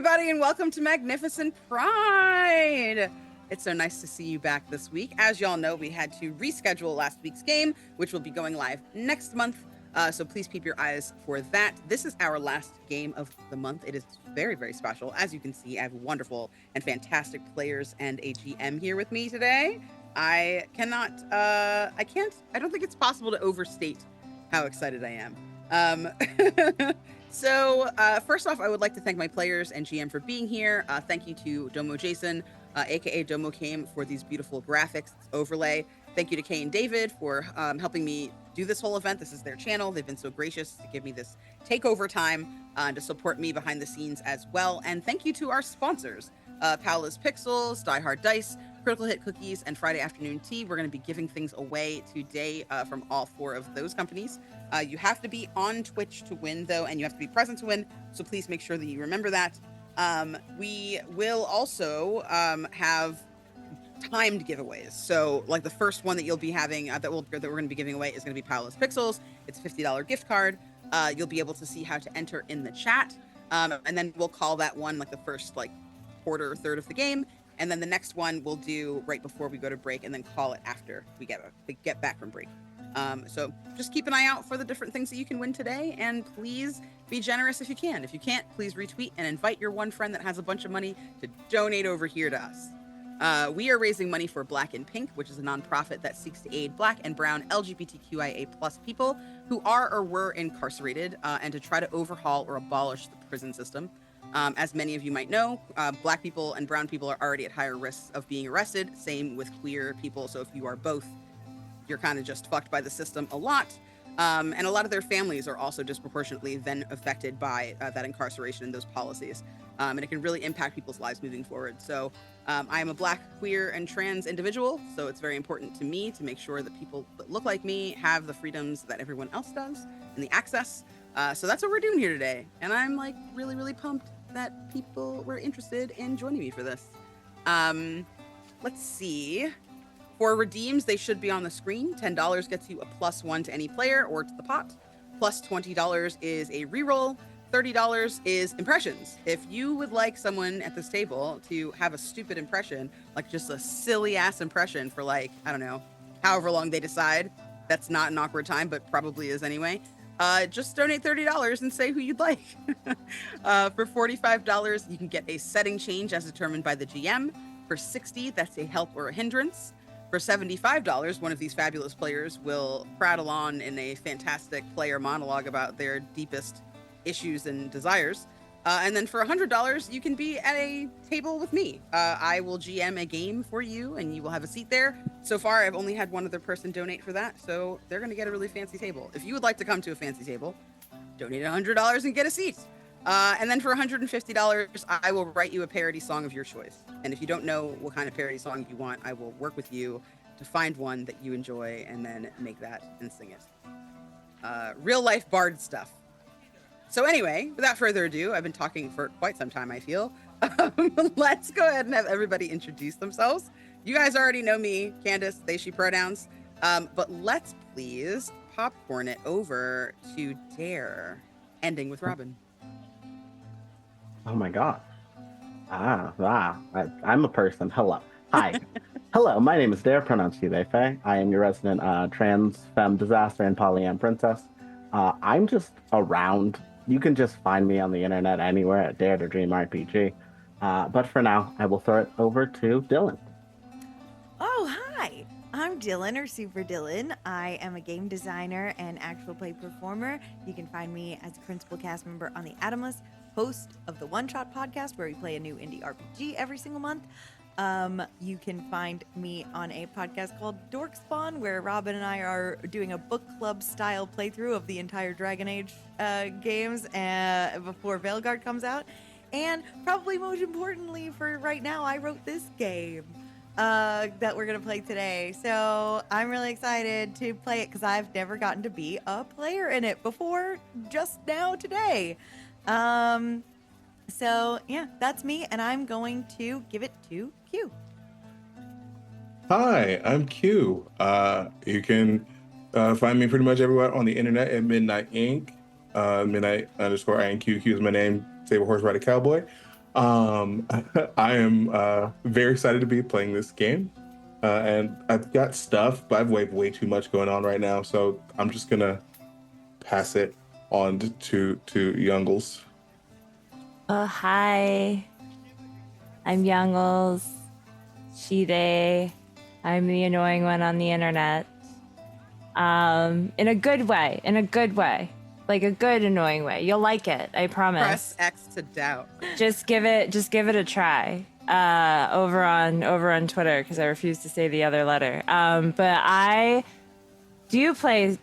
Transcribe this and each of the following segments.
everybody, and welcome to Magnificent Pride. It's so nice to see you back this week. As y'all know, we had to reschedule last week's game, which will be going live next month. So please keep your eyes for that. This is our last game of the month. It is very, very special. As you can see, I have wonderful and fantastic players and a GM here with me today. I don't think it's possible to overstate how excited I am. So first off, I would like to thank my players and GM for being here. Thank you to Domo Jason, aka Domo Came, for these beautiful graphics overlay. Thank you to Kay and David for helping me do this whole event. This is their channel. They've been so gracious to give me this takeover time and to support me behind the scenes as well. And thank you to our sponsors, Paola's Pixels, Die Hard Dice, Critical Hit Cookies, and Friday Afternoon Tea. We're going to be giving things away today from all four of those companies. You have to be on Twitch to win, though, and you have to be present to win, so please make sure that you remember that. We will also have timed giveaways. So, like the first one that you'll be having, that we're going to be giving away is going to be Paola's Pixels. It's a $50 gift card. You'll be able to see how to enter in the chat, and then we'll call that one like the first quarter or third of the game. And then the next one we'll do right before we go to break, and then call it after we get back from break. So just keep an eye out for the different things that you can win today, and please be generous if you can. If you can't, please retweet and invite your one friend that has a bunch of money to donate over here to us. We are raising money for Black and Pink, which is a nonprofit that seeks to aid Black and Brown LGBTQIA+ people who are or were incarcerated, and to try to overhaul or abolish the prison system. As many of you might know, Black people and Brown people are already at higher risks of being arrested. Same with queer people. So if you are both, you're kind of just fucked by the system a lot. And a lot of their families are also disproportionately then affected by that incarceration and those policies. And it can really impact people's lives moving forward. So I am a Black, queer, and trans individual. So it's very important to me to make sure that people that look like me have the freedoms that everyone else does and the access. So that's what we're doing here today. And I'm really, really pumped that people were interested in joining me for this. Let's see. For redeems, they should be on the screen. $10 gets you a +1 to any player or to the pot. Plus $20 is a reroll. $30 is impressions. If you would like someone at this table to have a stupid impression, like just a silly ass impression for I don't know, however long they decide, that's not an awkward time, but probably is anyway. Just donate $30 and say who you'd like. For $45, you can get a setting change as determined by the GM. For $60, that's a help or a hindrance. For $75, one of these fabulous players will prattle on in a fantastic player monologue about their deepest issues and desires. And then for $100, you can be at a table with me. I will GM a game for you, and you will have a seat there. So far, I've only had one other person donate for that, so they're going to get a really fancy table. If you would like to come to a fancy table, donate $100 and get a seat. And then for $150, I will write you a parody song of your choice. And if you don't know what kind of parody song you want, I will work with you to find one that you enjoy and then make that and sing it. Real life bard stuff. So anyway, without further ado, I've been talking for quite some time, I feel. Let's go ahead and have everybody introduce themselves. You guys already know me, Candace, they, she pronouns. But let's please popcorn it over to Dare, ending with Robin. Oh my God. I'm a person. Hello. Hi. Hello, my name is Dare, pronounced she, they, Faye. I am your resident trans, femme, disaster, and polyam princess. I'm just around. You can just find me on the internet anywhere at Dare to Dream RPG. But for now, I will throw it over to Dylan. Oh, hi. I'm Dylan, or SuperDillin. I am a game designer and actual play performer. You can find me as a principal cast member on The Atomless, host of the One Shot podcast, where we play a new indie RPG every single month. You can find me on a podcast called Dork Spawn, where Robin and I are doing a book club style playthrough of the entire Dragon Age games before Veilguard comes out. And probably most importantly for right now, I wrote this game that we're going to play today. So I'm really excited to play it because I've never gotten to be a player in it before, just now today. So yeah, that's me, and I'm going to give it to Q. Hi, I'm Q. You can find me pretty much everywhere on the internet at Midnight Inc. Midnight_INQ. Q is my name. Sable Horse Rider Cowboy. I am very excited to be playing this game. And I've got stuff, but I've way too much going on right now. So I'm just gonna pass it on to Youngles. Oh, hi. I'm Youngles. She, they. I'm the annoying one on the internet. In a good way. In a good way. Like a good annoying way. You'll like it. I promise. Press X to doubt. Just give it a try. Over on Twitter, because I refuse to say the other letter. But I do play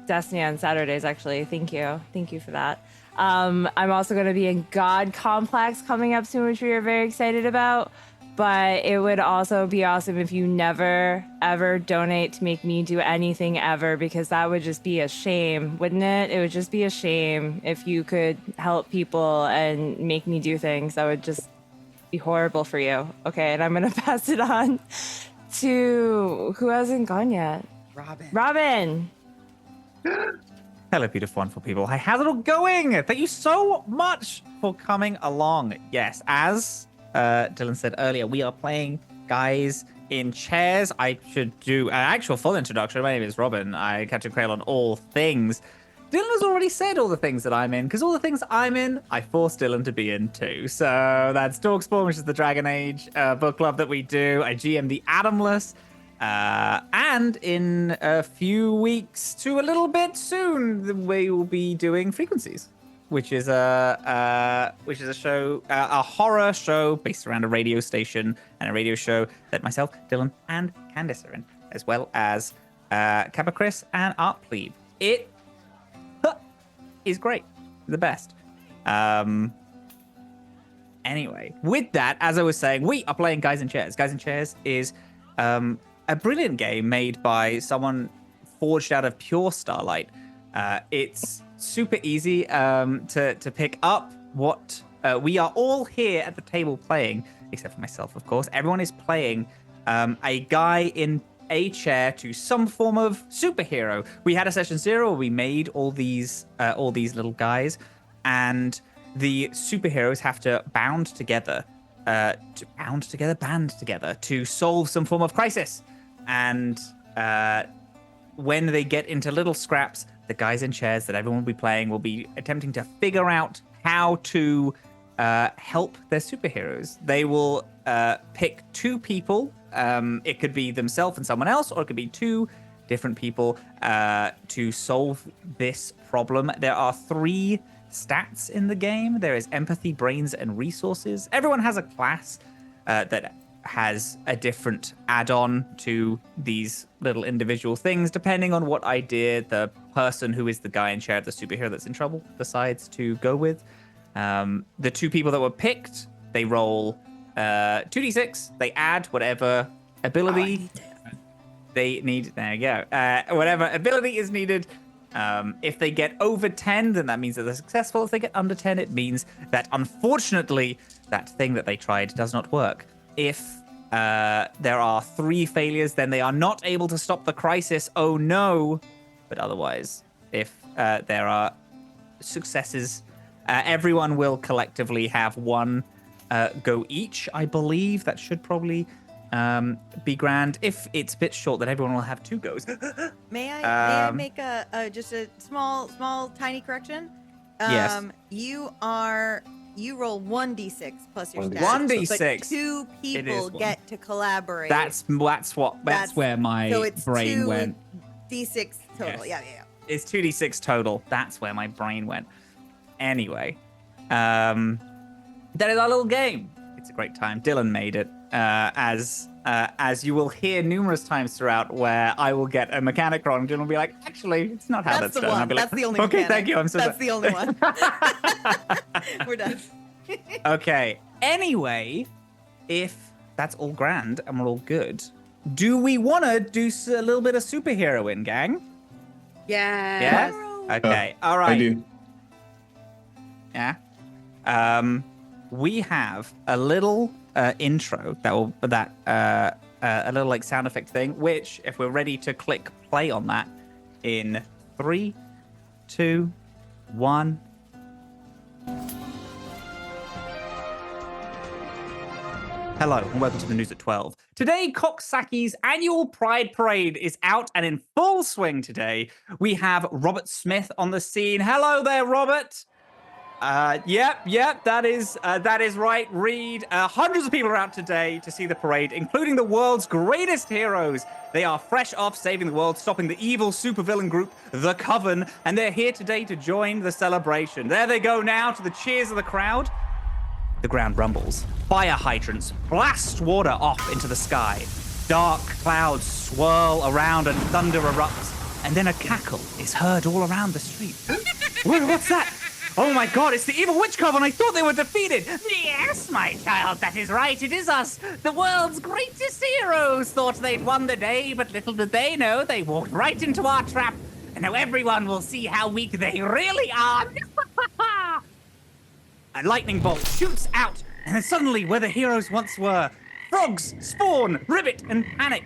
Destiny on Saturdays, actually. Thank you for that. I'm also going to be in God Complex coming up soon, which we are very excited about. But it would also be awesome if you never, ever donate to make me do anything ever, because that would just be a shame, wouldn't it? It would just be a shame if you could help people and make me do things. That would just be horrible for you. Okay, and I'm going to pass it on to who hasn't gone yet? Robin. Hello, beautiful, wonderful people. Hi, how's it all going? Thank you so much for coming along. Yes, as Dylan said earlier, we are playing Guys in Chairs. I should do an actual full introduction. My name is Robin. I catch a crail on all things. Dylan has already said all the things that I'm in, because all the things I'm in, I forced Dylan to be in too. So that's Dorkspawn, which is the Dragon Age book club that we do. I GM the Atomless. And in a few weeks to a little bit soon, we will be doing Frequencies, which is a show, a horror show based around a radio station and a radio show that myself, Dylan, and Candice are in, as well as Kappa Chris and Art Plebe. It is great, the best. Anyway, with that, as I was saying, we are playing Guys in Chairs. Guys in Chairs is a brilliant game made by someone forged out of pure Starlight. It's super easy to pick up what we are all here at the table playing, except for myself, of course. Everyone is playing a guy in a chair to some form of superhero. We had a session 0 where we made all these little guys, and the superheroes have to band together to solve some form of crisis. And when they get into little scraps, the guys in chairs that everyone will be playing will be attempting to figure out how to help their superheroes. They will pick two people. It could be themselves and someone else, or it could be two different people to solve this problem. There are 3 stats in the game. There is empathy, brains, and resources. Everyone has a class that has a different add-on to these little individual things, depending on what idea the person who is the guy in chair of the superhero that's in trouble decides to go with. The 2 people that were picked, they roll 2d6. They add whatever ability they need. There you go. Whatever ability is needed. If they get over 10, then that means that they're successful. If they get under 10, it means that, unfortunately, that thing that they tried does not work. If there are 3 failures, then they are not able to stop the crisis. Oh, no. But otherwise, if there are successes, everyone will collectively have 1 go each, I believe. That should probably be grand. If it's a bit short, then everyone will have 2 goes. May I make just a small tiny correction? Yes. You roll 1d6 plus your stats. 1d6. But 2 people get to collaborate. That's where my brain went. D6 total. Yes. Yeah. It's 2d6 total. That's where my brain went. Anyway, that is our little game. It's a great time. Dylan made it, as you will hear numerous times throughout, where I will get a mechanic wrong. Dylan will be like, "Actually, it's not how that's done." I'll be like, That's the only okay, mechanic. thank you. I'm so That's sorry. the only one. We're done. Okay. Anyway, if that's all grand and we're all good, do we want to do a little bit of superhero in, gang? Yeah. Yeah. Okay. All right. I do. Yeah. We have a little intro a little like sound effect thing, which if we're ready to click play on that in 3, 2, 1. Hello and welcome to the news at 12. Today, Coxsackie's annual Pride Parade is out and in full swing today. We have Robert Smith on the scene. Hello there, Robert. Yep, that is right. Reed, hundreds of people are out today to see the parade, including the world's greatest heroes. They are fresh off saving the world, stopping the evil supervillain group, the Coven, and they're here today to join the celebration. There they go now to the cheers of the crowd. The ground rumbles. Fire hydrants blast water off into the sky. Dark clouds swirl around and thunder erupts. And then a cackle is heard all around the street. What's that? Oh my god, it's the evil witch coven. I thought they were defeated. Yes, my child, that is right. It is us, the world's greatest heroes. Thought they'd won the day, but little did they know they walked right into our trap. And now everyone will see how weak they really are. A lightning bolt shoots out, and then suddenly, where the heroes once were, frogs spawn, ribbit, and panic.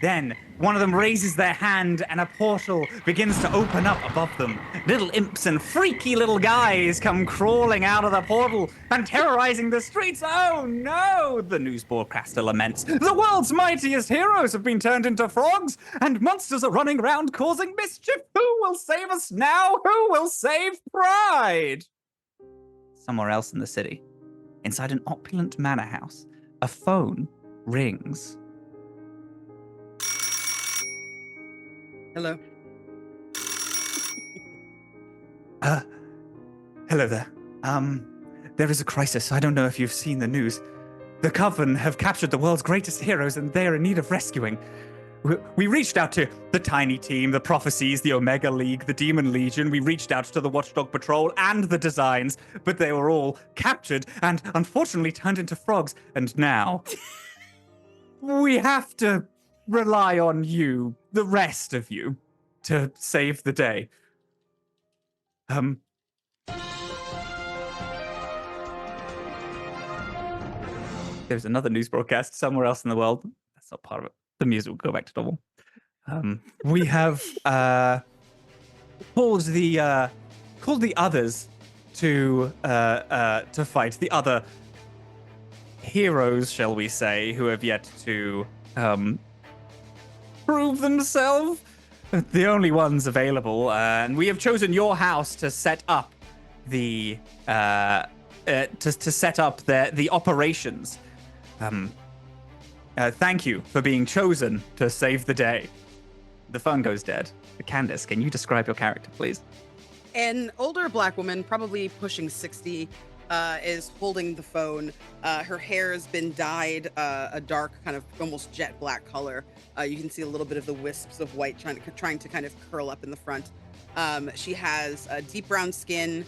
Then, one of them raises their hand, and a portal begins to open up above them. Little imps and freaky little guys come crawling out of the portal and terrorizing the streets. Oh no! The news broadcaster laments. The world's mightiest heroes have been turned into frogs, and monsters are running around causing mischief. Who will save us now? Who will save Pride? Somewhere else in the city, inside an opulent manor house, a phone rings. Hello. Hello there. There is a crisis. I don't know if you've seen the news. The Coven have captured the world's greatest heroes and they are in need of rescuing. We reached out to the Tiny Team, the Prophecies, the Omega League, the Demon Legion. We reached out to the Watchdog Patrol and the Designs, but they were all captured and unfortunately turned into frogs. And now we have to rely on you, the rest of you, to save the day. There's another news broadcast somewhere else in the world. That's not part of it. The music will go back to normal. We have called the others to fight, the other heroes, shall we say, who have yet to prove themselves. The only ones available, and we have chosen your house to set up the the operations. Thank you for being chosen to save the day. The phone goes dead. Candace, can you describe your character, please? An older black woman, probably pushing 60, is holding the phone. Her hair has been dyed a dark, kind of almost jet black color. You can see a little bit of the wisps of white trying to kind of curl up in the front. She has deep brown skin,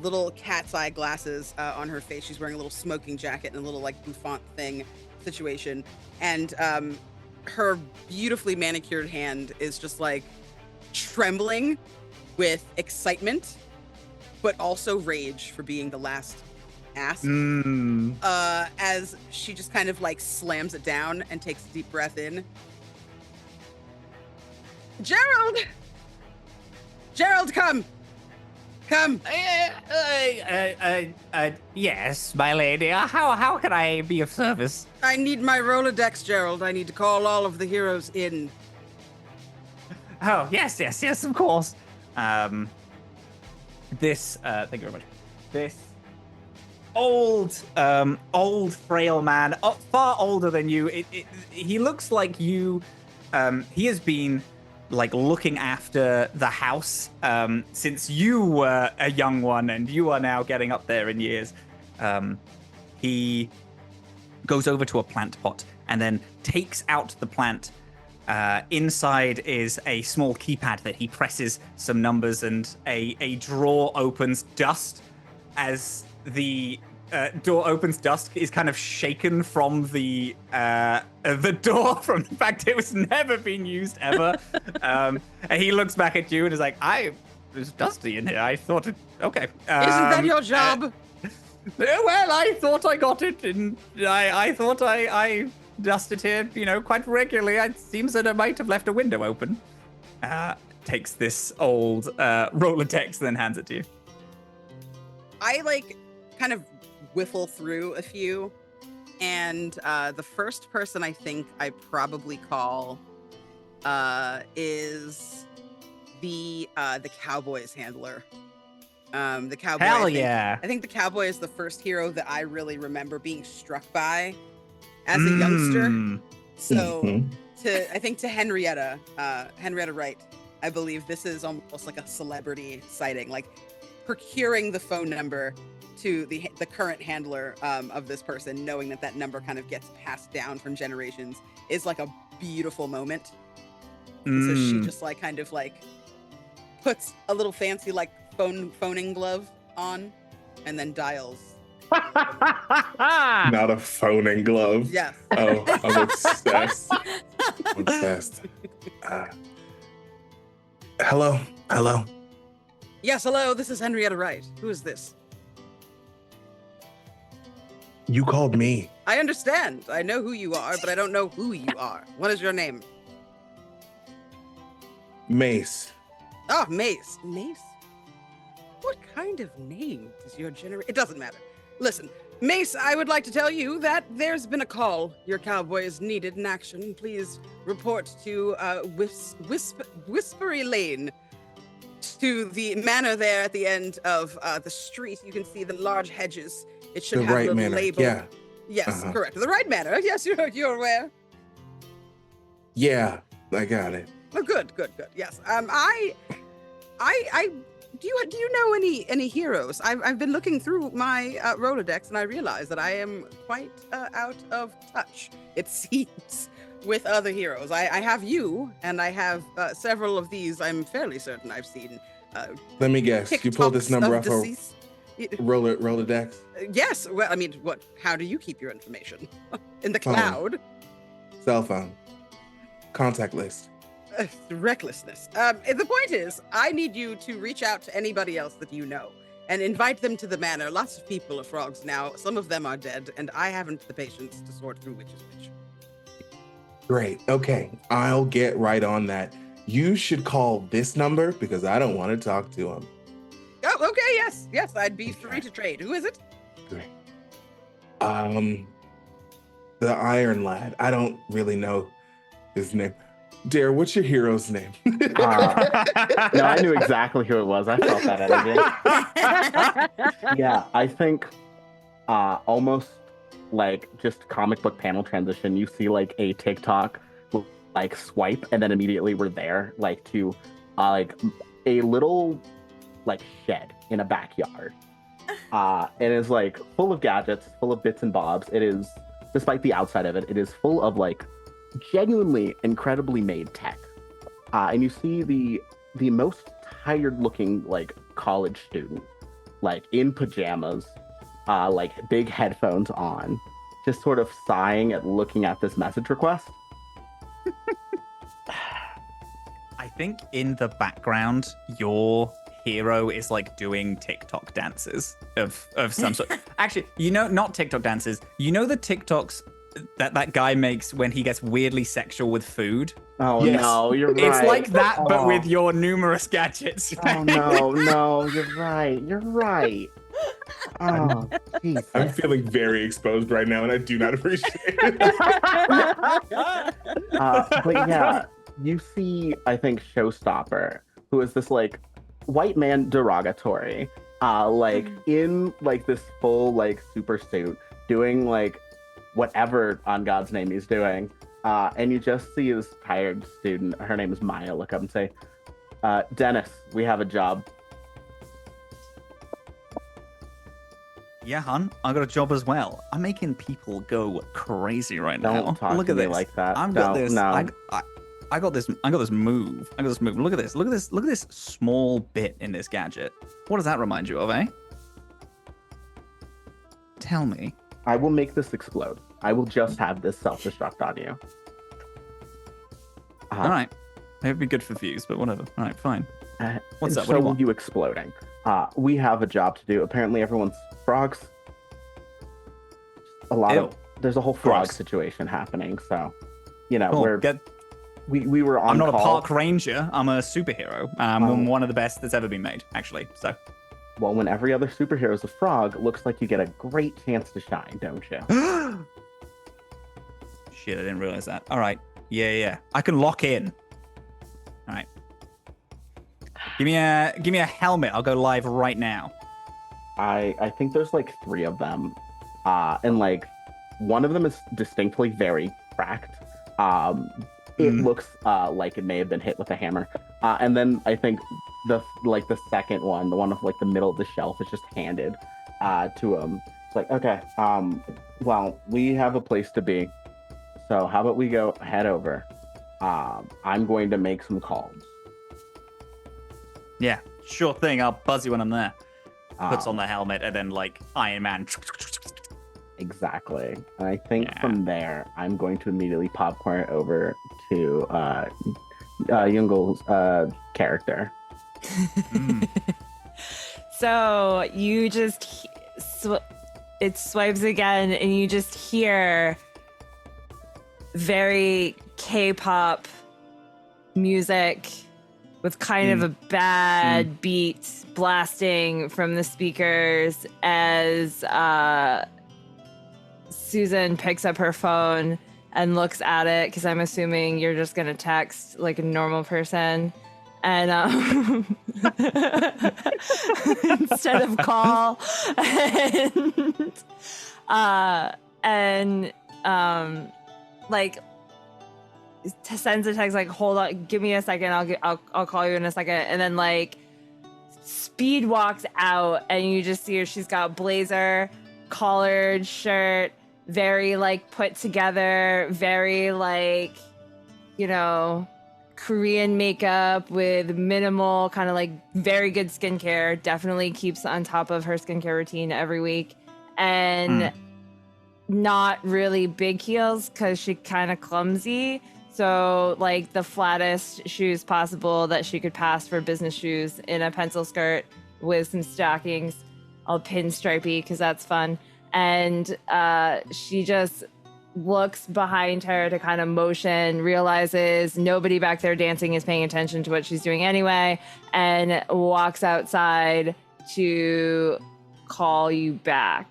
little cat's eye glasses on her face. She's wearing a little smoking jacket and a little like bouffant thing situation. And her beautifully manicured hand is just like trembling with excitement, but also rage for being the last ask. As she just kind of like slams it down and takes a deep breath in. Gerald, come. Yes, my lady. How can I be of service? I need my Rolodex, Gerald. I need to call all of the heroes in. Oh, yes, of course. Thank you very much. This old frail man, far older than you. He looks like you. He has been like looking after the house since you were a young one, and you are now getting up there in years. He goes over to a plant pot and then takes out the plant. Inside is a small keypad that he presses some numbers, and a drawer opens. Dust, as the door opens, dust is kind of shaken from the door from the fact it was never been used ever. And he looks back at you and is like, it was dusty in here. I thought it, okay. Isn't that your job? Well, I thought I got it, and I thought I dusted here, quite regularly. It seems that I might have left a window open. Takes this old Rolodex, then hands it to you. I like kind of whiffle through a few, And the first person I think I probably call is the Cowboys handler. The Cowboy. Hell yeah. I think the Cowboy is the first hero that I really remember being struck by as a youngster. So I think to Henrietta Wright, I believe this is almost like a celebrity sighting, like procuring the phone number to the current handler of this person, knowing that number kind of gets passed down from generations, is like a beautiful moment. So she just like kind of like puts a little fancy like phoning glove on and then dials. Not a phoning glove. Yes. Oh, I'm obsessed. Hello. Yes, hello, this is Henrietta Wright. Who is this? You called me. I understand. I know who you are, but I don't know who you are. What is your name? Mace. Oh, Mace. Mace? What kind of name does your generation... It doesn't matter. Listen, Mace, I would like to tell you that there's been a call. Your cowboy is needed in action. Please report to Whispery Lane, to the manor there at the end of the street. You can see the large hedges. It should The have right a manor, label. yeah. Yes, correct. The right manor. Yes, you're aware. Yeah, I got it. Oh, good. Yes. Do you know any heroes? I've been looking through my Rolodex and I realize that I am quite out of touch, it seems, with other heroes. I have you, and I have several of these. I'm fairly certain I've seen. Let me guess. You pulled this TikToks number of off of deceased. Rolodex? Yes. Well, I mean, what? How do you keep your information? In the cloud? Cell phone. Contact list. Recklessness. The point is, I need you to reach out to anybody else that you know and invite them to the manor. Lots of people are frogs now. Some of them are dead, and I haven't the patience to sort through which is which. Great. Okay. I'll get right on that. You should call this number because I don't want to talk to him. Oh, okay. Yes. I'd be free to trade. Who is it? Great. The Iron Lad. I don't really know his name. Dare, what's your hero's name? No, I knew exactly who it was. I felt that energy. Yeah, I think almost like just comic book panel transition. You see like a TikTok like swipe, and then immediately we're there, like to like a little like shed in a backyard. It is like full of gadgets, full of bits and bobs. It is, despite the outside of it, it is full of like genuinely incredibly made tech. And you see the most tired looking like college student, like in pajamas, like big headphones on, just sort of sighing at looking at this message request. I think in the background, your hero is like doing TikTok dances of some sort. Actually, not TikTok dances. You know the TikToks that guy makes when he gets weirdly sexual with food? Oh, Yes. no, you're right. It's like that, but Oh. with your numerous gadgets. Oh, no, you're right. Oh, Jesus. I'm feeling very exposed right now, and I do not appreciate it. But yeah, you see, I think, Showstopper, who is this like white man derogatory, like in like this full like super suit, doing like whatever on God's name he's doing. And you just see this tired student, her name is Maya, look up and say, Dennis, we have a job. Yeah, hon, I got a job as well. I'm making people go crazy right now. Don't talk Look to at me this. like that. I've got this. No. I got this. I got this move. Look at this. Look at this small bit in this gadget. What does that remind you of, eh? Tell me. I will make this explode. I will just have this self-destruct on you. All right. It'd be good for views, but whatever. All right, fine. What's up? What So do you want? you exploding. We have a job to do. Apparently everyone's frogs. There's a whole frog Gross. situation happening. So, you know, Cool. we were on I'm not call. a park ranger. I'm a superhero. I'm one of the best that's ever been made, actually. So. Well, when every other superhero is a frog, looks like you get a great chance to shine, don't you? Shit, I didn't realize that. All right. Yeah. I can lock in. All right. Give me a helmet. I'll go live right now. I think there's like 3 of them, and like one of them is distinctly very cracked. It looks like it may have been hit with a hammer, and then I think the second one, the one with like the middle of the shelf, is just handed to him. It's like, okay, well, we have a place to be, so how about we go head over? I'm going to make some calls. Yeah, sure thing. I'll buzz you when I'm there. Puts on the helmet and then like Iron Man. Exactly. And I think from there, I'm going to immediately popcorn over to Yungel's character. So you just it swipes again, and you just hear very K-pop music with kind of a bad beat blasting from the speakers as Susan picks up her phone and looks at it, because I'm assuming you're just gonna text like a normal person, and instead of call, and like sends a text like, hold on, give me a second, I'll call you in a second, and then like speed walks out, and you just see her. She's got blazer, collared shirt, very like put together, very like, you know, Korean makeup with minimal, kind of like very good skincare. Definitely keeps on top of her skincare routine every week, and not really big heels because she kind of clumsy. So like the flattest shoes possible that she could pass for business shoes, in a pencil skirt with some stockings, all pinstripey because that's fun. And she just looks behind her to kind of motion, realizes nobody back there dancing is paying attention to what she's doing anyway, and walks outside to call you back.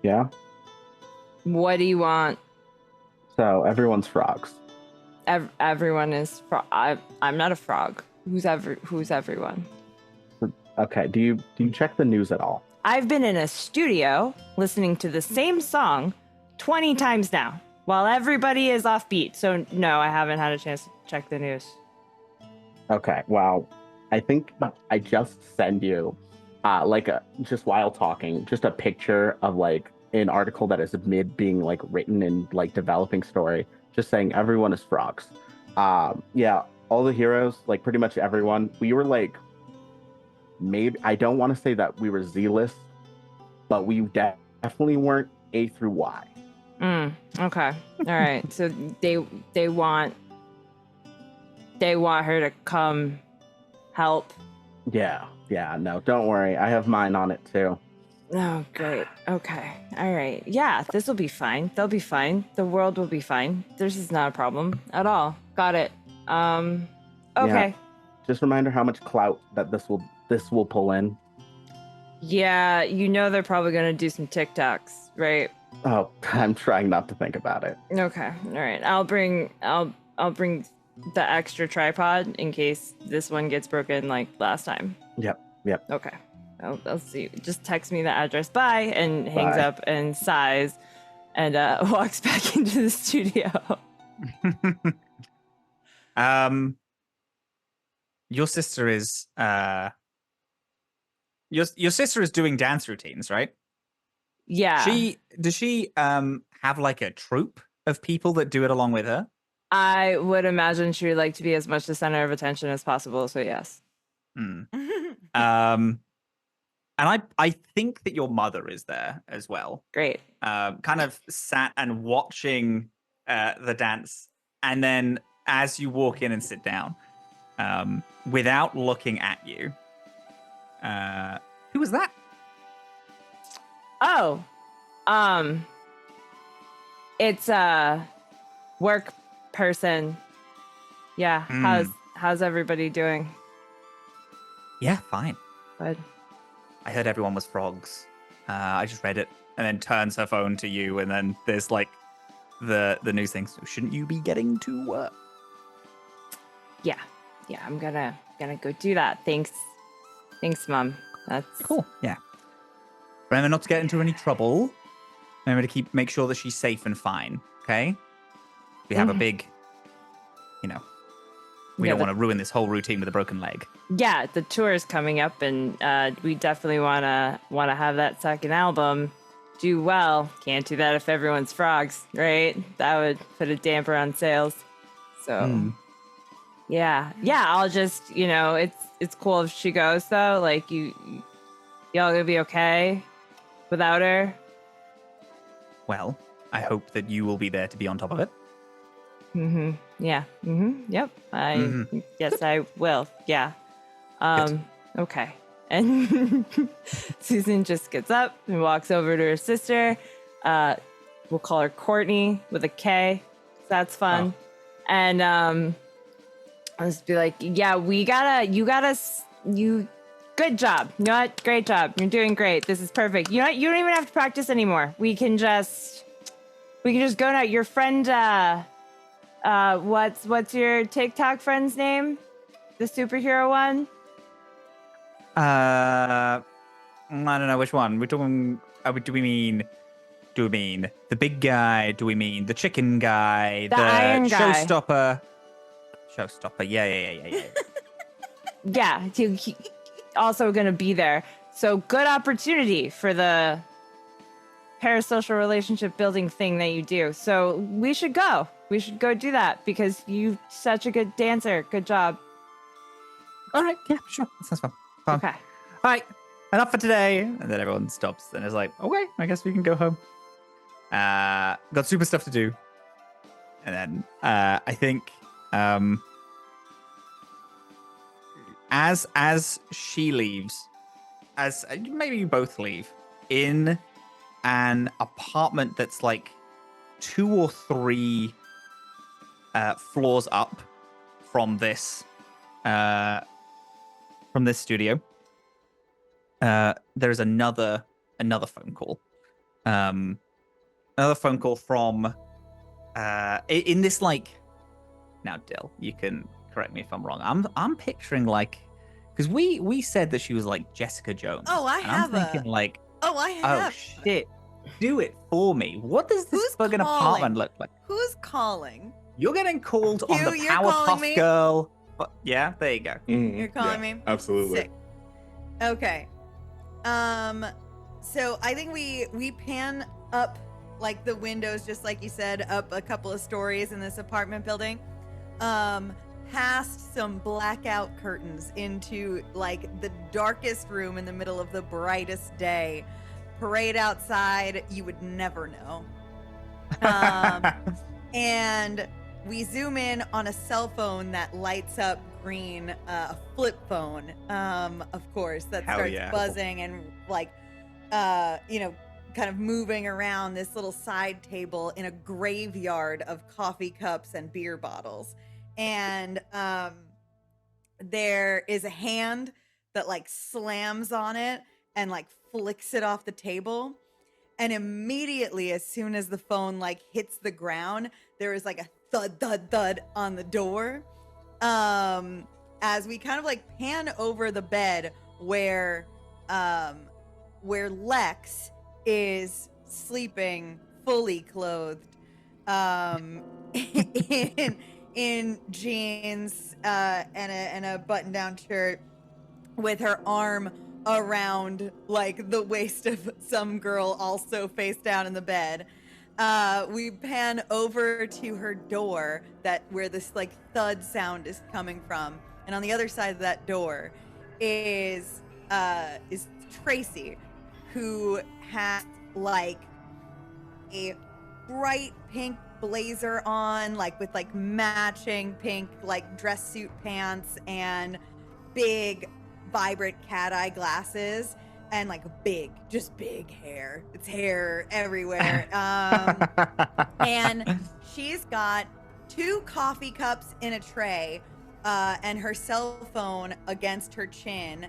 Yeah. What do you want? So everyone's frogs. Everyone is I'm not a frog. Who's everyone? Okay. Do you check the news at all? I've been in a studio listening to the same song 20 times now while everybody is off beat. So no, I haven't had a chance to check the news. Okay. Well, I think I just send you, just while talking, just a picture of like an article that is mid being like written in like developing story, just saying everyone is frogs. Yeah, all the heroes, like pretty much everyone. We were like, maybe, I don't want to say that we were Z-list, but we definitely weren't A through Y. Okay. All right. So they want her to come help. Yeah. No, don't worry. I have mine on it too. Oh, great. Okay. All right. Yeah, this will be fine. They'll be fine. The world will be fine. This is not a problem at all. Got it. Okay. Yeah. Just remind her how much clout that this will pull in. Yeah, you know they're probably gonna do some TikToks, right? Oh, I'm trying not to think about it. Okay. All right. I'll bring the extra tripod in case this one gets broken like last time. Yep. Okay. I'll see. Just text me the address. Bye, and hangs up and sighs and walks back into the studio. Your sister is your sister is doing dance routines, right? Yeah. Does she have like a troupe of people that do it along with her? I would imagine she would like to be as much the center of attention as possible, so yes. And I think that your mother is there as well. Great. Kind of sat and watching the dance, and then as you walk in and sit down, without looking at you, who was that? Oh, it's a work person. Yeah. How's everybody doing? Yeah, fine. Good. I heard everyone was frogs. I just read it, and then turns her phone to you, and then there's like the news thing. So shouldn't you be getting to work? Yeah, I'm gonna go do that. Thanks, Mom. That's Cool. Yeah. Remember not to get into any trouble. Remember to make sure that she's safe and fine. Okay. We have a big, we don't want to ruin this whole routine with a broken leg. Yeah, the tour is coming up, and we definitely wanna have that second album do well. Can't do that if everyone's frogs, right? That would put a damper on sales. So, yeah. I'll just, it's cool if she goes though. Like y'all gonna be okay without her. Well, I hope that you will be there to be on top of it. Mm-hmm. Yeah. Mm-hmm. Yep. Yes, I will. Yeah. Okay. And Susan just gets up and walks over to her sister. We'll call her Courtney with a K. So that's fun. Oh. And I'll just be like, yeah, good job. You know what? Great job. You're doing great. This is perfect. You know what? You don't even have to practice anymore. We can just go now. Your friend, what's your TikTok friend's name? The superhero one? I don't know which one. We're talking. Do we mean the big guy? Do we mean the chicken guy? The iron guy. Showstopper. Yeah. Yeah, he also gonna be there. So good opportunity for the parasocial relationship building thing that you do. So we should go. We should go do that because you're such a good dancer. Good job. All right. Yeah, sure. That sounds fun. Okay. All right. Enough for today. And then everyone stops and is like, okay, I guess we can go home. Got super stuff to do. And then I think as she leaves, as maybe you both leave, in an apartment that's like 2 or 3 floors up from this studio, there's another phone call. Another phone call from in this, like, now Dill, you can correct me if I'm wrong. I'm picturing like, because we said that she was like Jessica Jones. Oh, I have I'm thinking like, I have. oh shit, do it for me. What does this fucking apartment look like? Who's calling? You're getting called on the You're calling Powerpuff me? Girl. Yeah, there you go. You're calling me? Absolutely. Sick. Okay. So I think we pan up like the windows, just like you said, up a couple of stories in this apartment building. Past some blackout curtains into like the darkest room in the middle of the brightest day. Parade outside, you would never know. And we zoom in on a cell phone that lights up green, a flip phone, of course, that starts buzzing and like, kind of moving around this little side table in a graveyard of coffee cups and beer bottles. And there is a hand that like slams on it and like flicks it off the table. And immediately, as soon as the phone like hits the ground, there is like a thud, thud, thud on the door. As we kind of like pan over the bed where Lex is sleeping fully clothed, in jeans and a button-down shirt, with her arm around like the waist of some girl also face down in the bed. We pan over to her door where this like thud sound is coming from, and on the other side of that door is Tracy, who has like a bright pink blazer on, like with like matching pink like dress suit pants and big vibrant cat eye glasses, and like big hair. It's hair everywhere. And she's got 2 coffee cups in a tray, and her cell phone against her chin.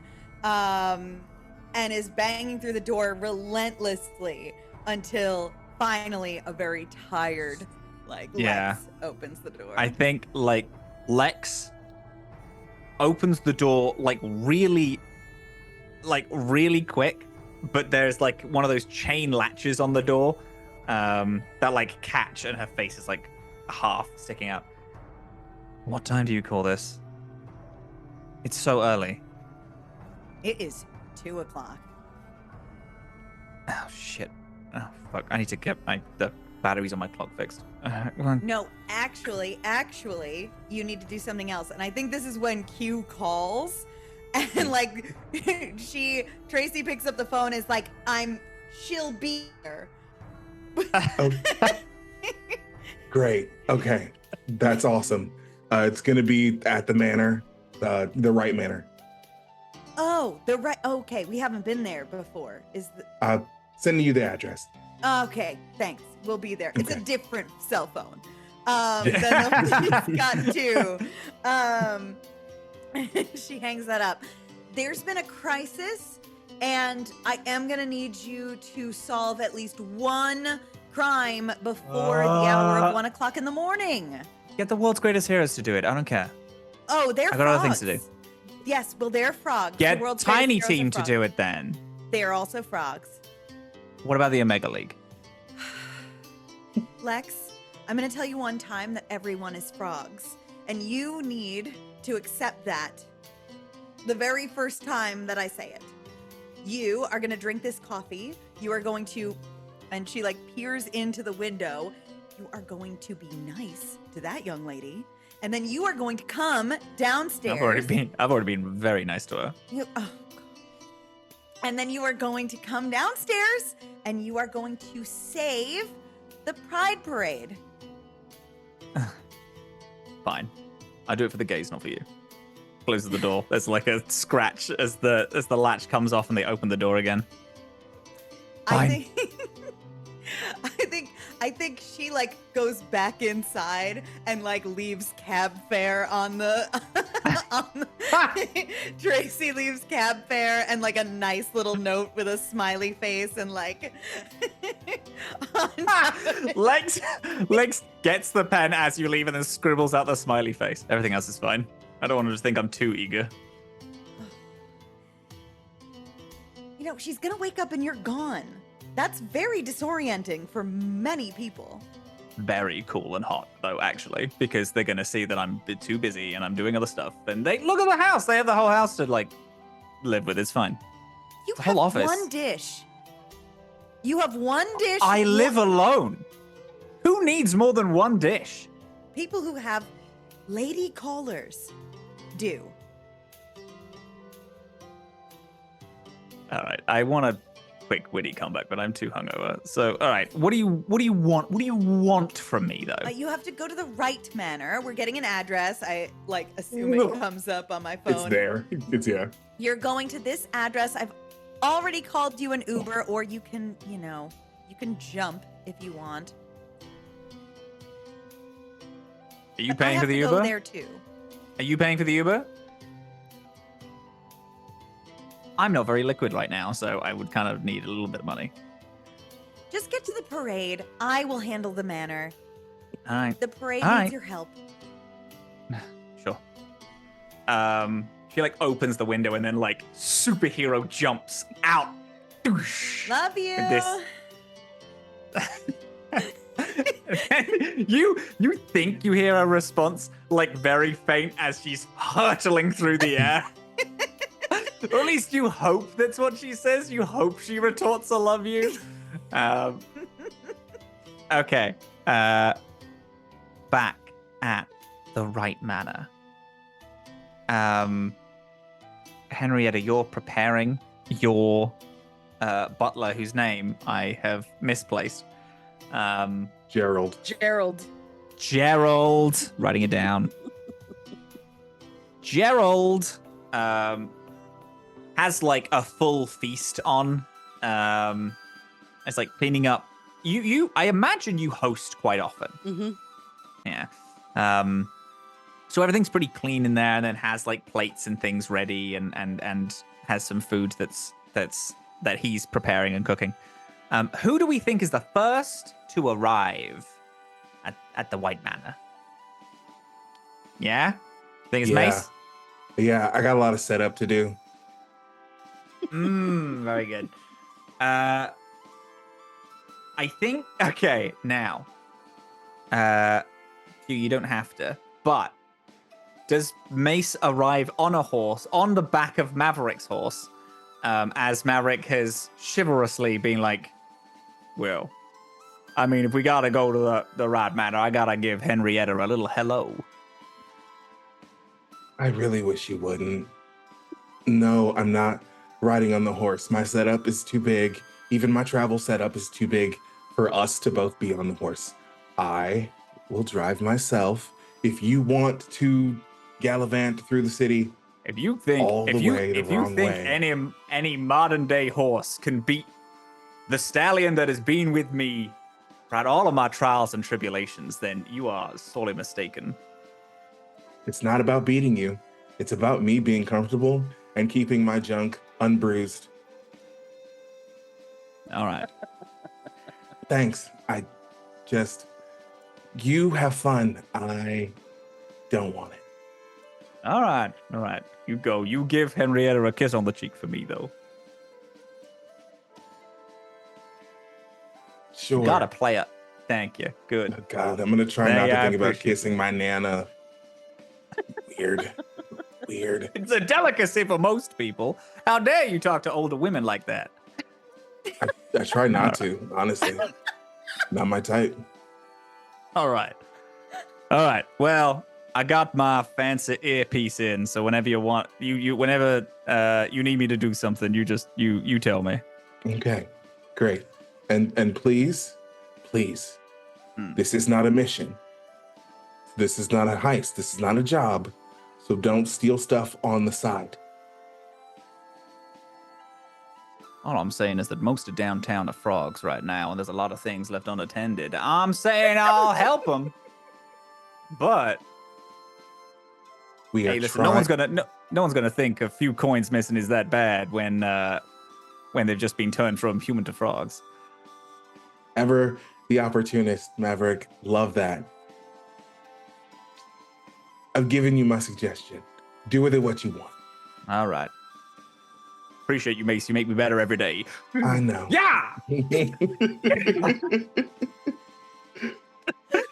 and is banging through the door relentlessly until finally a very tired, Yeah. Lex opens the door. I think like Lex opens the door really quick, but there's like one of those chain latches on the door that like catch, and her face is like half sticking out. What time do you call this? It's so early. It is 2 o'clock. Oh shit. Oh fuck. I need to get the batteries on my clock fixed. Come on. No, actually, you need to do something else. And I think this is when Q calls, and like Tracy picks up the phone, is like, she'll be here. Oh, great. Okay, that's awesome. It's gonna be at the manor, the right manor. Oh, okay, we haven't been there before. Sending you the address. Okay, thanks. We'll be there. It's a Okay. different cell phone. Than the one he's got too. She hangs that up. There's been a crisis, and I am gonna need you to solve at least one crime before the hour of 1 o'clock in the morning. Get the world's greatest heroes to do it. I don't care. Oh, they're I got other things to do. Yes, well, they're frogs. Get The world's Tiny greatest heroes Team are to frogs. do it then. They are also frogs. What about the Omega League? Lex, I'm going to tell you one time that everyone is frogs, and you need to accept that the very first time that I say it. You are going to drink this coffee. You are going to, and she like peers into the window. You are going to be nice to that young lady, and then you are going to come downstairs. I've already been very nice to her. Oh, God. And then you are going to come downstairs, and you are going to save the Pride Parade. Fine. I do it for the gays, not for you. Closes the door. There's like a scratch as the latch comes off and they open the door again. Fine. I think she like goes back inside and like leaves cab fare on the, Tracy leaves cab fare and like a nice little note with a smiley face and like on top of it. Lex gets the pen as you leave and then scribbles out the smiley face. Everything else is fine. I don't want to just think I'm too eager. You know, she's gonna wake up and you're gone. That's very disorienting for many people. Very cool and hot, though, actually, because they're going to see that I'm a bit too busy and I'm doing other stuff. And they look at the house. They have the whole house to, like, live with. It's fine. You The have whole office. one dish. You have one dish. I live alone. Who needs more than one dish? People who have lady callers do. All right. I want a quick witty comeback, but I'm too hungover. So, all right. What do you want? What do you want from me, though? You have to go to the right manor. We're getting an address. I like assume it comes up on my phone. It's there. It's yeah. You're going to this address. I've already called you an Uber, or you can, you can jump if you want. Are you But I paying have for the to Uber? Go there too. Are you paying for the Uber? I'm not very liquid right now, so I would kind of need a little bit of money. Just get to the parade. I will handle the manor. All right. The parade All needs right. your help. Sure. She like opens the window and then like superhero jumps out. Doosh. Love you. And you think you hear a response like very faint as she's hurtling through the air. Or at least you hope that's what she says. You hope she retorts, "I love you." Okay. Back at the right manor. Henrietta, you're preparing your butler, whose name I have misplaced. Gerald. Gerald. Writing it down. Gerald has like a full feast on. It's like cleaning up. I imagine you host quite often. Mm-hmm. Yeah. So everything's pretty clean in there, and then has like plates and things ready, and has some food that's that he's preparing and cooking. Who do we think is the first to arrive at the White Manor? Yeah? Think it's Mace? Yeah, I got a lot of setup to do. Very good. I think, okay, now, you don't have to, but does Mace arrive on a horse, on the back of Maverick's horse, as Maverick has chivalrously been like, well, I mean, if we gotta go to the right manor, I gotta give Henrietta a little hello. I really wish you wouldn't. No, I'm not riding on the horse. My setup is too big. Even my travel setup is too big for us to both be on the horse. I will drive myself. If you want to gallivant through the city, If you think any modern day horse can beat the stallion that has been with me throughout all of my trials and tribulations, then you are sorely mistaken. it's not about beating you. It's about me being comfortable and keeping my junk unbruised. All right. Thanks. You have fun. I don't want it. All right. You go. You give Henrietta a kiss on the cheek for me, though. Sure. Gotta play it. Thank you. Good. Oh, God, I'm going to try not to I think about appreciate kissing my Nana. Weird. It's a delicacy for most people. How dare you talk to older women like that? I try not to, honestly. Not my type. All right. Well, I got my fancy earpiece in, so whenever you want, whenever you need me to do something, you tell me. Okay, great. And please, this is not a mission. This is not a heist. This is not a job. So don't steal stuff on the side. All I'm saying is that most of downtown are frogs right now, and there's a lot of things left unattended. I'm saying I'll help them, but We are hey, listen, trying. no one's gonna think a few coins missing is that bad when they've just been turned from human to frogs. Ever the opportunist, Maverick. Love that. I've given you my suggestion. Do with it what you want. All right. Appreciate you, Mace. You make me better every day. I know. Yeah.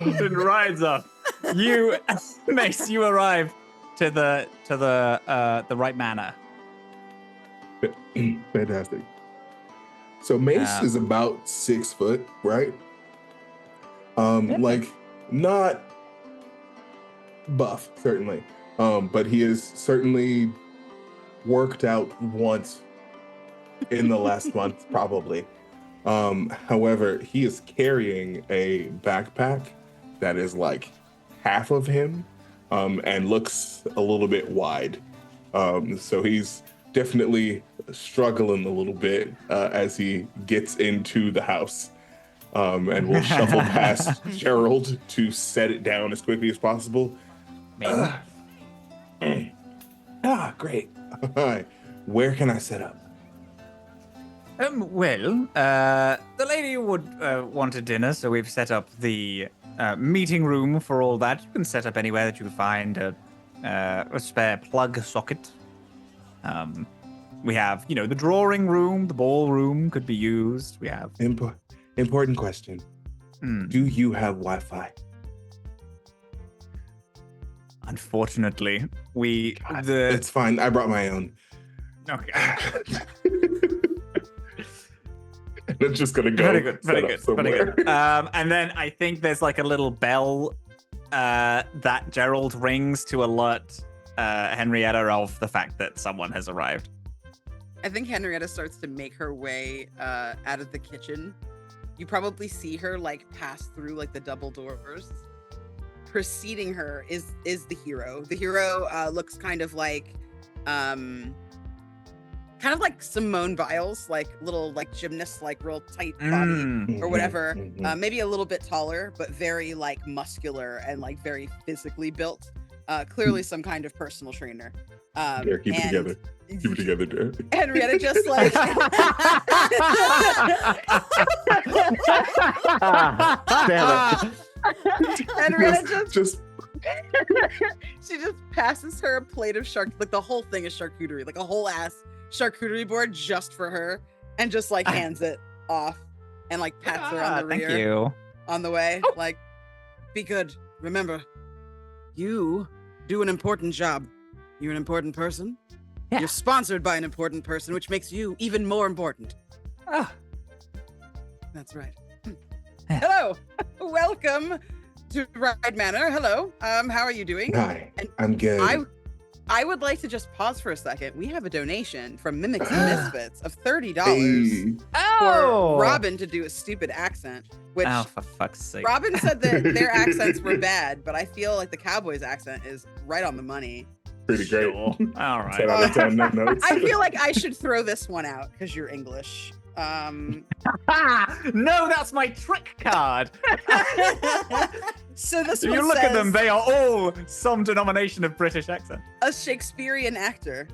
And rides up. You, Mace, you arrive to the right manor. Fantastic. So Mace is about 6 foot, right? Like not buff, certainly. But he is certainly worked out once in the last month, probably. However, he is carrying a backpack that is like half of him, and looks a little bit wide. So he's definitely struggling a little bit as he gets into the house, and will shuffle past Gerald to set it down as quickly as possible. Great. All right. Where can I set up? Well, the lady would want a dinner, so we've set up the meeting room for all that. You can set up anywhere that you can find a spare plug socket. We have, the drawing room, the ballroom could be used. We have... Important question. Do you have Wi-Fi? Unfortunately, It's fine. I brought my own. Okay. It's just gonna go. Very good. And then I think there's like a little bell that Gerald rings to alert Henrietta of the fact that someone has arrived. I think Henrietta starts to make her way out of the kitchen. You probably see her like pass through like the double doors. Preceding her is the hero. The hero looks kind of like Simone Biles, like little like gymnast, like real tight body or whatever. Maybe a little bit taller, but very like muscular and like very physically built. clearly some kind of personal trainer. Dare, keep it together. Keep it together, Dare. Henrietta just like Damn it. Henrietta Just she just passes her a plate of like the whole thing is charcuterie, like a whole ass charcuterie board just for her, and just like hands it off and like pats her on the Thank rear you. on the way. Like, be good. Remember, you do an important job. You're an important person. Yeah. You're sponsored by an important person, which makes you even more important. Oh. That's right. Hello. Welcome to Ride Manor. Hello. How are you doing? hi. And I'm good. I would like to just pause for a second. We have a donation from Mimics and Misfits of $30 Hey. Oh. for Robin to do a stupid accent, which Oh, for fuck's sake. Robin said that their accents were bad, but I feel like the Cowboys accent is right on the money. Pretty great. Sure. All 10 right. out of 10 no notes. I feel like I should throw this one out because you're English. No, that's my trick card. So this If one you look at them, says, they are all some denomination of British accent. a Shakespearean actor,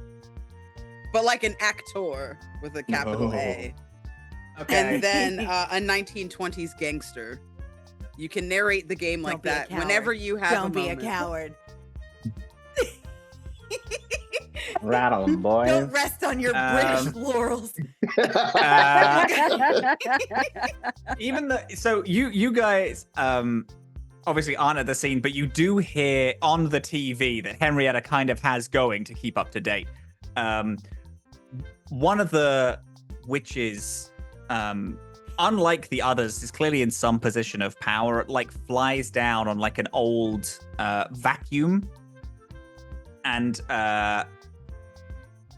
but like an actor with a capital A. And then a 1920s gangster. You can narrate the game like Don't be a that coward. whenever you have Don't a be a moment. coward. Rattle 'em, boys. Don't rest on your British laurels. Even so you guys obviously aren't at the scene, but you do hear on the TV that Henrietta kind of has going to keep up to date. One of the witches, unlike the others, is clearly in some position of power. It like flies down on like an old vacuum, and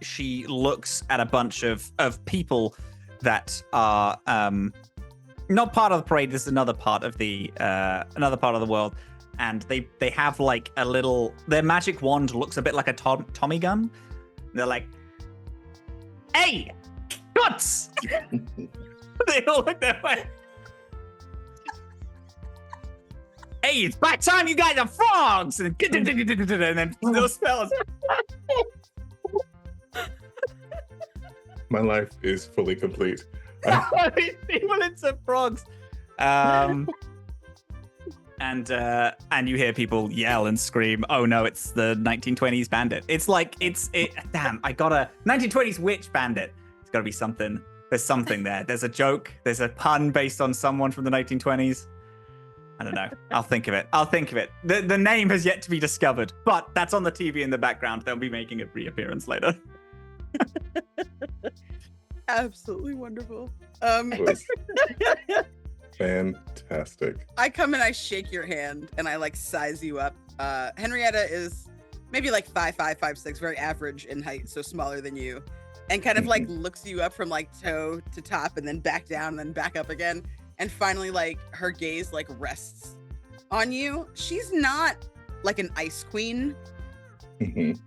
she looks at a bunch of people that are not part of the parade. This is another part of the world, and they have like a little. Their magic wand looks a bit like a Tommy gun. They're like, "Hey, guts!" They all look that way. Hey, it's about time you guys are frogs! And then those spells. My life is fully complete. People into frogs. And you hear people yell and scream, "Oh no, it's the 1920s bandit." It's like damn, I got a 1920s witch bandit. It's gotta be something. There's something there. There's a joke. There's a pun based on someone from the 1920s. I don't know. I'll think of it. The name has yet to be discovered, but that's on the TV in the background. They'll be making a reappearance later. Absolutely wonderful. Was fantastic. I come and I shake your hand and I like size you up. Henrietta is maybe like 5'5", 5'6", very average in height, so smaller than you, and kind of like looks you up from like toe to top and then back down and then back up again. And finally, like her gaze like rests on you. She's not like an ice queen, Mhm.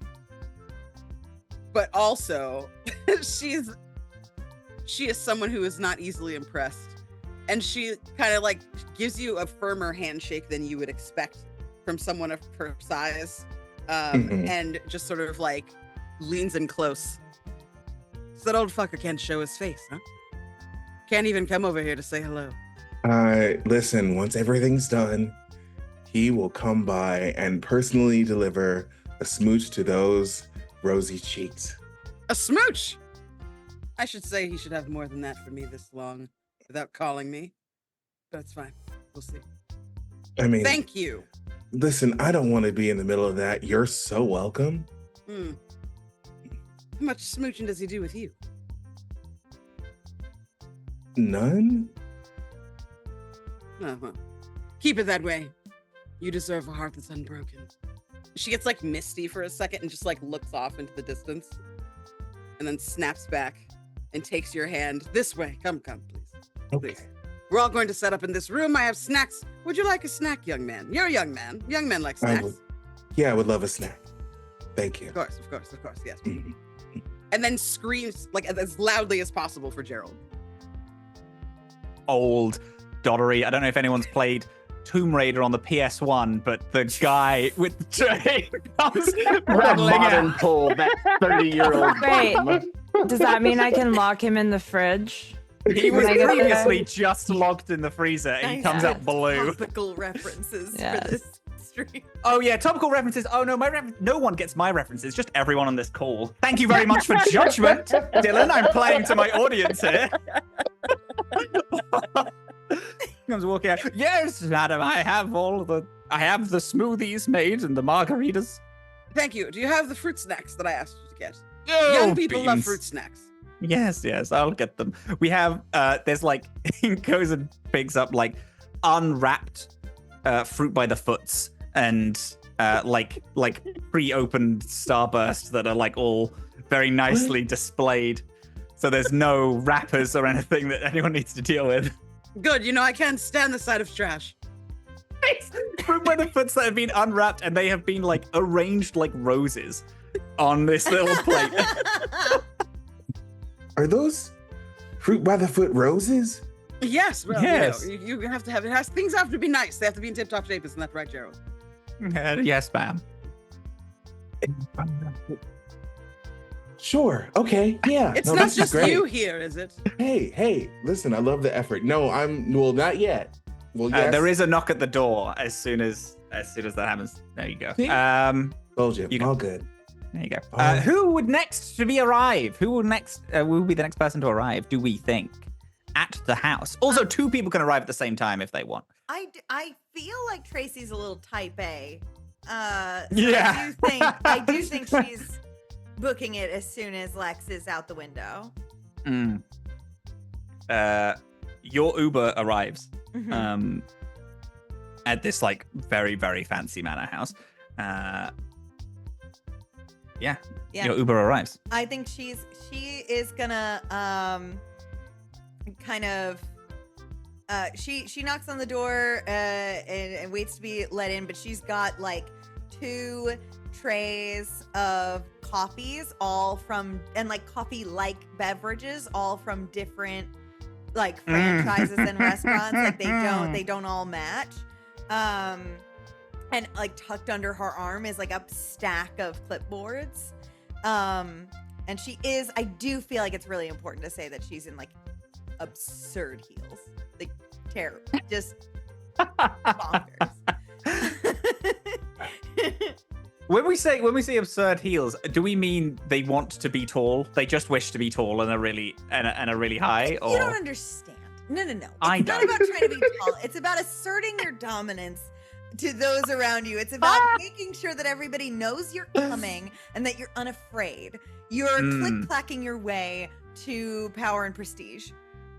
but also she is someone who is not easily impressed. And she kind of like gives you a firmer handshake than you would expect from someone of her size. And just sort of like leans in close. So that old fucker can't show his face, huh? Can't even come over here to say hello. Listen, once everything's done, he will come by and personally deliver a smooch to those rosy cheeks. A smooch! I should say he should have more than that for me this long without calling me. That's fine. We'll see. I mean, Thank you. listen, I don't want to be in the middle of that. You're so welcome. Hmm. How much smooching does he do with you? None? Uh-huh. Keep it that way. You deserve a heart that's unbroken. She gets like misty for a second and just like looks off into the distance and then snaps back and takes your hand. This way. Come, please. Okay. Please. We're all going to set up in this room. I have snacks. Would you like a snack, young man? You're a young man. Young men like I snacks. would, yeah, I would love a snack. Thank you. Of course, yes. Mhm. And then screams like as loudly as possible for Gerald. Old doddery. I don't know if anyone's played Tomb Raider on the PS1, but the guy with the tray comes What a rattling modern out. pull, that 30-year-old. Wait, does that mean I can lock him in the fridge? He was When I get there? previously just locked in the freezer, and he Nice comes out good blue. Topical references Yes. for this stream. Oh yeah, topical references. Oh no, no one gets my references. Just everyone on this call. Thank you very much for judgment, Dylan. I'm playing to my audience here. Comes walking out. Yes, madam. I have the smoothies made and the margaritas. Thank you. Do you have the fruit snacks that I asked you to get? Oh, Young people love beans. fruit snacks. Yes, I'll get them. We have there's like he goes and picks up like unwrapped fruit by the foots and like pre-opened Starburst that are like all very nicely displayed. So there's no wrappers or anything that anyone needs to deal with. Good. You know, I can't stand the sight of trash. Fruit by the foots that have been unwrapped and they have been like arranged like roses on this little plate. Are those fruit by the foot roses? Yes. Well, Yes. you have to have it. Things have to be nice. They have to be in tip-top shape. Isn't that right, Gerald? Yes, ma'am. Sure. Okay. Yeah. It's No, not this is just great. you here, is it? Hey, listen, I love the effort. No, not yet. Well, yes. There is a knock at the door as soon as that happens. There you go. See? Told you. You can- All good. There you go. Oh. Who would next to be arrive? Who will next? Will be the next person to arrive? Do we think at the house? Also, two people can arrive at the same time if they want. I feel like Tracy's a little type A. So Yeah. I do think she's booking it as soon as Lex is out the window. Mm. Your Uber arrives Mhm. at this like very very fancy manor house. Yeah. Your Uber arrives. I think she is gonna kind of she knocks on the door and waits to be let in, but she's got like 2 trays of coffees, all from and like coffee-like beverages, all from different like franchises and restaurants. Like they don't all match. And like tucked under her arm is like a stack of clipboards. And I do feel like it's really important to say that she's in like absurd heels. Like terrible. Just bonkers. When we say absurd heels, do we mean they want to be tall? They just wish to be tall and are really high, or You don't understand. No. It's I not don't. about trying to be tall. It's about asserting your dominance to those around you. It's about making sure that everybody knows you're coming and that you're unafraid. You're click-clacking your way to power and prestige.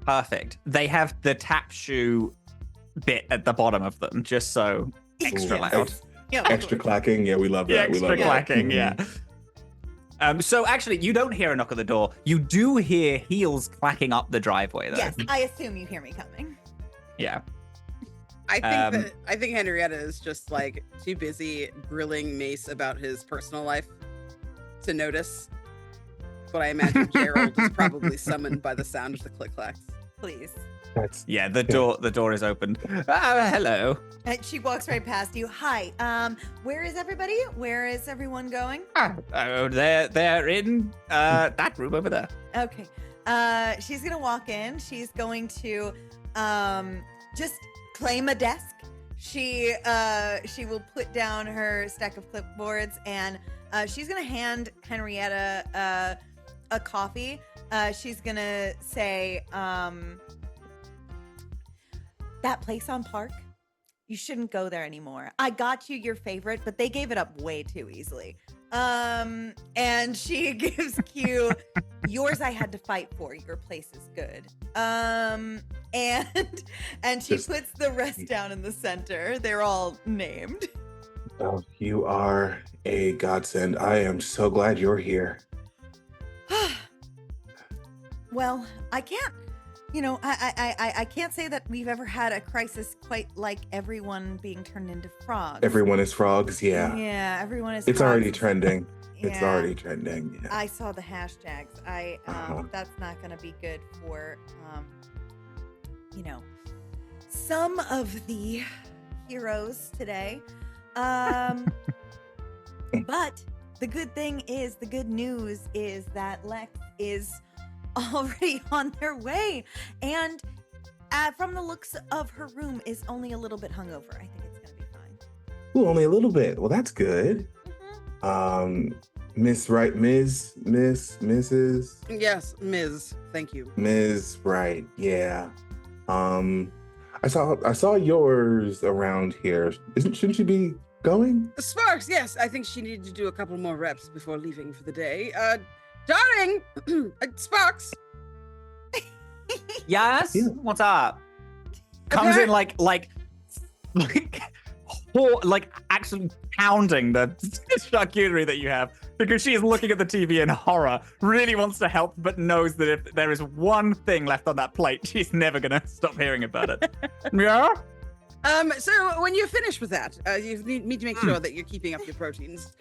perfect? They have the tap shoe bit at the bottom of them, just so extra Yes. loud. Yeah, of Extra course. clacking. Yeah, we love that. We love extra that. clacking, Mhm. yeah. So actually, you don't hear a knock at the door. You do hear heels clacking up the driveway, though. Yes, I assume you hear me coming. Yeah. I think Henrietta is just like too busy grilling Mace about his personal life to notice. But I imagine Gerald is probably summoned by the sound of the click-clacks. Please. That's Yeah, the door is opened. Hello. And she walks right past you. Hi. Where is everybody? Where is everyone going? They're in that room over there. Okay. She's gonna walk in. She's going to just claim a desk. She will put down her stack of clipboards and she's gonna hand Henrietta a coffee. She's gonna say, that place on Park, you shouldn't go there anymore. I got you your favorite, but they gave it up way too easily. And she gives Q, yours I had to fight for. Your place is good. And she Just- puts the rest down in the center. They're all named. Oh, you are a godsend. I am so glad you're here. Well, I can't, I can't say that we've ever had a crisis quite like everyone being turned into frogs. Everyone is frogs. Yeah. Yeah, everyone is It's frogs. already trending. It's Yeah. already trending. Yeah. I saw the hashtags. Uh-huh. That's not going to be good for, some of the heroes today. But the good news is that Lex is already on their way. And from the looks of her room, is only a little bit hungover. I think it's going to be fine. Ooh, only a little bit. Well, that's good. Miss Wright, Mrs. Yes, Ms. Thank you. Ms. Wright, yeah. I saw yours around here. Shouldn't you be going? Sparks, yes. I think she needed to do a couple more reps before leaving for the day. Darling, Sparks. Yes? Yeah. What's up? Comes in like actually pounding the charcuterie that you have because she is looking at the TV in horror, really wants to help, but knows that if there is one thing left on that plate, she's never gonna stop hearing about it. Yeah? So when you're finished with that, you need to make sure that you're keeping up your proteins.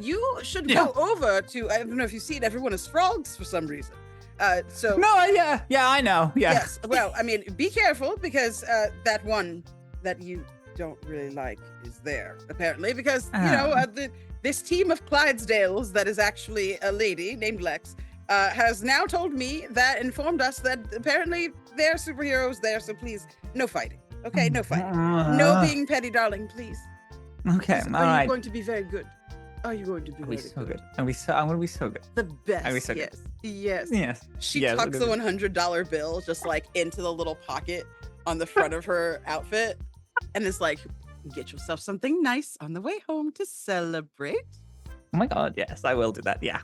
You should go over to, I don't know if you've seen, everyone is frogs for some reason. No, yeah, I know. Yeah. Yes, well, I mean, be careful because that one that you don't really like is there, apparently, because, this team of Clydesdales that is actually a lady named Lex has now told me informed us that apparently they're superheroes there, so please, no fighting. Okay, no fighting. No being petty, darling, please. Okay, all Are right. you going to be very good? Are you going to be Are we very so good? I'm gonna be so good. The best. Are we so good? Yes. Yes. She Yes, tucks the okay. $100 bill just like into the little pocket on the front of her outfit and is like, get yourself something nice on the way home to celebrate. Oh my god, yes, I will do that. Yeah.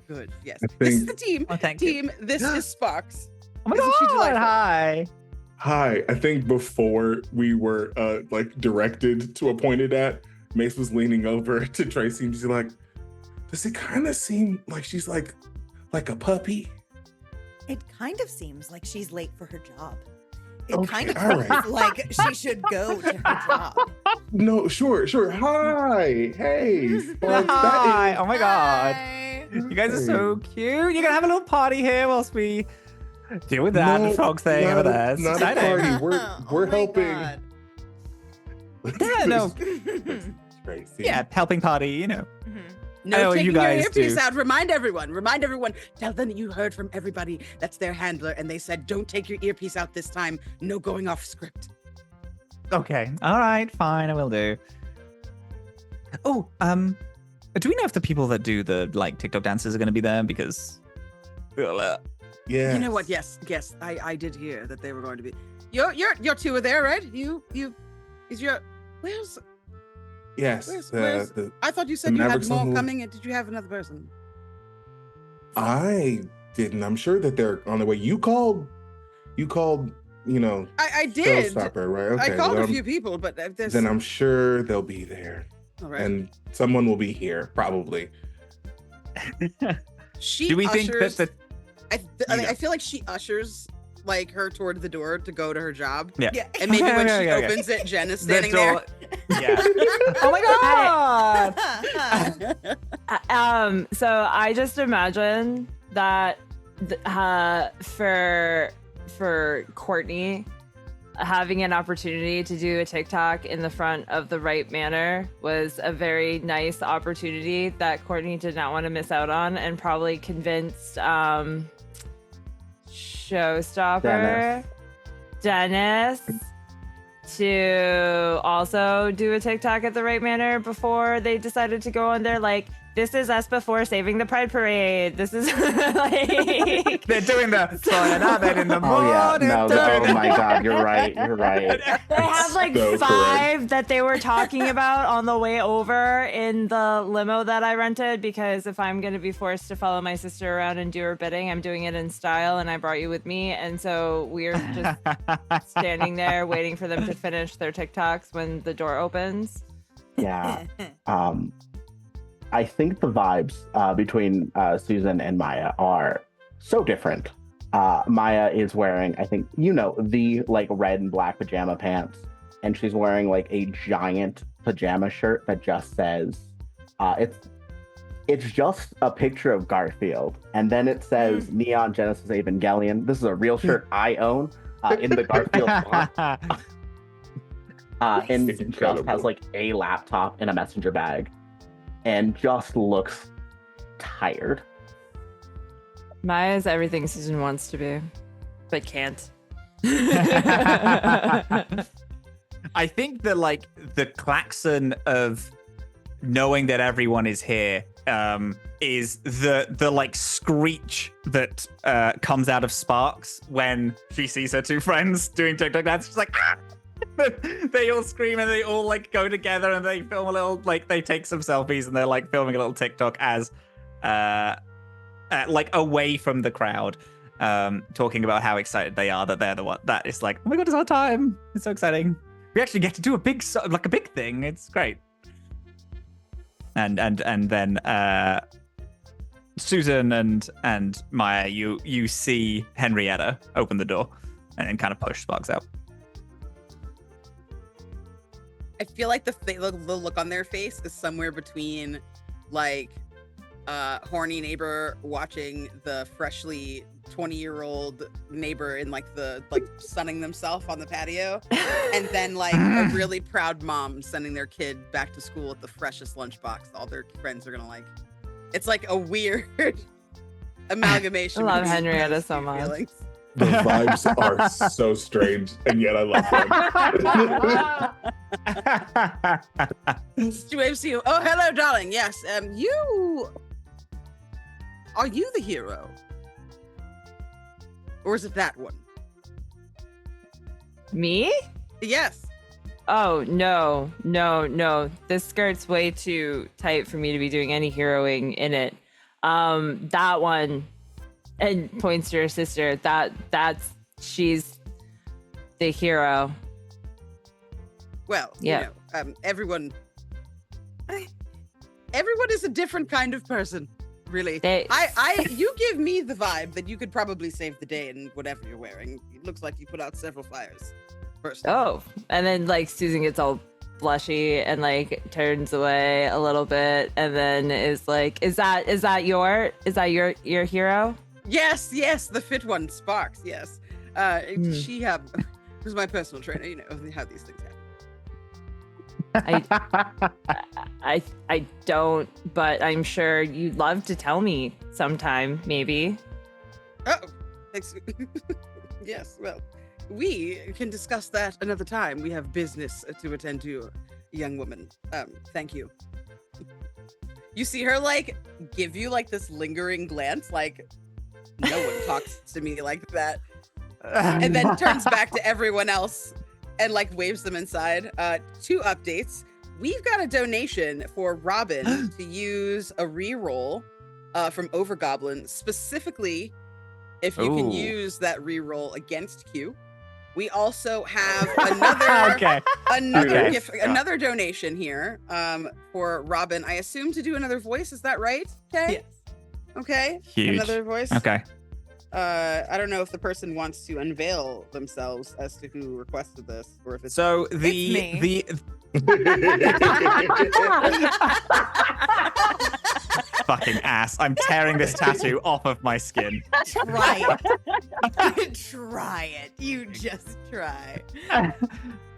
Good. Yes. I This is think- the team. Oh, thank you. Team, this is Sparks. Oh my Isn't she god, delightful? hi. Hi, I think before we were directed to a pointed at, Mace was leaning over to Tracy and she's like, does it kind of seem like she's like a puppy? It kind of seems like she's late for her job. It Okay, kind of all seems right. like she should go to her job. No, sure. Hi, hey, Sparks, Hi. Oh my god. Hi. You guys are so cute. You're gonna have a little party here whilst we deal with that No, frog thing not over a- there. It's not a exciting. party. We're Oh my helping. God. Yeah, no. Tracy. Yeah, helping party, you know. Mhm. No I know taking you your guys earpiece do. out. Remind everyone. Tell them that you heard from everybody. That's their handler. And they said, don't take your earpiece out this time. No going off script. Okay. All right. Fine. I will do. Oh, do we know if the people that do the TikTok dances are going to be there? Because Yeah. You know what? Yes. I did hear that they were going to be. Your two are there, right? Where's Yes. where's- I thought you said The you had Mavericks on more the- coming. And did you have another person? I didn't. I'm sure that they're on the way. You called. I did. Showstopper, right? Okay. I called then a few people, but there's. Then I'm sure they'll be there, All right. and someone will be here probably. She do we think ushers, that I feel like she ushers her toward the door to go to her job. Yeah. Yeah. And maybe when she Okay. opens it, Jen is the standing door? Yeah. Oh my god. So I just imagine that for Courtney, having an opportunity to do a TikTok in the front of the right manor was a very nice opportunity that Courtney did not want to miss out on, and probably convinced Showstopper Dennis to also do a TikTok at the right manor before they decided to go on their this is us before saving the Pride Parade. This is They're doing the Soledad in the Oh yeah, morning. no, oh my god, you're right. They have So 5 that they were talking about on the way over in the limo that I rented, because if I'm going to be forced to follow my sister around and do her bidding, I'm doing it in style, and I brought you with me. And so we're just standing there waiting for them to finish their TikToks when the door opens. Yeah. I think the vibes between Susan and Maya are so different. Maya is wearing, I think, the red and black pajama pants, and she's wearing a giant pajama shirt that just says, it's just a picture of Garfield, and then it says Neon Genesis Evangelion. This is a real shirt I own in the Garfield font. and just Incredible. has like a laptop in a messenger bag, and just looks tired. Maya's everything Susan wants to be, but can't. I think that like the klaxon of knowing that everyone is here is the like screech that comes out of Sparks when she sees her two friends doing TikTok dance. She's like, ah! They all scream and they all like go together and they film a little, like they take some selfies and they're like filming a little TikTok as like away from the crowd, talking about how excited they are that they're the one that is like, oh my god, it's our time, it's so exciting, we actually get to do a big thing, it's great. And then Susan and Maya, you see Henrietta open the door and then kind of push Sparks out. I feel like the look on their face is somewhere between like horny neighbor watching the freshly 20-year-old neighbor in like sunning themselves on the patio, and then like a really proud mom sending their kid back to school with the freshest lunchbox all their friends are gonna like. It's like a weird amalgamation. I love between Henrietta those so two much. feelings. The vibes are so strange, and yet I love them. She waves to you. Oh, hello, darling. Yes, are you the hero? Or is it that one? Me? Yes. Oh, no. This skirt's way too tight for me to be doing any heroing in it. That one, and points to her sister, she's the hero. Well, Yeah. everyone is a different kind of person, really. You give me the vibe that you could probably save the day in whatever you're wearing. It looks like you put out several fires. First. Oh, and then like Susan gets all blushy and like turns away a little bit, and then is like, "Is that your hero?" Yes, the fit one, Sparks. Yes, she was my personal trainer. You know how these things happen. I don't, but I'm sure you'd love to tell me sometime, maybe. Oh, thanks. Yes, well, we can discuss that another time. We have business to attend to, young woman. Thank you. You see her like give you like this lingering glance, like no one talks to me like that, and then turns back to everyone else and like waves them inside. 2 updates. We've got a donation for Robin to use a reroll from Overgoblin, specifically if you can use that reroll against Q. We also have another donation here for Robin. I assume to do another voice. Is that right? Okay. Yes. Okay. Huge. Another voice. Okay. I don't know if the person wants to unveil themselves as to who requested this, or if it's So It's me. Fucking ass. I'm tearing this tattoo off of my skin. Try it. Try it. You just try.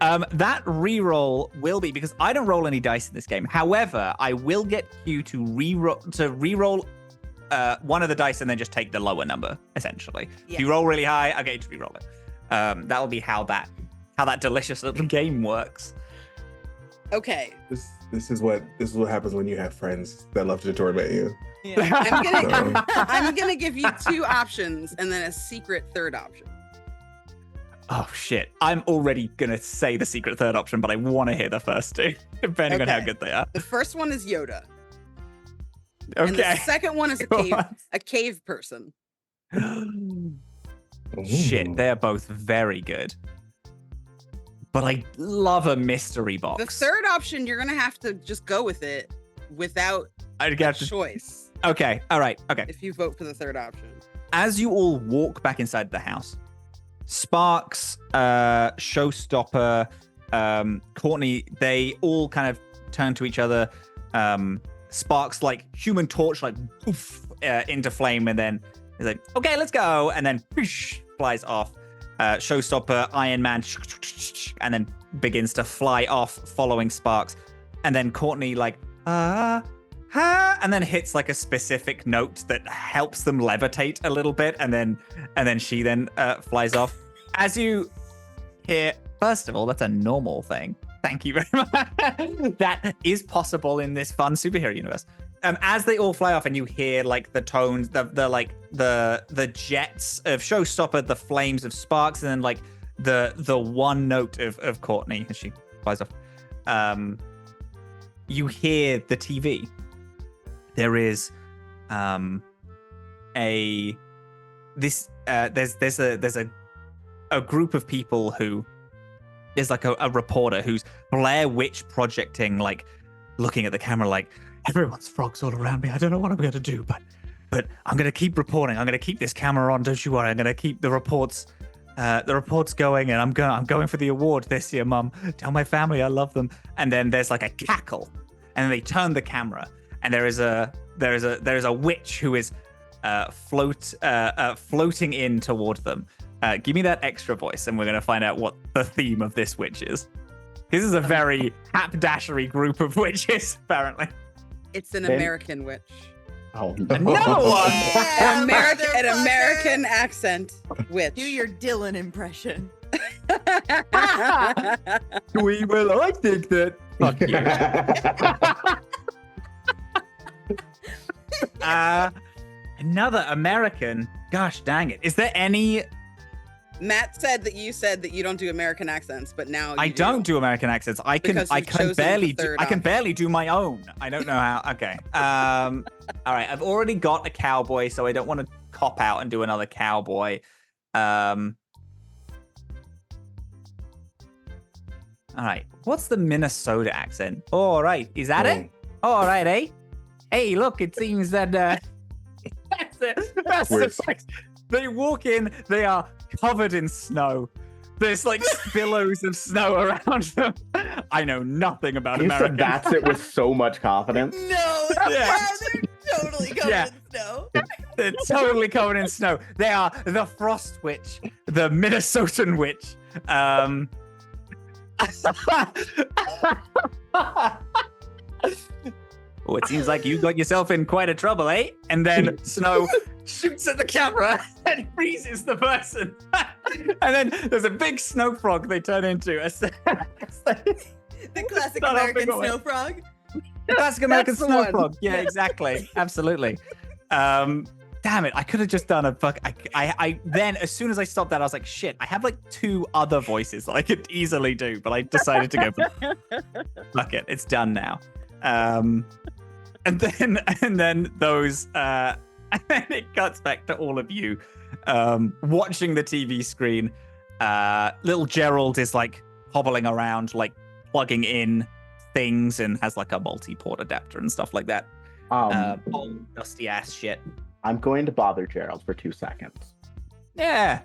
That reroll will be, because I don't roll any dice in this game. However, I will get you to reroll one of the dice and then just take the lower number, essentially. If you roll really high, I get you to reroll it. That'll be how that delicious little game works. okay. This is what happens when you have friends that love to torment you. Yeah. I'm gonna give you 2 options and then a secret third option. Oh shit. I'm already gonna say the secret third option, but I want to hear the first 2, depending on how Okay. good they are. The first one is Yoda, Okay. and the second one is a cave person. Shit, Ooh. they're both very good. But I love a mystery box. The third option, you're gonna have to just go with it without I'd a get to. choice Okay, all right, okay. if you vote for the third option. As you all walk back inside the house, Sparks, Showstopper, Courtney, they all kind of turn to each other. Sparks, like Human Torch, like poof, into flame, and then he's like, "Okay, let's go," and then whoosh, flies off. Showstopper, Iron Man, and then begins to fly off, following sparks. And then Courtney and then hits like a specific note that helps them levitate a little bit, and then she flies off. As you hear, first of all, that's a normal thing. Thank you very much. That is possible in this fun superhero universe. As they all fly off, and you hear like the tones, the jets of Showstopper, the flames of Sparks, and then like the one note of Courtney as she flies off. You hear the TV. There is there's a group of people who is like a reporter who's Blair Witch projecting, like looking at the camera like, everyone's frogs all around me. I don't know what I'm going to do, but I'm going to keep reporting. I'm going to keep this camera on. Don't you worry. I'm going to keep the reports going, and I'm going for the award this year, Mum. Tell my family I love them. And then there's like a cackle, and then they turn the camera, and there is a witch who is floating in toward them. Give me that extra voice, and we're going to find out what the theme of this witch is. This is a very haberdashery group of witches, apparently. It's an American witch. Oh, Another one! Yeah, An American accent witch. Do your Dylan impression. Well, I think that. Fuck you. Another American. Gosh dang it. Is there any? Matt said that you don't do American accents, but now I don't do American accents. I can barely do my own. I don't know how. Okay. All right. I've already got a cowboy, so I don't want to cop out and do another cowboy. All right. What's the Minnesota accent? All right. Is that it? All right, eh? Hey, look, it seems that that's it. That's the fact. They walk in, they are covered in snow. There's like billows of snow around them. I know nothing about America. You said that's it with so much confidence. No, Yeah. they're totally covered in snow. They're totally covered in snow. They are the Frost Witch, the Minnesotan Witch. Oh, it seems like you got yourself in quite a trouble, eh? And then Snow shoots at the camera and freezes the person. And then there's a big snow frog they turn into. The classic American snow frog. Classic American That's the snow one. frog. Yeah, exactly. Absolutely. Damn it. I could have just done a fuck. I then, as soon as I stopped that, I was like, shit, I have like 2 other voices that I could easily do, but I decided to go for fuck it. It's done now. And then those and then it cuts back to all of you watching the TV screen. Little Gerald is like hobbling around, like plugging in things, and has like a multi-port adapter and stuff like that. Old dusty ass shit. I'm going to bother Gerald for 2 seconds. Yeah.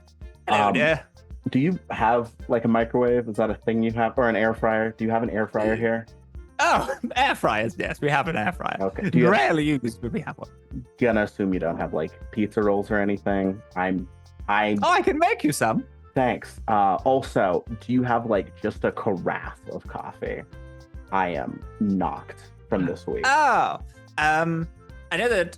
Hello there. Do you have like a microwave? Is that a thing you have, or an air fryer? Do you have an air fryer here? Oh, air fryers. Yes, we have an air fryer. Okay. Do you have, Rarely used, but we have one. gonna assume you don't have like pizza rolls or anything. Oh, I can make you some. Thanks. Also, do you have like just a carafe of coffee? I am knocked from this week. Oh, I know that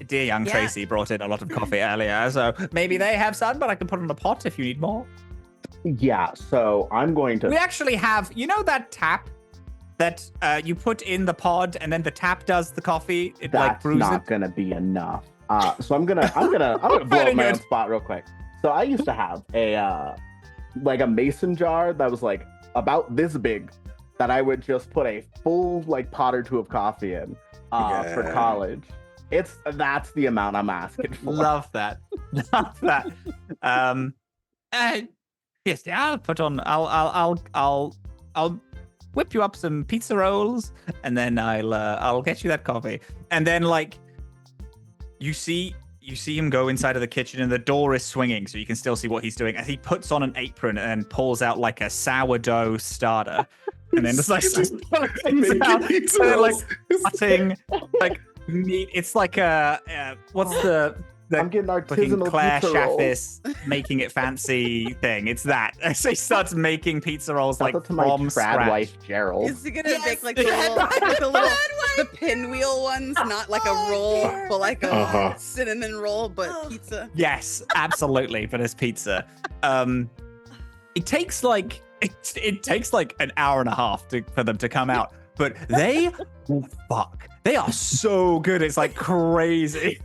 dear young Yeah. Tracy brought in a lot of coffee earlier, so maybe they have some, but I can put in a pot if you need more. Yeah, so I'm going to. We actually have, you know, that tap that you put in the pod, and then the tap does the coffee. It like That's brews not it. gonna be enough. So I'm gonna blow Very up my own good. spot real quick. So I used to have a like a mason jar that was like about this big, that I would just put a full like pot or 2 of coffee in for Yeah. college. That's the amount I'm asking for. Love that. Love that. Yes, I'll put on. I'll whip you up some pizza rolls, and then I'll get you that coffee. And then like you see him go inside of the kitchen, and the door is swinging, so you can still see what he's doing. And he puts on an apron and pulls out like a sourdough starter, and then just like starts pulling things out, and then, like cutting like meat. It's like what's the I'm getting fucking artisanal Claire pizza rolls. Chaffis making it fancy thing. It's that. So he starts making pizza rolls Shout like out to my from trad scratch. wife, Gerald. Is he gonna Yes, make like the little the pinwheel ones, not like a Oh, roll, dear. but like a Uh-huh. cinnamon roll, but Oh. pizza? Yes, absolutely, but as pizza. It takes like it takes like an hour and a half for them to come out, but they they are so good. It's like crazy,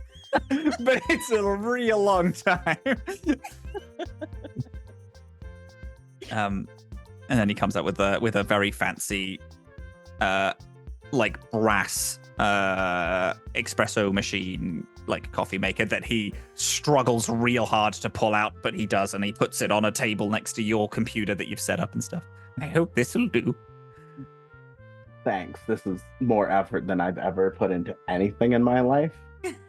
but it's a real long time. And then he comes up with a very fancy, like brass espresso machine, like coffee maker that he struggles real hard to pull out, but he does, and he puts it on a table next to your computer that you've set up and stuff. I hope this will do. Thanks. This is more effort than I've ever put into anything in my life,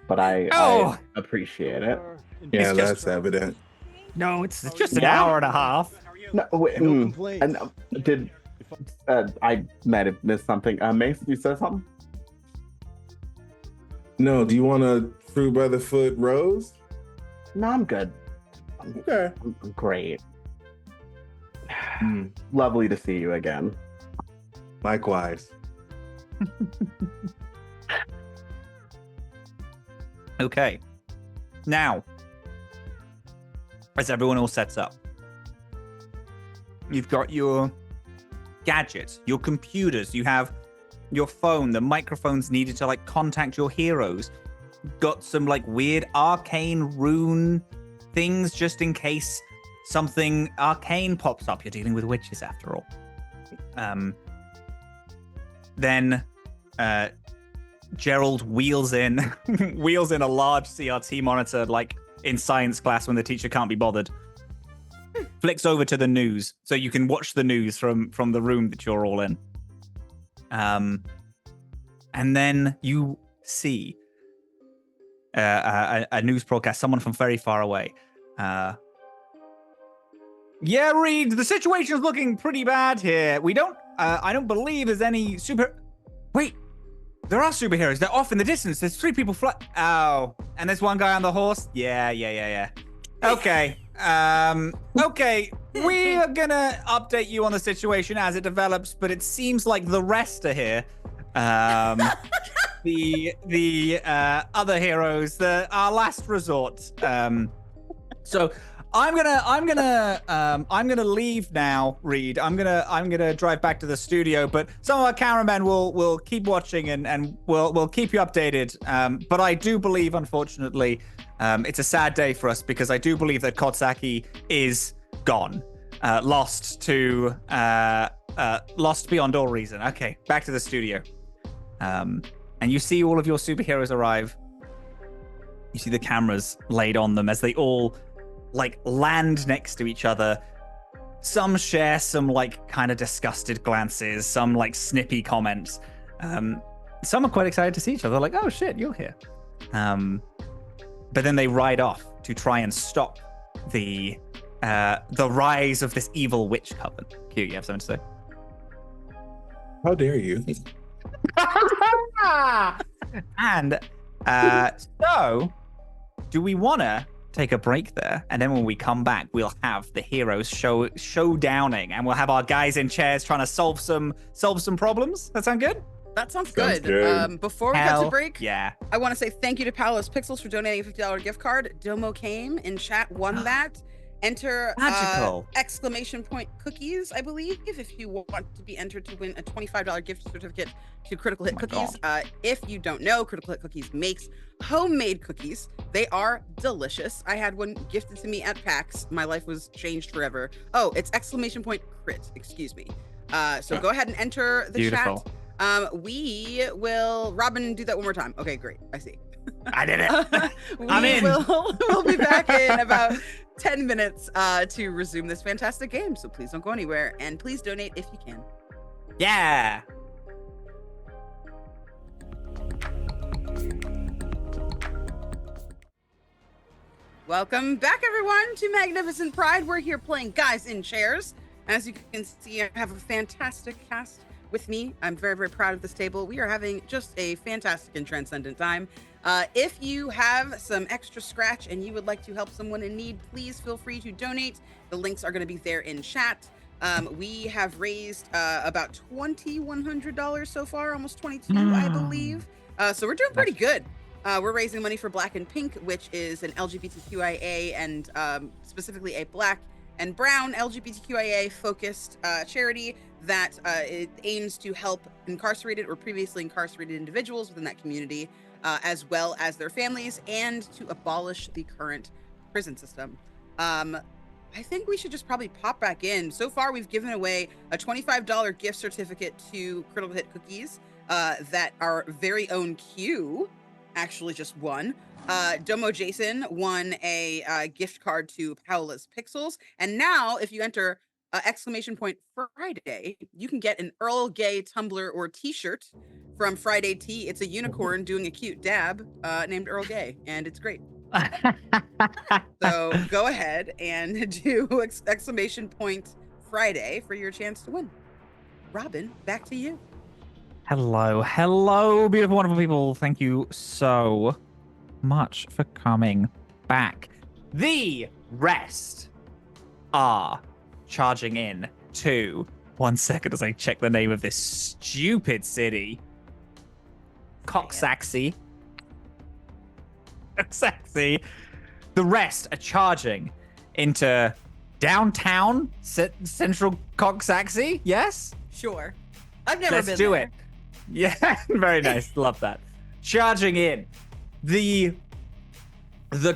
but I Oh. appreciate it. Yeah, It's just- that's evident. No, it's just an Yeah. hour and a half. No, wait, No complaints. and did I might have missed something? Mace, you said something? No, do you want a fruit by the foot rose? No, I'm good. Okay. I'm great. Hmm. Lovely to see you again. Likewise. Okay. Now, as everyone all sets up, you've got your gadgets, your computers, you have your phone, the microphones needed to like contact your heroes. Got some like weird arcane rune things just in case something arcane pops up. You're dealing with witches after all. Then Gerald wheels in a large CRT monitor like in science class when the teacher can't be bothered. Flicks over to the news so you can watch the news from the room that you're all in. And then you see a news broadcast, someone from very far away. Yeah, Reed, the situation's looking pretty bad here. I don't believe there's any Wait, there are superheroes. They're off in the distance. There's 3 people Oh, and there's one guy on the horse. Yeah. Okay. Okay. We are gonna update you on the situation as it develops, but it seems like the rest are here. The other heroes, our last resort. So I'm gonna leave now, Reed. I'm gonna drive back to the studio, but some of our cameramen will keep watching and we'll keep you updated. But I do believe, unfortunately, it's a sad day for us because I do believe that Kotsaki is gone, lost beyond all reason. Okay, back to the studio. And you see all of your superheroes arrive. You see the cameras laid on them as they all like land next to each other. Some share some like kind of disgusted glances, some like snippy comments. Some are quite excited to see each other, like, oh shit, you're here. But then they ride off to try and stop the rise of this evil witch coven. Q, you have something to say? How dare you? And so, do we want to take a break there? And then when we come back, we'll have the heroes showdowning, and we'll have our guys in chairs trying to solve some problems. That sound good? That sounds Sounds good. good. Before we cut to break, yeah. I want to say thank you to Palos Pixels for donating a $50 gift card. Domo came in chat, won that. Enter Magical. exclamation point cookies, I believe, if you want to be entered to win a $25 gift certificate to Critical Hit my Cookies. If you don't know, Critical Hit Cookies makes homemade cookies. They are delicious. I had one gifted to me at PAX. My life was changed forever. Oh, it's exclamation point crit, excuse me. So go ahead and enter the Beautiful. chat. We will, Robin, do that one more time. Okay, great. I see. I did it. I'm in. We'll be back in about 10 minutes to resume this fantastic game. So please don't go anywhere, and please donate if you can. Yeah. Welcome back, everyone, to Magnificent Pride. We're here playing Guys in Chairs. As you can see, I have a fantastic cast with me. I'm very, very proud of this table. We are having just a fantastic and transcendent time. If you have some extra scratch and you would like to help someone in need, please feel free to donate. The links are going to be there in chat. We have raised about $2,100 so far, almost 22, I believe. So we're doing pretty good. We're raising money for Black and Pink, which is an LGBTQIA and specifically a Black and Brown LGBTQIA focused charity that it aims to help incarcerated or previously incarcerated individuals within that community, as well as their families, and to abolish the current prison system. I think we should just probably pop back in. So far, we've given away a $25 gift certificate to Critical Hit Cookies that our very own Q actually just won. Domo Jason won a gift card to Paola's Pixels. And now, if you enter !Friday, you can get an Earl Gay tumbler or t-shirt from Friday Tea. It's a unicorn doing a cute dab named Earl Gay, and it's great. So go ahead and do !Friday for your chance to win. Robin, back to you. Hello, beautiful, wonderful people. Thank you so much for coming back. The rest are charging in to 1 second as I check the name of this stupid city. Coxsackie. The rest are charging into downtown central Coxsackie. Yes? Sure. I've never been Let's do there. it. Yeah, very nice. Love that. Charging in the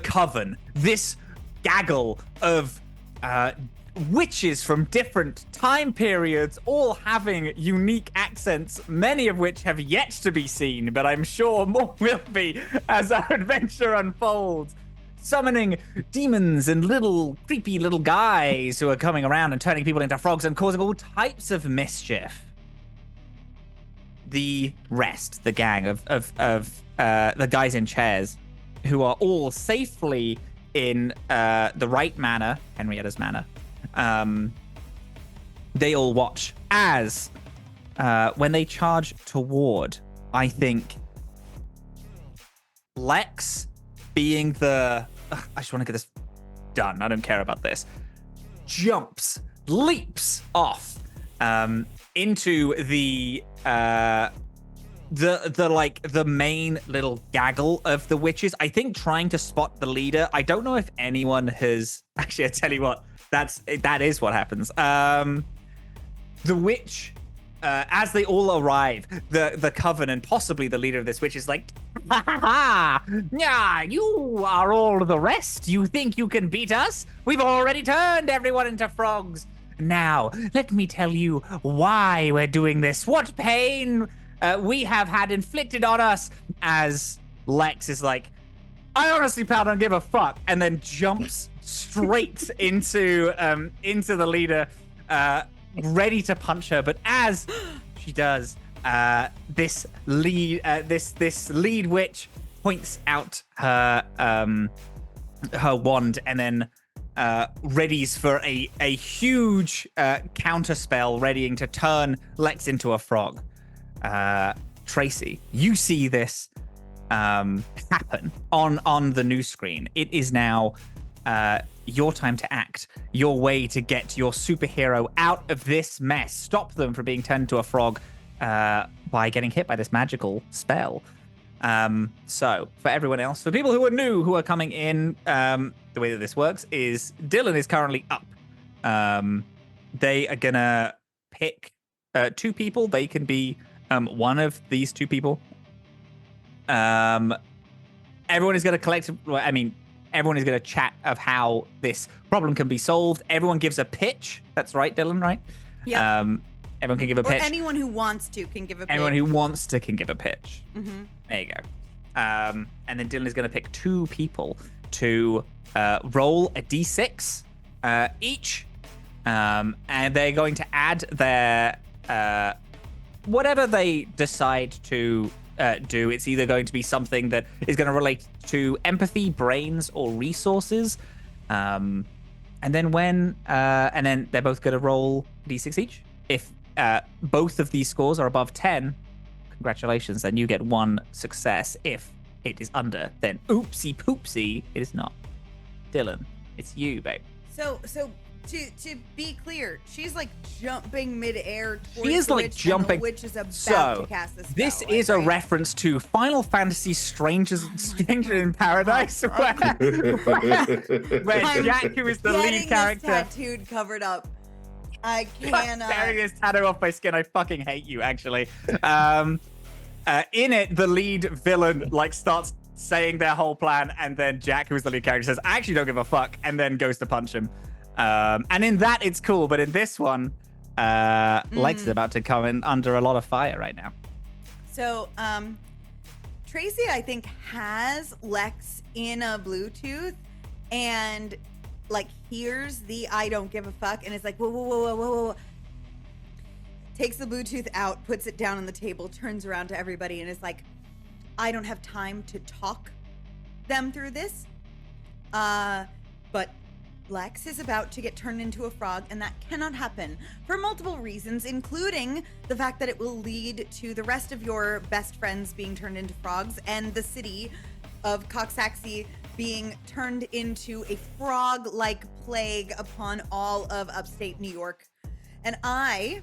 coven, this gaggle of witches from different time periods, all having unique accents, many of which have yet to be seen, but I'm sure more will be as our adventure unfolds. Summoning demons and little creepy little guys who are coming around and turning people into frogs and causing all types of mischief. The rest, the gang of the guys in chairs, who are all safely in the right manor, Henrietta's manor. They all watch as when they charge toward, I think, Lex being the... I just want to get this done. I don't care about this. Leaps off into the main little gaggle of the witches. I think trying to spot the leader. I don't know if anyone has actually. I tell you what, that is what happens. The witch, as they all arrive, the coven and possibly the leader of this witch is like, ha ha ha! Yeah, you are all the rest. You think you can beat us? We've already turned everyone into frogs. Now, let me tell you why we're doing this. What pain we have had inflicted on us. As Lex is like, I honestly, pal, don't give a fuck, and then jumps straight into the leader, ready to punch her. But as she does, this lead witch points out her wand and then readies for a huge counter spell, readying to turn Lex into a frog. Tracy, you see this happen on the news screen. It is now your time to act, your way to get your superhero out of this mess, stop them from being turned into a frog by getting hit by this magical spell. So for everyone else, for people who are new, who are coming in, the way that this works is Dylan is currently up. They are gonna pick two people. They can be one of these two people. Everyone is gonna everyone is gonna chat of how this problem can be solved. Everyone gives a pitch. That's right, Dylan, right? Yeah. Everyone can give a pitch. Or anyone who wants to can give a pitch. Anyone who wants to can give a pitch. Mm-hmm. There you go. And then Dylan is going to pick two people to roll a d6 each. And they're going to add their whatever they decide to do. It's either going to be something that is going to relate to empathy, brains, or resources. And then and then they're both going to roll d6 each. If both of these scores are above 10, congratulations, then you get one success. If it is under, then oopsie poopsie, it is not. Dylan, it's you, babe. So to be clear, she's like jumping midair towards She is the like witch, and jumping. the witch is about So to cast the spell. this is a right? reference to Final Fantasy Stranger in Paradise, where Jack, who is the lead Getting character, this tattooed, covered up. I cannot. tearing this tattoo off my skin. I fucking hate you, actually. In it, the lead villain like starts saying their whole plan, and then Jack, who is the lead character, says, "I actually don't give a fuck," and then goes to punch him. And in that, it's cool, but in this one, Lex is about to come in under a lot of fire right now. So, Tracy, I think, has Lex in a Bluetooth and like hears the "I don't give a fuck" and is like, whoa, whoa, whoa, whoa, whoa, whoa. Takes the Bluetooth out, puts it down on the table, turns around to everybody and is like, I don't have time to talk them through this. But Lex is about to get turned into a frog, and that cannot happen for multiple reasons, including the fact that it will lead to the rest of your best friends being turned into frogs and the city of Coxsackie being turned into a frog-like plague upon all of upstate New York. And I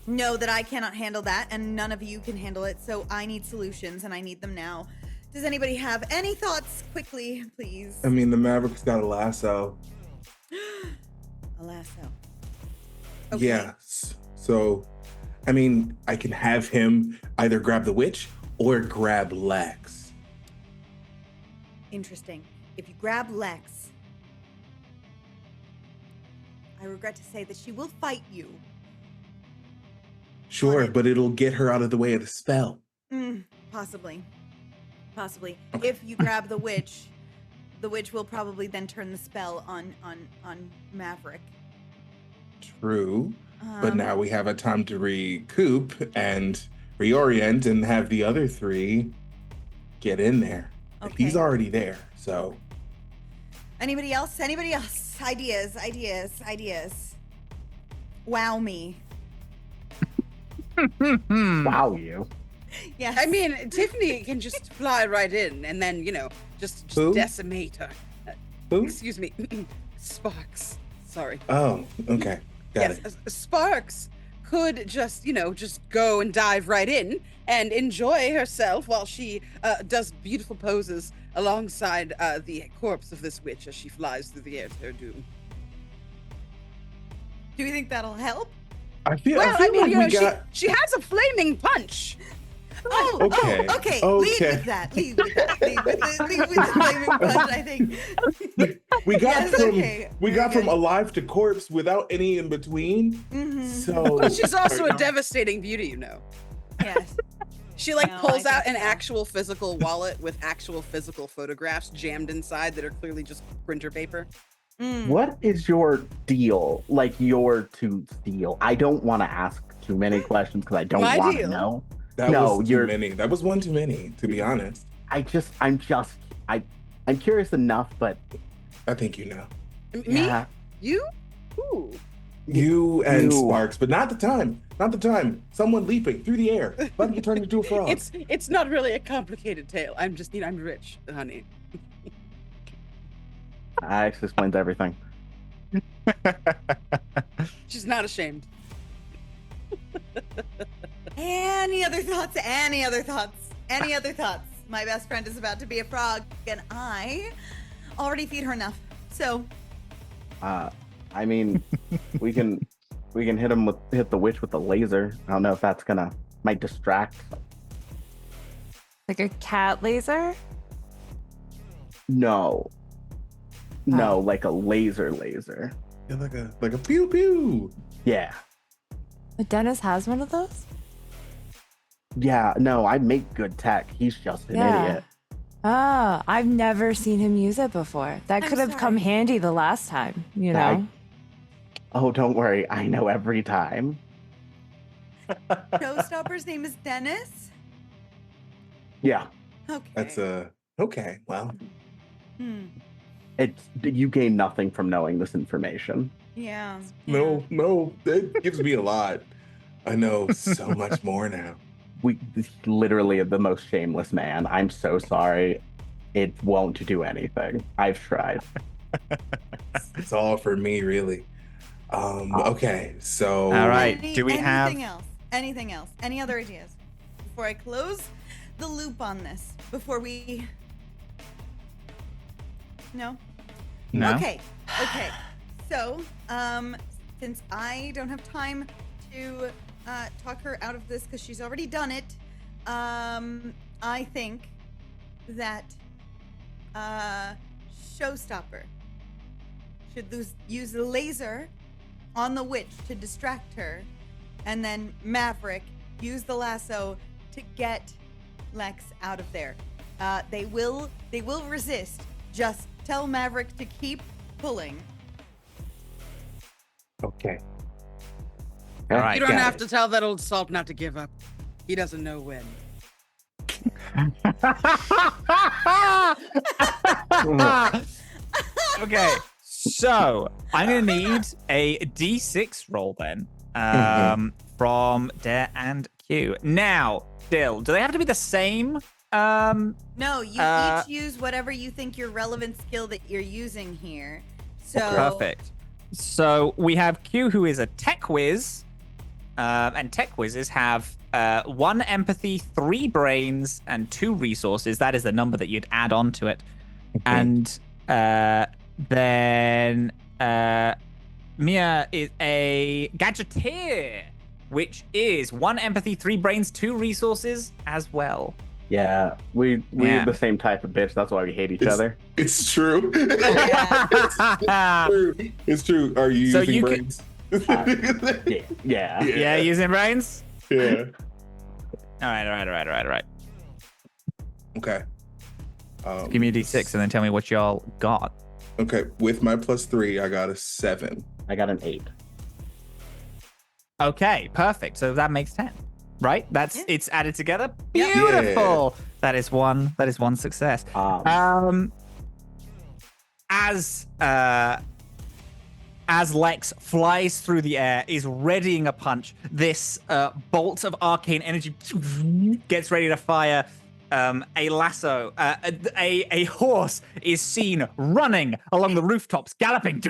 know that I cannot handle that, and none of you can handle it, so I need solutions, and I need them now. Does anybody have any thoughts? Quickly, please. I mean, the Maverick's got a lasso. A lasso. Okay. Yes. So, I mean, I can have him either grab the witch or grab Lex. Interesting. If you grab Lex, I regret to say that she will fight you. Sure, Right. but it'll get her out of the way of the spell. Possibly. Possibly. Okay. If you grab the witch will probably then turn the spell on Maverick. True. But now we have a time to recoup and reorient and have the other three get in there. And he's Okay. already there, so. Anybody else? Anybody else? Ideas. Wow me. Wow, you. Yes. I mean, Tiffany can just fly right in and then, just Who? decimate her. Who? Excuse me. Sparks. Sorry. Oh, okay. Got Yes, it. Sparks could just go and dive right in and enjoy herself while she does beautiful poses alongside the corpse of this witch as she flies through the air to her doom. Do you think that'll help? I feel Well, I mean, like we got. she has a flaming punch. Okay, okay. Lead okay. with that. Lead with the flaming punch, I think. We got Yes, from okay. we Very got from good. alive to corpse without any in between. Mhm. So But she's also a devastating beauty, Yes. She No, I pulls out think an so. actual physical wallet with actual physical photographs jammed inside that are clearly just printer paper. What is your deal? Like your to steal? I don't want to ask too many questions because I don't My want to deal? know. that No, was too you're- many. That was one too many, to be honest. I'm curious enough, but I think you know. Me? yeah. You? Ooh. You and You. Sparks, but not the time. Not the time. Someone leaping through the air. About to get turned into a frog. It's not really a complicated tale. I'm rich, honey. That actually explains everything. She's not ashamed. Any other thoughts? Any other thoughts? Any other thoughts? My best friend is about to be a frog, and I already feed her enough. So, I mean, we can hit the witch with the laser. I don't know if that's might distract. Like a cat laser? No, like a laser. Yeah, like a pew pew. Yeah, Dennis has one of those? yeah. No, I make good tech. He's just an idiot. Oh, I've never seen him use it before. That I'm could have come sorry. handy the last time, you know? Oh, don't worry. I know every time. showstopper's name is Dennis. Yeah, Okay. That's okay. Well, you gain nothing from knowing this information. Yeah. no, it gives me a lot. I know so much more now. we literally the most shameless man. I'm so sorry. It won't do anything. I've tried. It's all for me, really. Okay, so All right. Do we have anything else? Any other ideas before I close the loop on this? Before we No. Okay. So, since I don't have time to talk her out of this because she's already done it, I think that Showstopper should use the laser on the witch to distract her, and then Maverick use the lasso to get Lex out of there. They will resist. Just tell Maverick to keep pulling. okay. All right. You don't got have it. to tell that old salt not to give up. He doesn't know when. Okay, so I'm gonna need a D6 roll then, from Dare and Q. Now, Dill, do they have to be the same? No, you each use whatever you think your relevant skill that you're using here. So Perfect. So we have Q, who is a tech whiz, and tech whizzes have 1 empathy, 3 brains, and 2 resources. That is the number that you'd add on to it. And then Mia is a gadgeteer, which is 1 empathy, 3 brains, 2 resources as well. Yeah, we're the same type of bitch. That's why we hate each other. It's true. Yeah. It's true. Are you So using you brains? Yeah. Yeah, using brains? Yeah. All right. Okay. Give me a D6 and then tell me what y'all got. Okay, with my +3, I got a 7. I got an 8. Okay, perfect. So that makes 10. Right? That's it's added together. Yeah. Beautiful. That is one success. As Lex flies through the air, is readying a punch, this bolt of arcane energy gets ready to fire. A lasso, a horse is seen running along the rooftops, galloping,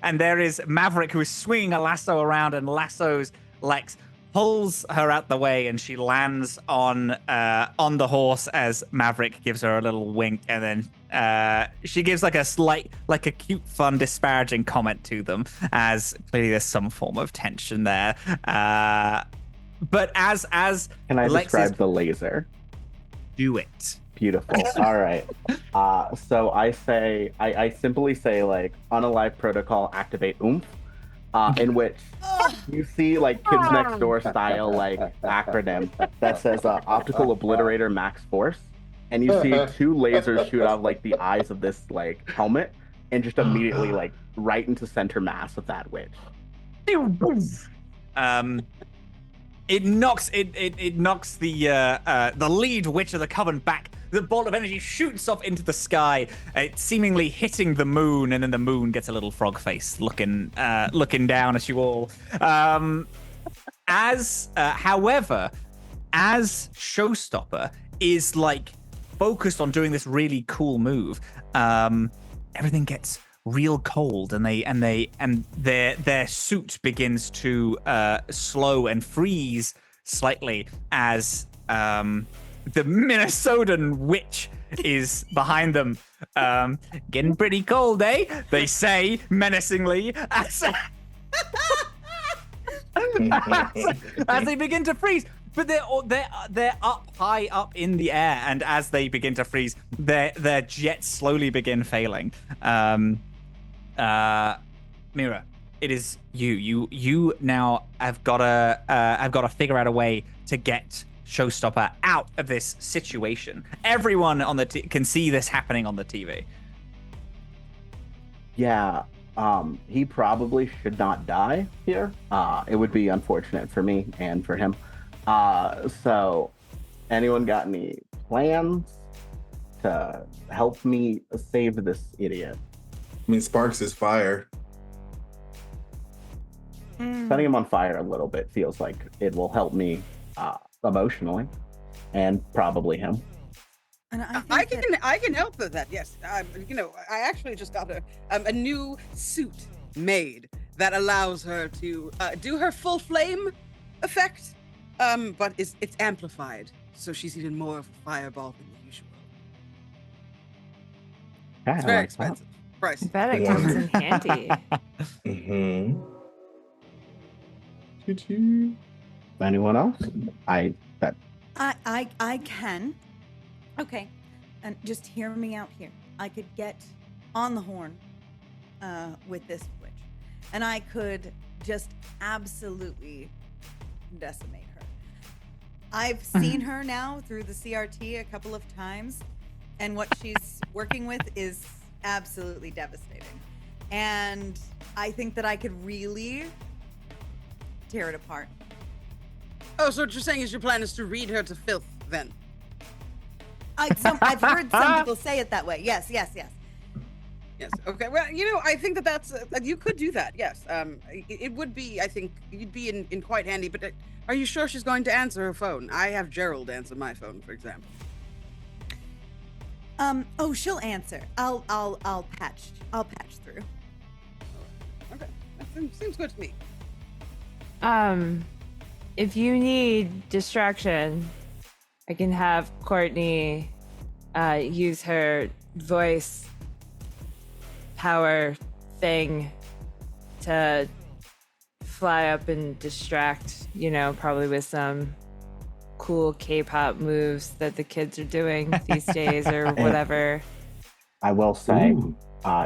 and there is Maverick who is swinging a lasso around and lassos Lex, pulls her out the way, and she lands on the horse as Maverick gives her a little wink, and then she gives like a cute, fun, disparaging comment to them, as clearly there's some form of tension there. But as Can I Lex describe the laser? do it. Beautiful. All right. So I simply say like unalive protocol activate oomph, in which you see like kids next door style like acronym that says optical obliterator max force, and you see 2 lasers shoot out of like the eyes of this like helmet and just immediately like right into center mass of that witch. It knocks the lead witch of the coven back. The bolt of energy shoots off into the sky, seemingly hitting the moon, and then the moon gets a little frog face looking down at you all. However, as Showstopper is like focused on doing this really cool move, everything gets real cold, and their suit begins to slow and freeze slightly as the Minnesotan witch is behind them. Getting pretty cold, eh? They say menacingly as they begin to freeze. But they're up high up in the air, and as they begin to freeze, their jets slowly begin failing. Mira, it is you. You now have got to figure out a way to get Showstopper out of this situation. Everyone on the can see this happening on the TV. Yeah. He probably should not die here. It would be unfortunate for me and for him. So anyone got any plans to help me save this idiot? I mean, Sparks is fire. Setting him on fire a little bit feels like it will help me emotionally, and probably him. And I can help with that. Yes, you know, I actually just got a new suit made that allows her to do her full flame effect, but it's amplified, so she's even more of a fireball than usual. Yeah, It's I very like that. expensive. Price. I bet it comes in handy. Mm-hmm. Choo-choo. Anyone else? I can. Okay, and just hear me out here. I could get on the horn with this witch, and I could just absolutely decimate her. I've seen her now through the CRT a couple of times, and what she's working with is absolutely devastating. And I think that I could really tear it apart. Oh, so what you're saying is your plan is to read her to filth, then? I've heard some people say it that way. Yes. Yes. Okay. Well, you know, I think that's you could do that. Yes. It would be. I think you'd be in quite handy. But are you sure she's going to answer her phone? I have Gerald answer my phone, for example. Oh, she'll answer. I'll patch through. Okay. That seems good to me. If you need distraction, I can have Courtney use her voice power thing to fly up and distract, you know, probably with some cool K-pop moves that the kids are doing these days or whatever. I will say,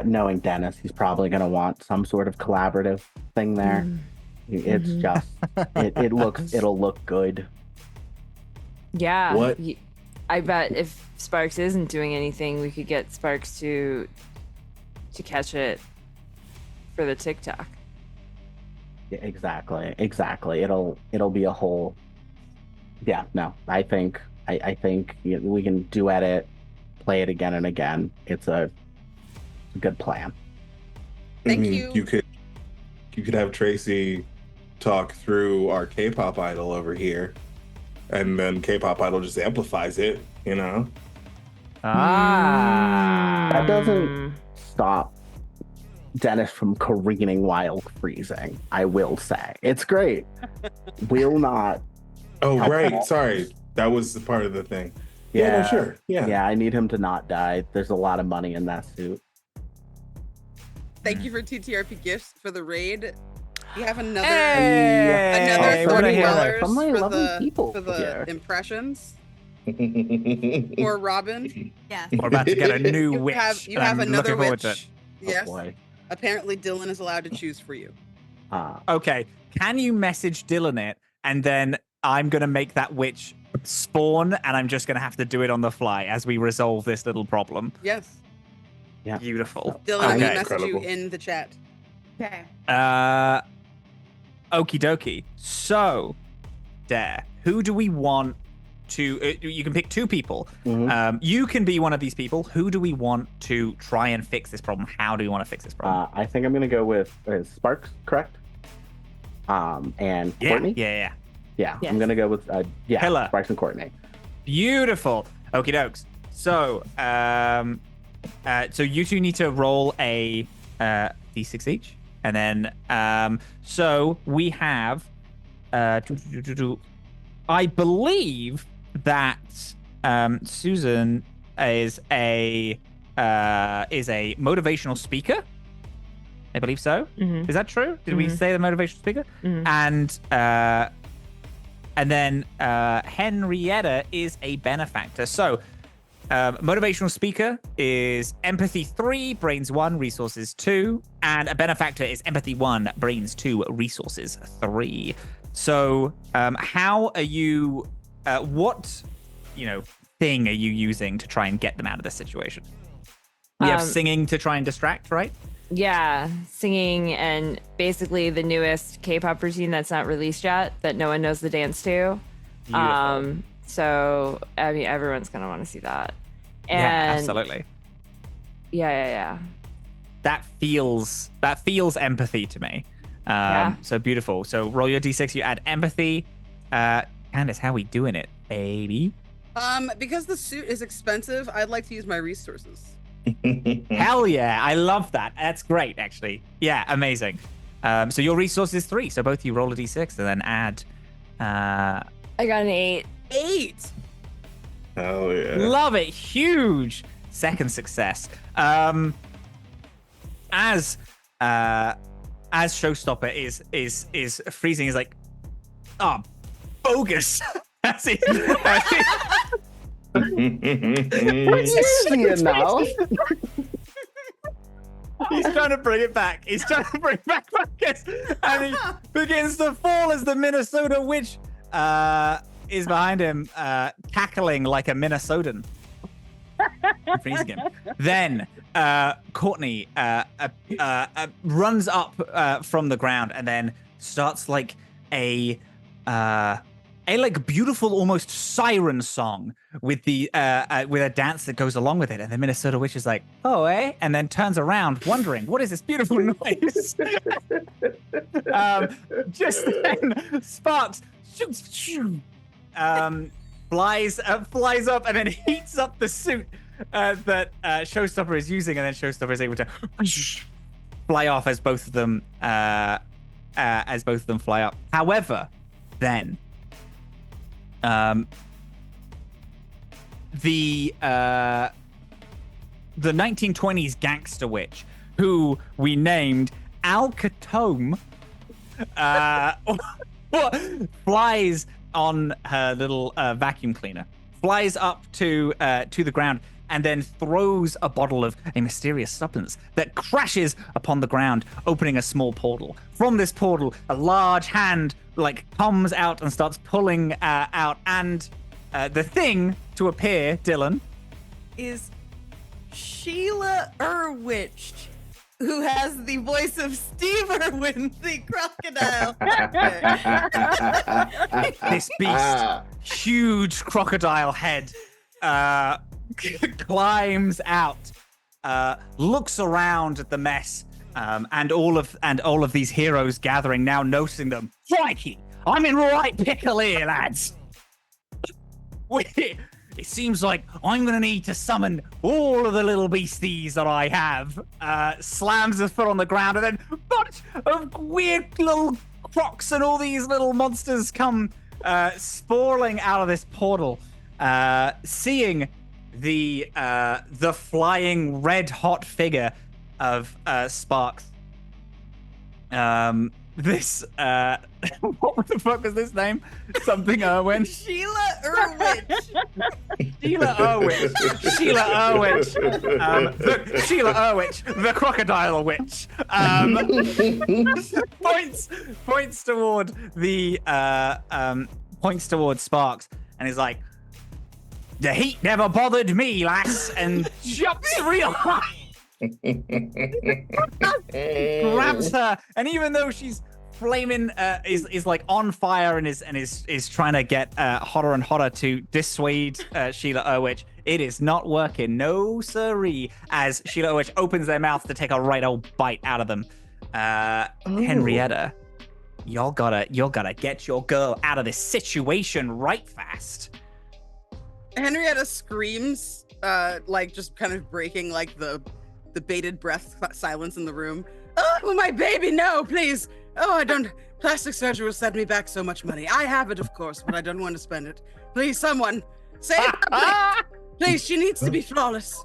knowing Dennis, he's probably going to want some sort of collaborative thing there. It's just, it'll look good. Yeah. What? I bet if Sparks isn't doing anything, we could get Sparks to catch it for the TikTok. Yeah, exactly. It'll be a whole. Yeah, no, I think we can duet it, play it again and again. It's a good plan. Thank Mhm. you. You could have Tracy talk through our K-pop idol over here, and then K-pop idol just amplifies it. You know. That doesn't stop Dennis from careening while freezing. I will say it's great. Will not. Oh right, sorry, that was the part of the thing. Yeah, no, sure. Yeah. I need him to not die. There's a lot of money in that suit. Thank you for TTRP gifts for the raid. You have another Hey, what a hero. $30 From my for lovely people the here. impressions or Robin. Yes. We're about to get a new You witch. have and I'm another looking forward to witch. it. Yes. Oh boy. Apparently, Dylan is allowed to choose for you. Okay, can you message Dylan it, and then I'm gonna make that witch spawn, and I'm just gonna have to do it on the fly as we resolve this little problem. Yes. Yeah. Beautiful. Dylan, I'm Okay. gonna message you Incredible. in the chat. Okay. Okie dokie. So, Dare, who do we want to? You can pick two people. Mhm. You can be one of these people. Who do we want to try and fix this problem? How do we want to fix this problem? I think I'm gonna go with Sparks, correct? And yeah, Courtney. yeah. Yeah, Yes. I'm gonna go with Pillar. Sparks and Courtney. Beautiful. Okie dokes. So, so you two need to roll a d6 each, and then so we have I believe that Susan is a motivational speaker. I believe so. Mhm. Is that true? Did we Mhm. say the motivational speaker? Mhm. And then Henrietta is a benefactor. So motivational speaker is empathy 3, brains 1, resources 2, and a benefactor is empathy 1, brains 2, resources 3. So how are you? What thing are you using to try and get them out of this situation? We have singing to try and distract, right? Yeah, singing and basically the newest K-pop routine that's not released yet that no one knows the dance to. Beautiful. So I mean, everyone's gonna want to see that. And Yeah, absolutely. Yeah. That feels empathy to me. Yeah. So beautiful. So roll your d6. You add empathy. Candace, how we doing it, baby? Because the suit is expensive, I'd like to use my resources. Hell yeah, I love that. That's great, actually. Yeah, amazing. So your resource is 3, so both of you roll a d6 and then add. I got an 8. 8. Hell yeah. Love it, huge second success. As Showstopper is freezing, he's like, oh, bogus. As he, You know. He's trying to bring it back. He's trying to bring back focus, and he begins to fall as the Minnesota witch is behind him, cackling like a Minnesotan. Freezing him. Then Courtney runs up from the ground and then starts like a like beautiful, almost siren song with the with a dance that goes along with it. And the Minnesota witch is like, "Oh, eh?" and then turns around, wondering, "What is this beautiful noise?" Just then, Sparks flies up and then heats up the suit that Showstopper is using, and then Showstopper is able to fly off as both of them fly up. However, then the 1920s gangster witch, who we named Al Katome, flies on her little vacuum cleaner, flies up to the ground, and then throws a bottle of a mysterious substance that crashes upon the ground, opening a small portal. From this portal, a large hand comes out and starts pulling out, and the thing to appear, Dylan, Is Sheila Irwich, who has the voice of Steve Irwin, the crocodile. this beast, huge crocodile head, climbs out, looks around at the mess, and all of these heroes gathering now, noticing them. Crikey, I'm in right pickle here, lads. It seems like I'm gonna need to summon all of the little beasties that I have. Slams his foot on the ground, and then a bunch of weird little crocs and all these little monsters come sprawling out of this portal. Seeing the flying red hot figure of Sparks. This what the fuck was this name? Something Irwin. Sheila Irwich. Sheila Irwich. Sheila Irwich. Sheila Irwich, the crocodile witch. Points toward the points toward Sparks, and he's like, "The heat never bothered me, lass," and jumps real high. Grabs her, and even though she's flaming, is like on fire and is trying to get hotter and hotter to dissuade Sheila Irwich, it is not working. No siree. As Sheila Irwich opens their mouth to take a right old bite out of them. Henrietta, y'all gotta get your girl out of this situation right fast. Henrietta screams, just kind of breaking the bated breath silence in the room. Oh, my baby, no, please. Oh, I don't. Plastic surgery will set me back so much money. I have it, of course, but I don't want to spend it. Please, someone, save her. Please, she needs to be flawless.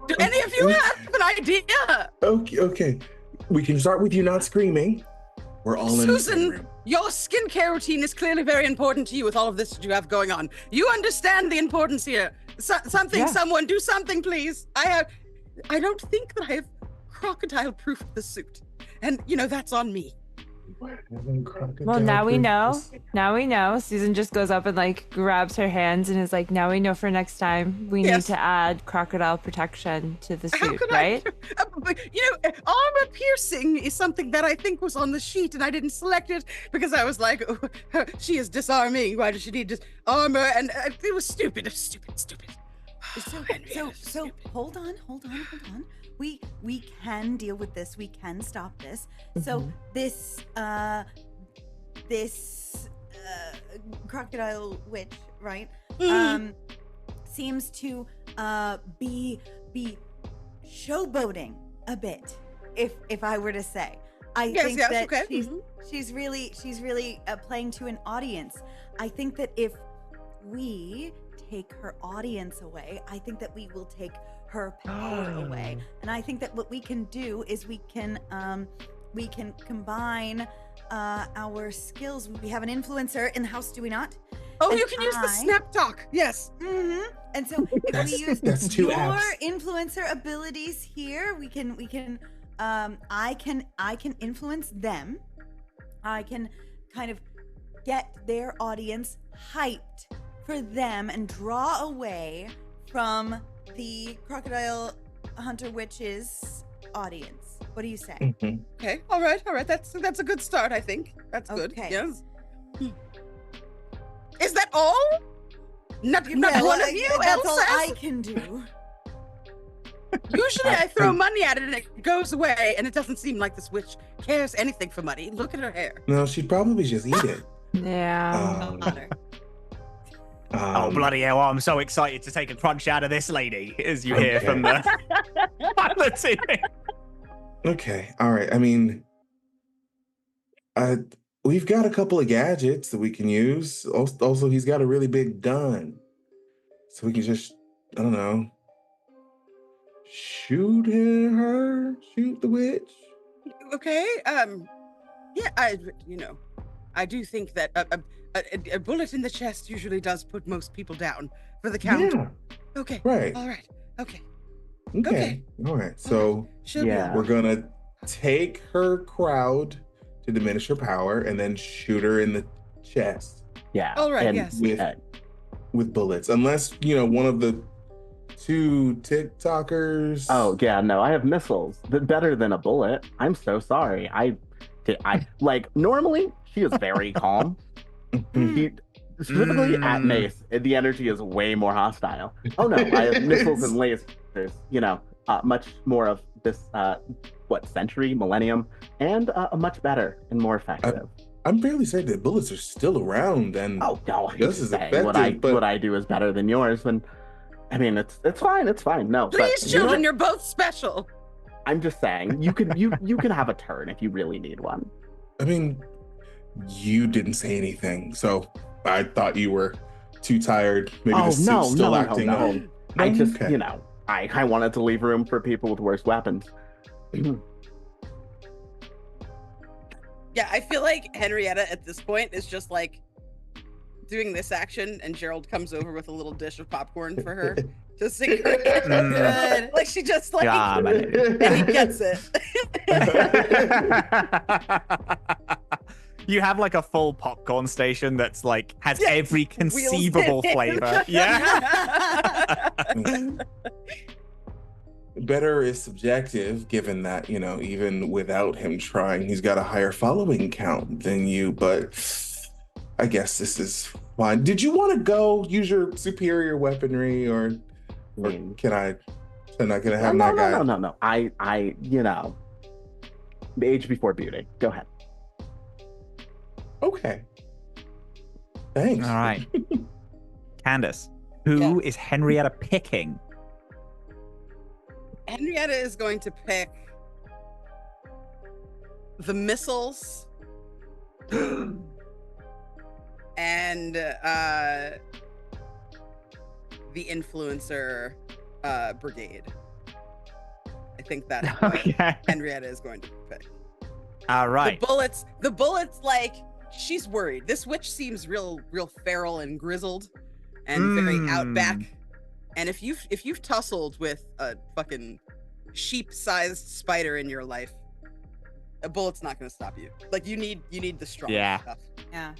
Do any of you have an idea? Okay. We can start with you not screaming. We're all in the same Susan, room. your skincare routine is clearly very important to you with all of this that you have going on. You understand the importance here. Someone, do something, please. I don't think that I have crocodile-proofed the suit. And, that's on me. Well, now we know. Now we know. Susan just goes up and grabs her hands and is like, "Now we know for next time we need to add crocodile protection to the suit, right?" Armor piercing is something that I think was on the sheet, and I didn't select it because I was like, oh, she is disarming. Why does she need armor? And it was stupid. Stupid. So hold on. We can deal with this. We can stop this. So this crocodile witch, right? Mhm. Seems to be showboating a bit, if I were to say. I think Yes, that okay. she's really playing to an audience. I think that if we take her audience away, I think that we will take her power away. And I think that what we can do is we can combine our skills. We have an influencer in the house, do we not? Oh, And you can use the snap talk. Yes. Mm-hmm. And so if we use That's two your apps. influencer abilities here, we can I can influence them. I can kind of get their audience hyped for them and draw away from the crocodile hunter witch's audience. What do you say? Mhm. Okay. All right. That's a good start, I think. That's good. Okay. Yes. Is that all? Not Well, one of you that's else all says? I can do. Usually I throw money at it and it goes away, and it doesn't seem like this witch cares anything for money. Look at her hair. No, she'd probably just eat it. Yeah. Um, Honor. Oh, bloody hell. I'm so excited to take a crunch out of this lady, as you hear from the TV. Okay, all right. I mean, we've got a couple of gadgets that we can use. Also, he's got a really big gun, so we can just, I don't know, shoot the witch. Okay. Yeah. I do think that a bullet in the chest usually does put most people down for the count. Yeah, Okay. right. All right. Okay. Okay. All right. So She'll be Yeah. all we're right. gonna take her crowd to diminish her power, and then shoot her in the chest Yeah. All right, and, yes. with bullets, unless one of the two TikTokers. Oh yeah, no, I have missiles. Better than a bullet. I'm so sorry. I like normally she is very calm. She, specifically at Mace, the energy is way more hostile. Oh no, I have missiles and lasers. Much more of this century, millennium, and much better and more effective. I'm fairly certain that bullets are still around, and Oh no, I'm this just is saying effective. what I do is better than yours. When I mean, it's fine. It's fine. No, Please, but children, you're both special. I'm just saying you can have a turn if you really need one. I mean, you didn't say anything, so I thought you were too tired. Maybe the suit's still acting up. I just Okay. I wanted to leave room for people with worse weapons. Yeah, I feel like Henrietta at this point is just like doing this action, and Gerald comes over with a little dish of popcorn for her to sing her. Good. Like she just like, Yeah, man. and he gets it. You have like a full popcorn station that's like has Yeah, every conceivable in. flavor. Yeah. Better is subjective, given that, even without him trying, he's got a higher following count than you, but I guess this is fine. Did you want to go use your superior weaponry, or can I have that guy? No. I the age before beauty. Go ahead. Okay. Thanks. All right. Candace, who is Henrietta picking? Henrietta is going to pick the missiles and the influencer brigade. I think that's what Okay. Henrietta is going to pick. All right. The bullets, like, she's worried. This witch seems real feral and grizzled and very outback. And if you've tussled with a fucking sheep-sized spider in your life, a bullet's not going to stop you. Like, you need the strong stuff. Yeah.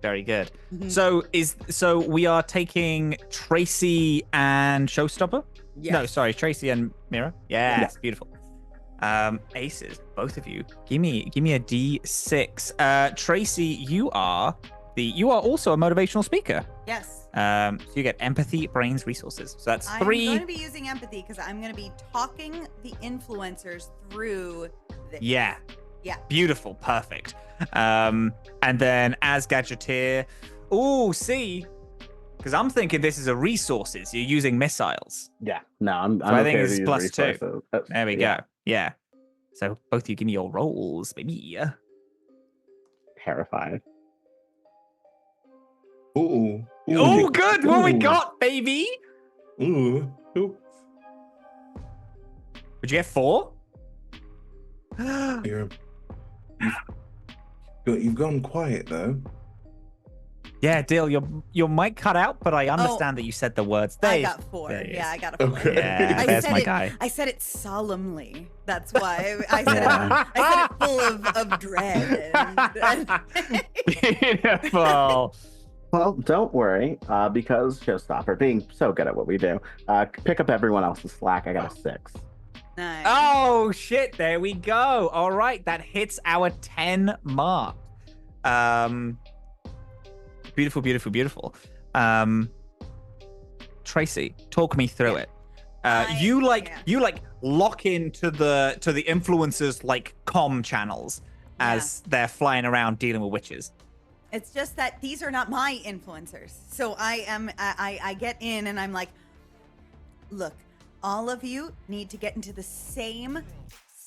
Very good. Mhm. So we are taking Tracy and Showstopper? Yes. No, sorry, Tracy and Mira. Yes, beautiful. Aces, both of you. Give me a D6. Tracy, you are also a motivational speaker. Yes. So you get empathy, brains, resources. So that's I'm 3. going to be using empathy because I'm going to be talking the influencers through this. Yeah. Yeah. Beautiful. Perfect. And then as Gadgeteer, Ooh, see, because I'm thinking this is a resources. You're using missiles. Yeah. No, I'm So I okay think to it's use +2. resources. There we Yeah. go. Yeah. So both of you give me your rolls, baby. Terrified. Ooh. Oh, good. What we Ooh. got, baby? Ooh. Ooh. Would you get 4? You've gone quiet though. Yeah, Dill, your mic cut out, but I understand that you said the words. I got 4. there it Yeah, is. I got a 4. Okay. Yeah, I there's said my it, guy. I said it solemnly. That's why I said Yeah. it. I said it full of dread. Beautiful. Well, don't worry, because Showstopper, being so good at what we do, pick up everyone else's slack. I got a 6. Nice. Oh shit! There we go. All right, that hits our 10 mark. Beautiful, beautiful, beautiful. Tracy, talk me through it. You lock into the influencers like comm channels as they're flying around dealing with witches. It's just that these are not my influencers. So I get in and I'm like, look, all of you need to get into the same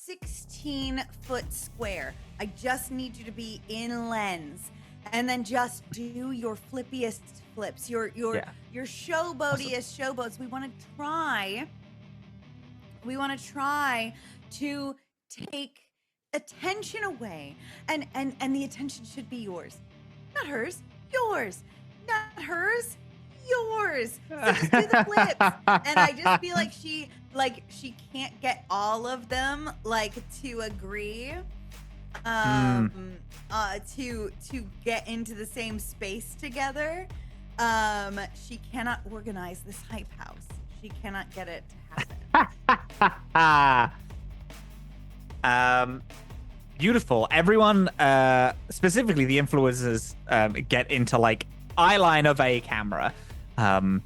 16-foot square. I just need you to be in lens. And then just do your flippiest flips, your showboatiest showboats. We want to try to take attention away, and the attention should be yours, not hers. Yours, not hers. Yours. So just do the flips, and I just feel like she can't get all of them to agree. To get into the same space together. She cannot organize this hype house. She cannot get it to happen. Beautiful. Everyone, specifically the influencers, get into eye line of a camera. And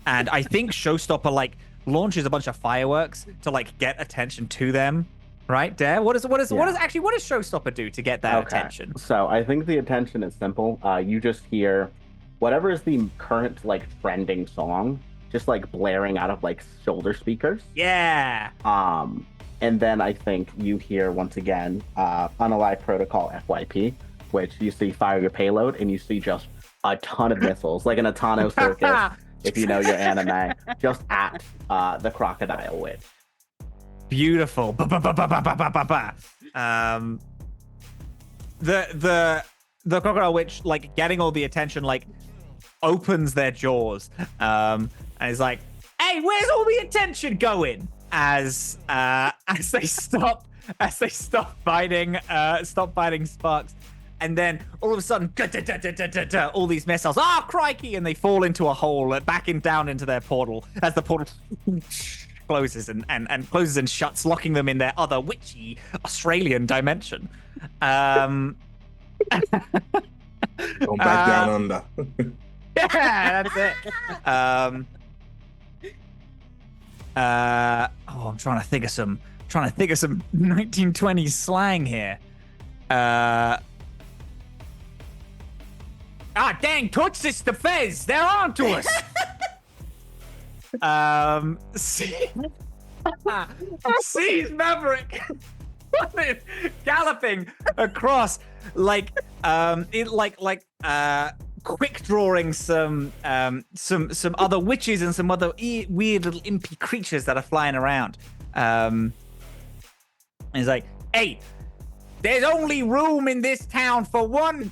I think Showstopper launches a bunch of fireworks to get attention to them. Right, Dare? What does Showstopper do to get that attention? So I think the attention is simple. You just hear whatever is the current trending song, just blaring out of shoulder speakers. Yeah. And then I think you hear once again Unalive Protocol FYP, which you see fire your payload, and you see just a ton of missiles, like an Atano circus, if you know your anime, just at the crocodile witch. Beautiful. The crocodile witch getting all the attention opens their jaws and is like, hey, where's all the attention going? As they stop fighting Sparks, and then all of a sudden all these missiles, crikey, and they fall into a hole backing down into their portal as the portal closes and closes and shuts, locking them in their other witchy Australian dimension. Going back down under. Yeah, that's it. I'm trying to think of some 1920s slang here. Dang, Toots, the Fez, they're on to us. Sees Maverick galloping across quick drawing some other witches and some other weird little impy creatures that are flying around. And he's like, hey, there's only room in this town for one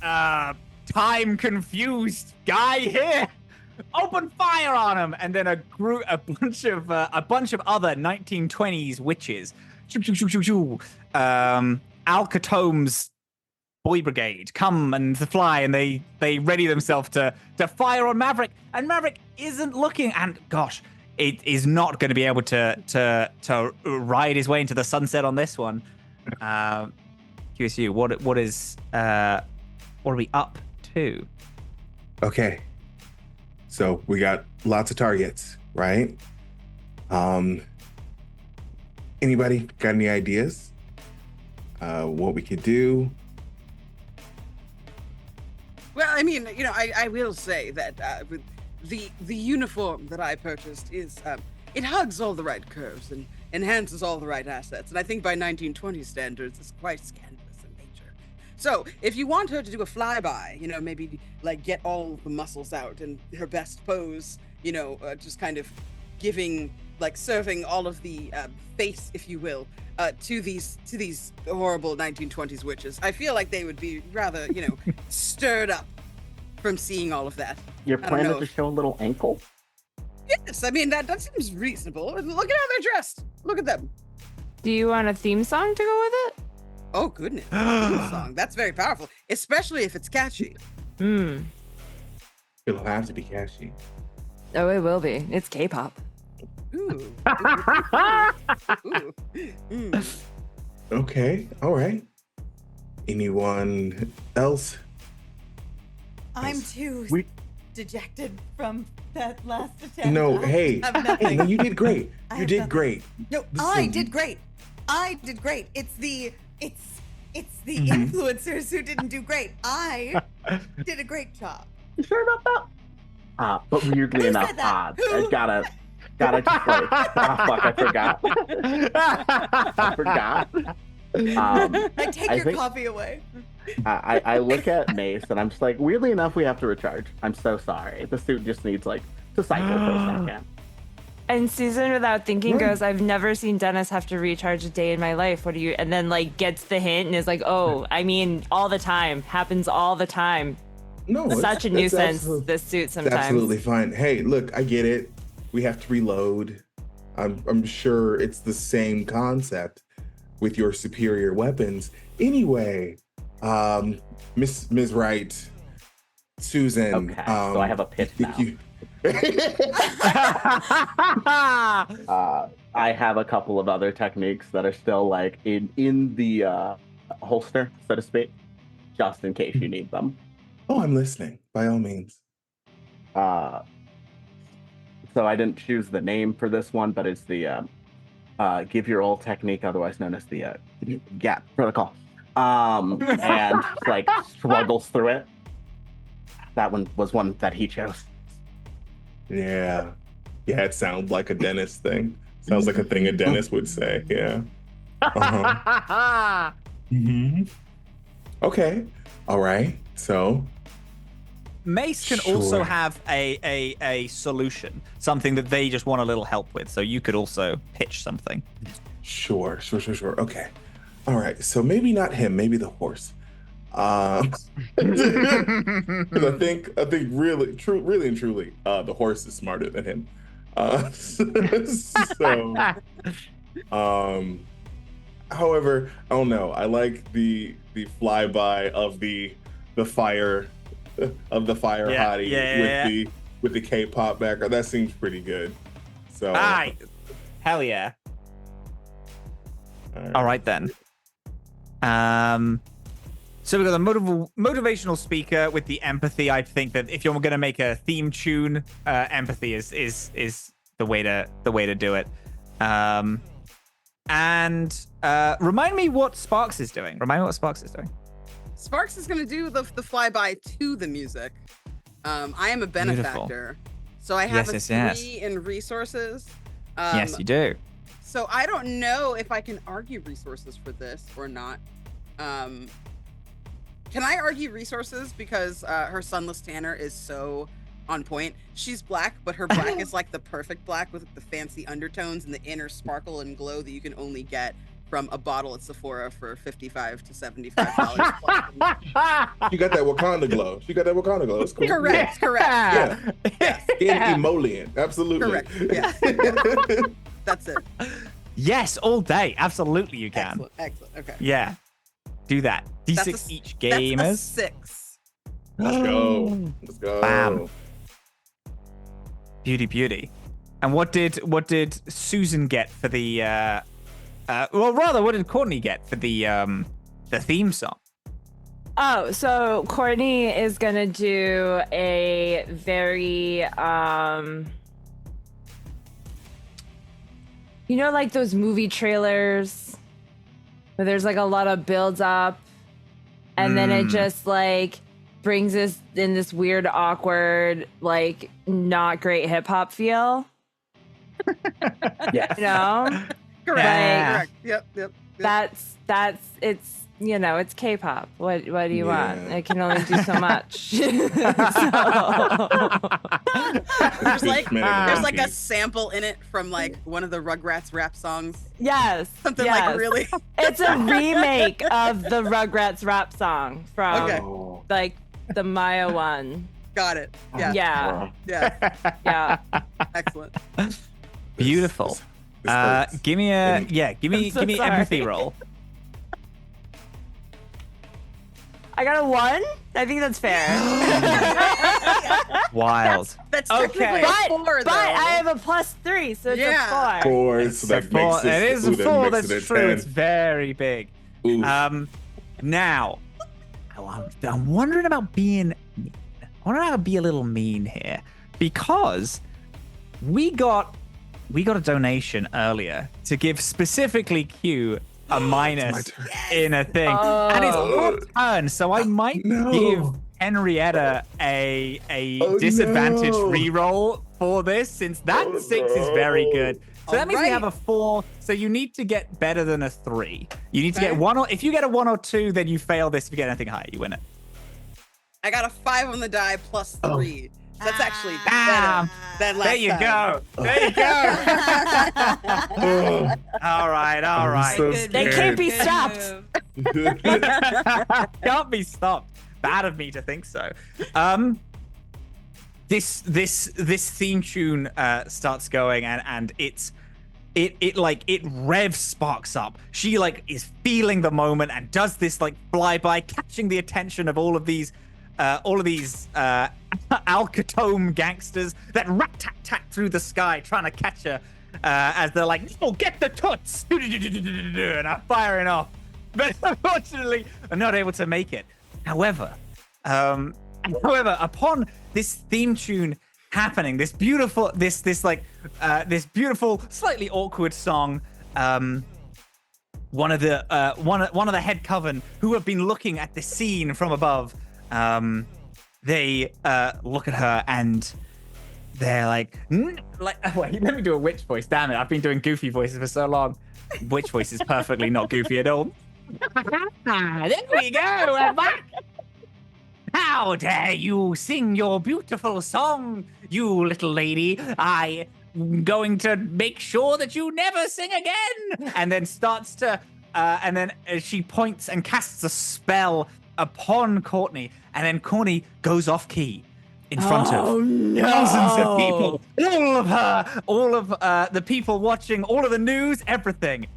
time confused guy here. Open fire on him! And then a bunch of other 1920s witches. Al Catome's boy brigade come and fly, and they ready themselves to fire on Maverick. And Maverick isn't looking, and gosh, it is not going to be able to ride his way into the sunset on this one. QSU, what are we up to? Okay. So we got lots of targets, right? Anybody got any ideas? What we could do? Well, I mean, I will say that with the uniform that I purchased is it hugs all the right curves and enhances all the right assets, and I think by 1920 standards, it's quite scandalous in nature. So, if you want her to do a flyby, maybe like get all the muscles out and her best pose, just kind of giving, like, serving all of the face, if you will, to these horrible 1920s witches, I feel like they would be rather, stirred up from seeing all of that. You're I don't planning know to if- show a little ankle? Yes, I mean that seems reasonable. Look at how they're dressed. Look at them. Do you want a theme song to go with it? Oh goodness, theme song. That's very powerful, especially if it's catchy. Hmm. It'll have to be catchy. Oh, it will be. It's K-pop. Ooh. Ooh. Mm. Okay, all right. Anyone else? I'm too We- dejected from that last attempt. No, I hey, have hey, nothing. no, you did great. I You have did nothing. great. No, Listen, I did great. I did great. It's the Mhm. influencers who didn't do great. I did a great job. You sure about that? But weirdly Who enough, said that? I Who? gotta just like, fuck, I forgot. I forgot. I take I your think- coffee away. I look at Mace and I'm just like, weirdly enough, we have to recharge. I'm so sorry. The suit just needs like to cycle for a second. And Susan, without thinking, Yeah. goes, I've never seen Dennis have to recharge a day in my life. What do you? And then, like, gets the hint and is like, oh, I mean, all the time. Happens all the time. No, it's- Such a it's nuisance, absolute- this suit It's sometimes. absolutely fine. Hey, look, I get it. We have to reload. I'm sure it's the same concept with your superior weapons. Anyway, Miss Wright, Susan. Okay, so I have a pitch now. you- I have a couple of other techniques that are still like in the holster, so to speak, just in case you need them. Oh, I'm listening. By all means. So I didn't choose the name for this one, but it's the give your all technique, otherwise known as the gap protocol. And like struggles through it. That one was one that he chose. Yeah. Yeah, it sounds like a dentist thing. Sounds like a thing a dentist would say. Yeah. Uh-huh. hmm Okay. All right. So, Mace can also Sure. have a solution, something that they just want a little help with. So you could also pitch something. sure. Okay. All right. So maybe not him, maybe the horse. 'Cause I think really and truly, the horse is smarter than him. However, I don't know. I like the flyby of the fire hottie yeah. with the K-pop background. That seems pretty good. So, Aye. Hell yeah. All right then. So we've got a motivational speaker with the empathy. I think that if you're going to make a theme tune, empathy is the way to do it. And remind me what Sparks is doing. Sparks is going to do the flyby to the music. I am a benefactor, so I have Yes, a yes, 3 in resources. Yes, you do. So I don't know if I can argue resources for this or not. Can I argue resources because her sunless tanner is so on point? She's black, but her black is like the perfect black with the fancy undertones and the inner sparkle and glow that you can only get from a bottle at Sephora for $55 to $75 plus. you got that Wakanda glow. It's cool. Correct. Yeah. Yes, Skin emollient. Absolutely. correct. Yes. That's it. Yes, all day. Absolutely, you can. Excellent. Okay. Yeah, do that. That's D6 each, That's a gamers. 6. Let's go. Bam. Beauty. And what did Susan get for the? Well, rather, what did Courtney get for the theme song? Oh, so Courtney is gonna do a very like those movie trailers where there's like a lot of build up and then it just like brings us in this weird, awkward, like not great hip hop feel. Yes. You know, Correct. Yeah. Correct. Yep. that's it's it's K-pop. What do you want? Yeah. It can only do so much. So- There's like there's like a Repeat. sample in it from like one of the Rugrats rap songs. yes, Something yes. like really. It's a remake of the Rugrats rap song from Okay. Oh. like the Maya one. Got it. Yeah. Yeah, Yeah. yeah. Excellent. Beautiful. This hurts. Give me I'm so give me sorry. empathy roll. I got a 1. I think that's fair. Wild. That's Okay. technically but a 4 though. but I have a +3, so it's Yeah. a 4. 4, so that makes It is a that 4. makes That's it a true. 10. It's very big. Ooh. Now, I'm wondering about being mean. I wonder how to be a little mean here because we got a donation earlier to give specifically Q a minus turn. in a thing, and it's her turn, so I might No. give Henrietta a Oh, disadvantage no. reroll for this since that Oh, 6 is very no. good. So that means we Alright. have a 4. So you need to get better than a 3. You need to Okay. get 1 or if you get a 1 or 2, then you fail this. If you get anything higher, you win it. I got a 5 on the die plus 3. That's actually Damn. better than last There you time. go. There you go. All right. All I'm right. so They can't be Good stopped. move. Can't be stopped. Bad of me to think so. This theme tune starts going and it revs Sparks up. She like is feeling the moment and does this like flyby, catching the attention of all of these Alcatome gangsters that rat-tat-tat through the sky trying to catch her as they're like, "Oh, get the toots!" and I'm firing off. But unfortunately, I'm not able to make it. However, upon this theme tune happening, this beautiful, slightly awkward song, one of the head coven who have been looking at the scene from above, they look at her and they're like, wait, let me do a witch voice. Damn it, I've been doing goofy voices for so long. Witch voice is perfectly not goofy at all. There we go, we're back. How dare you sing your beautiful song, you little lady? I'm going to make sure that you never sing again. And then starts to, and then she points and casts a spell upon Courtney. And then Courtney goes off key in front of thousands of people. All of her, all of the people watching, all of the news, everything.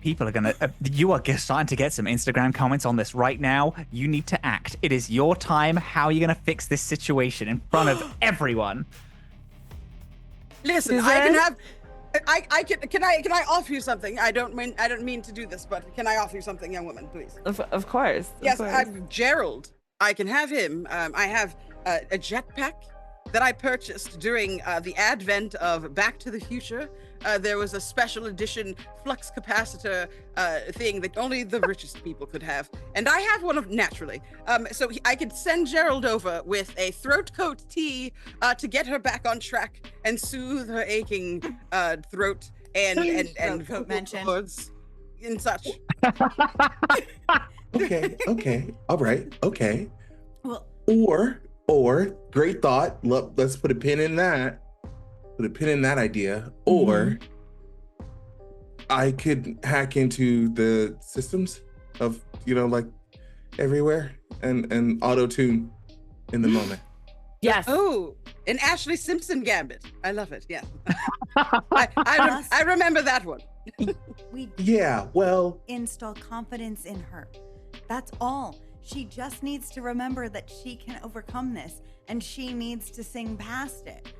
People are gonna, you are starting to get some Instagram comments on this right now. You need to act. It is your time. How are you gonna fix this situation in front of everyone? Listen, Susan? I can have. Can I offer you something? I don't mean to do this, but can I offer you something, young woman, please? Of course. Yes, of course. I'm Gerald. I can have him. I have a jetpack that I purchased during the advent of Back to the Future. There was a special edition flux capacitor thing that only the richest people could have, and I have one of naturally. So I could send Gerald over with a throat coat tea to get her back on track and soothe her aching throat and Throat coat mention. cords and such. Okay. All right. Okay. Well, Or great thought. Look, let's put a pin in that. Put a pin in that idea. Or I could hack into the systems of, like everywhere and auto tune in the moment. yes. Oh, an Ashley Simpson gambit. I love it. Yeah. I remember that one. we Yeah, well, install confidence in her. That's all. She just needs to remember that she can overcome this, and she needs to sing past it.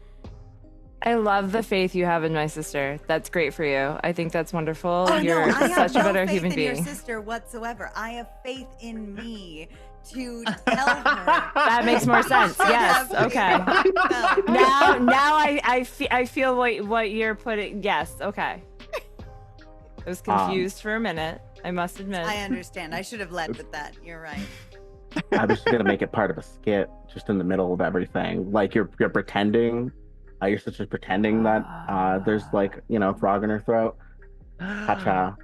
I love the faith you have in my sister. That's great for you. I think that's wonderful. Oh, You're no, I have such a no better faith human in your being. sister whatsoever. I have faith in me to tell her. That makes more sense. Yes. Okay. Now I feel what you're putting. Yes. Okay. I was confused for a minute. I must admit. I understand. I should have led with that. You're right. I was just gonna make it part of a skit, just in the middle of everything. Like you're pretending, you're just pretending that there's like a frog in her throat. Cha-cha.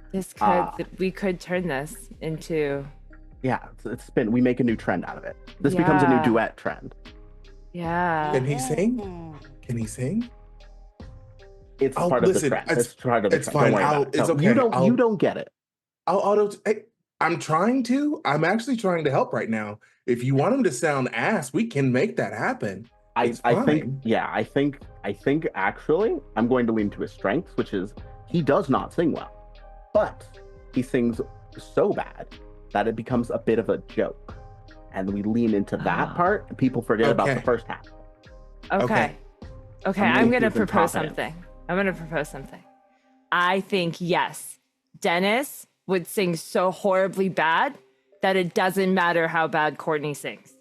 We could turn this into. Yeah, we make a new trend out of it. This becomes a new Yeah. duet trend. Yeah. Can he sing? Can he sing? It's I'll- part of the listen, trend. it's- It's part of the it's trend. fine. Don't worry about it. It's No, okay. You don't get it. I'll auto. I'm trying to. I'm actually trying to help right now. If you want him to sound ass, we can make that happen. I It's think fine. I think actually I'm going to lean to his strengths, which is he does not sing well, but he sings so bad that it becomes a bit of a joke, and we lean into that part, and people forget about the Okay. first half. Okay. Okay, I'm I'm gonna gonna give him propose confidence. something. I think yes, Dennis would sing so horribly bad that it doesn't matter how bad Courtney sings.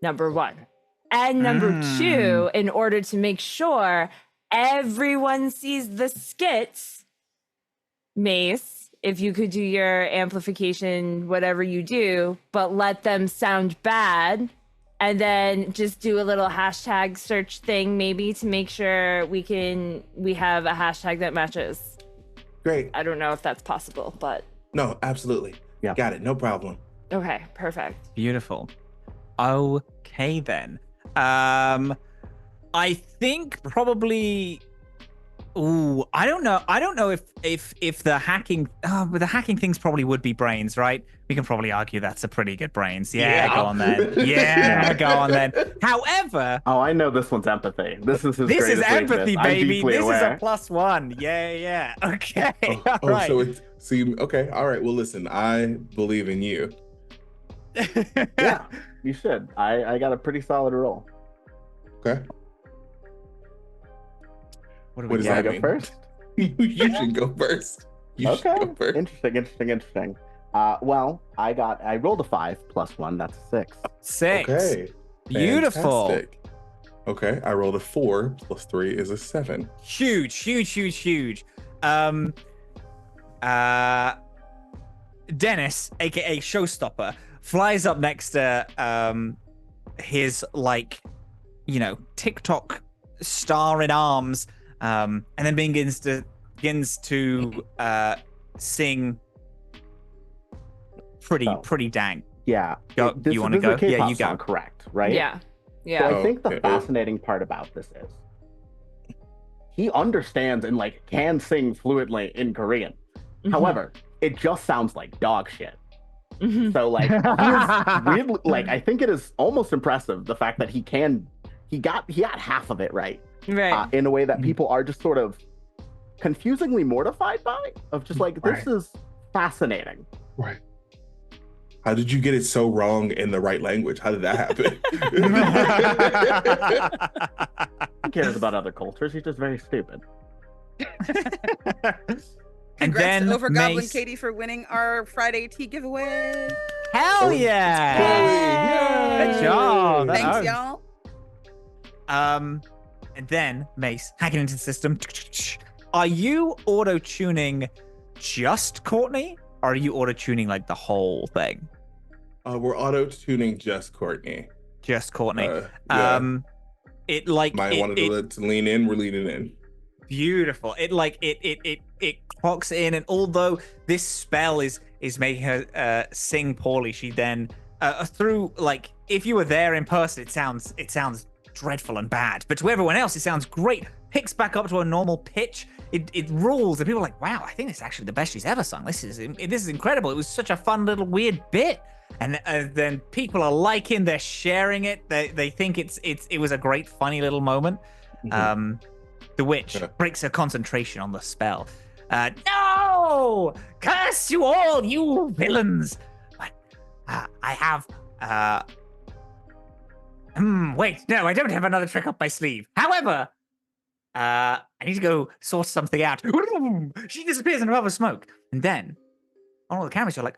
Number one. And number two, in order to make sure everyone sees the skits, Mace, if you could do your amplification, whatever you do, but let them sound bad, and then just do a little hashtag search thing maybe to make sure we have a hashtag that matches. Great. I don't know if that's possible, but No, absolutely. Yeah. Got it. No problem. okay, perfect. Beautiful. Okay then. I think probably. Ooh, I don't know. I don't know if the hacking, but the hacking things probably would be brains, right? We can probably argue that's a pretty good brains. Yeah, Yeah. go on then. Yeah, go on then. However, Oh, I know this one's empathy. This is his this is greatest empathy, weakness. I'm baby. deeply This aware. is a +1. Yeah. Okay. Oh, All right. so it's okay. All right. Well, listen, I believe in you. Yeah, you should. I got a pretty solid roll. Okay. What do What we does Can I that get? go mean? first? You should go first. You should Okay. go first. Interesting. Well, I rolled a 5 plus 1. That's a 6. 6. Okay. Beautiful. Fantastic. Okay. I rolled a 4 plus 3 is a 7. Huge. Dennis, aka Showstopper, flies up next to his TikTok star in arms, and then begins to sing pretty dang. Yeah. Go- This, you wanna this is a go? Yeah, K-pop you go. song, correct, right? Yeah. So Yeah. I think the Okay. fascinating part about this is he understands and can sing fluently in Korean. Mhm. However, it just sounds like dog shit. Mhm. So he is weirdly, I think it is almost impressive the fact that he got half of it right. Right. In a way that people are just sort of confusingly mortified by, of just this Right. is fascinating. Right. How did you get it so wrong in the right language? How did that happen? Who cares about other cultures? He's just very stupid. And Congrats then to Over Goblin Mace. Katie for winning our Friday tea giveaway. Hell Oh, yeah! Chloe, Good job. That Thanks, owns. y'all. And then Mace hacking into the system. Are you auto tuning just Courtney, or are you auto tuning the whole thing? We're auto tuning just Courtney. Just Courtney. Yeah. It Maya wanted to lean in. We're leaning in. Beautiful. It clocks in, and although this spell is making her sing poorly, she then through if you were there in person, it sounds dreadful and bad, but to everyone else it sounds great. Picks back up to a normal pitch. It rules, and people are like, wow, I think this is actually the best she's ever sung. This is incredible. It was such a fun little weird bit. And then people are liking, they're sharing it. They think it was a great funny little moment. The witch breaks her concentration on the spell. No! Curse you all, you villains! But I have wait, no, I don't have another trick up my sleeve. However, I need to go sort something out. She disappears in a puff of smoke. And then on all the cameras, you're like,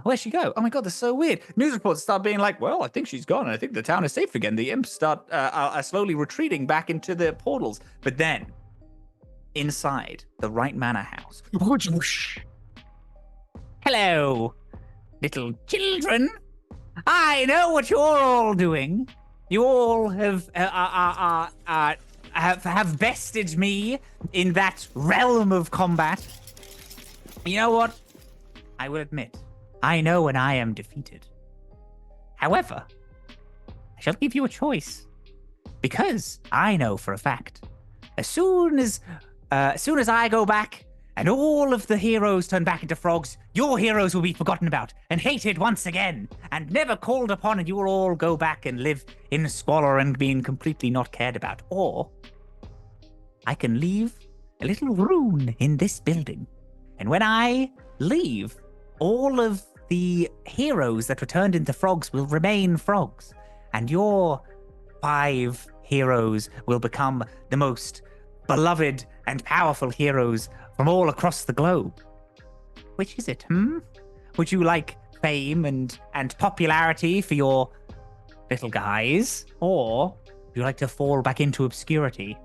where'd she go? Oh my god, that's so weird. News reports start being like, well, I think she's gone, and I think the town is safe again. The imps are slowly retreating back into the portals. But then, inside the Right Manor house, hello, little children. I know what you're all doing. You all have bested me in that realm of combat. You know what? I will admit, I know when I am defeated. However, I shall give you a choice, because I know for a fact, as soon as I go back and all of the heroes turn back into frogs, your heroes will be forgotten about and hated once again and never called upon, and you will all go back and live in squalor and being completely not cared about. Or I can leave a little rune in this building, and when I leave, all of the heroes that were turned into frogs will remain frogs, and your 5 heroes will become the most beloved and powerful heroes from all across the globe. Which is it, Would you like fame and popularity for your little guys, or would you like to fall back into obscurity?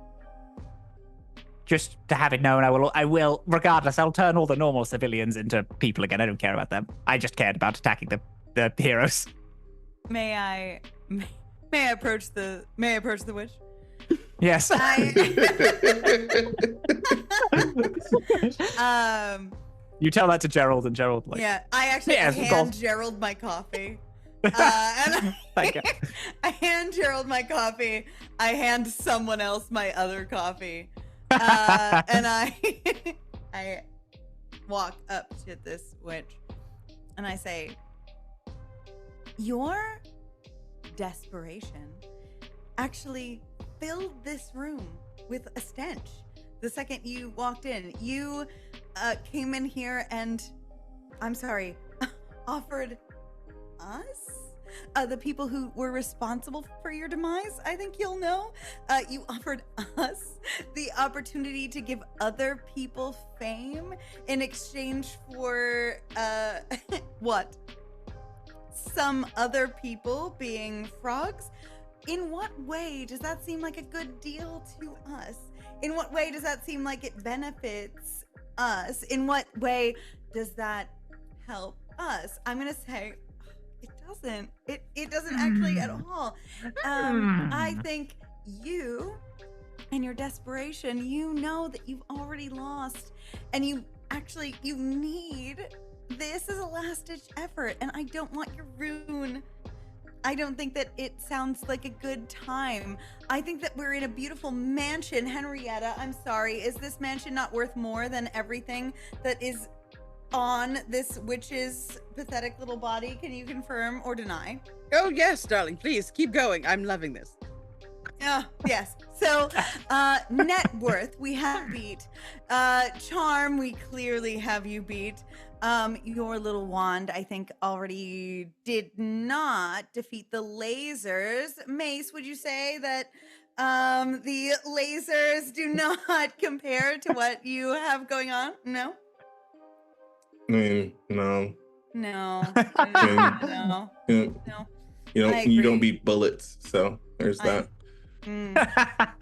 Just to have it known, I will, regardless, I'll turn all the normal civilians into people again. I don't care about them. I just cared about attacking the heroes. May I approach the witch? Yes. You tell that to Gerald, and Gerald Yeah, I actually yes, hand Gerald my coffee. And Thank you. I hand Gerald my coffee. I hand someone else my other coffee. And I walk up to this witch and I say, your desperation actually filled this room with a stench. The second you walked in, you came in here and, I'm sorry, offered us, the people who were responsible for your demise, I think you'll know, you offered us the opportunity to give other people fame in exchange for, what? Some other people being frogs? In what way does that seem like a good deal to us? In what way does that seem like it benefits us? In what way does that help us? I'm gonna say it doesn't. It doesn't actually at all. I think you and your desperation, you know that you've already lost, and you need this as a last-ditch effort, and I don't want your rune. I don't think that it sounds like a good time. I think that we're in a beautiful mansion. Henrietta, I'm sorry. Is this mansion not worth more than everything that is on this witch's pathetic little body? Can you confirm or deny? Oh, yes, darling. Please keep going. I'm loving this. Yes. So, net worth, we have beat. Charm, we clearly have you beat. Your little wand, I think, already did not defeat the lasers. Mace, would you say that the lasers do not compare to what you have going on? No? I mean, no. No. No. No. You don't beat bullets, so there's that.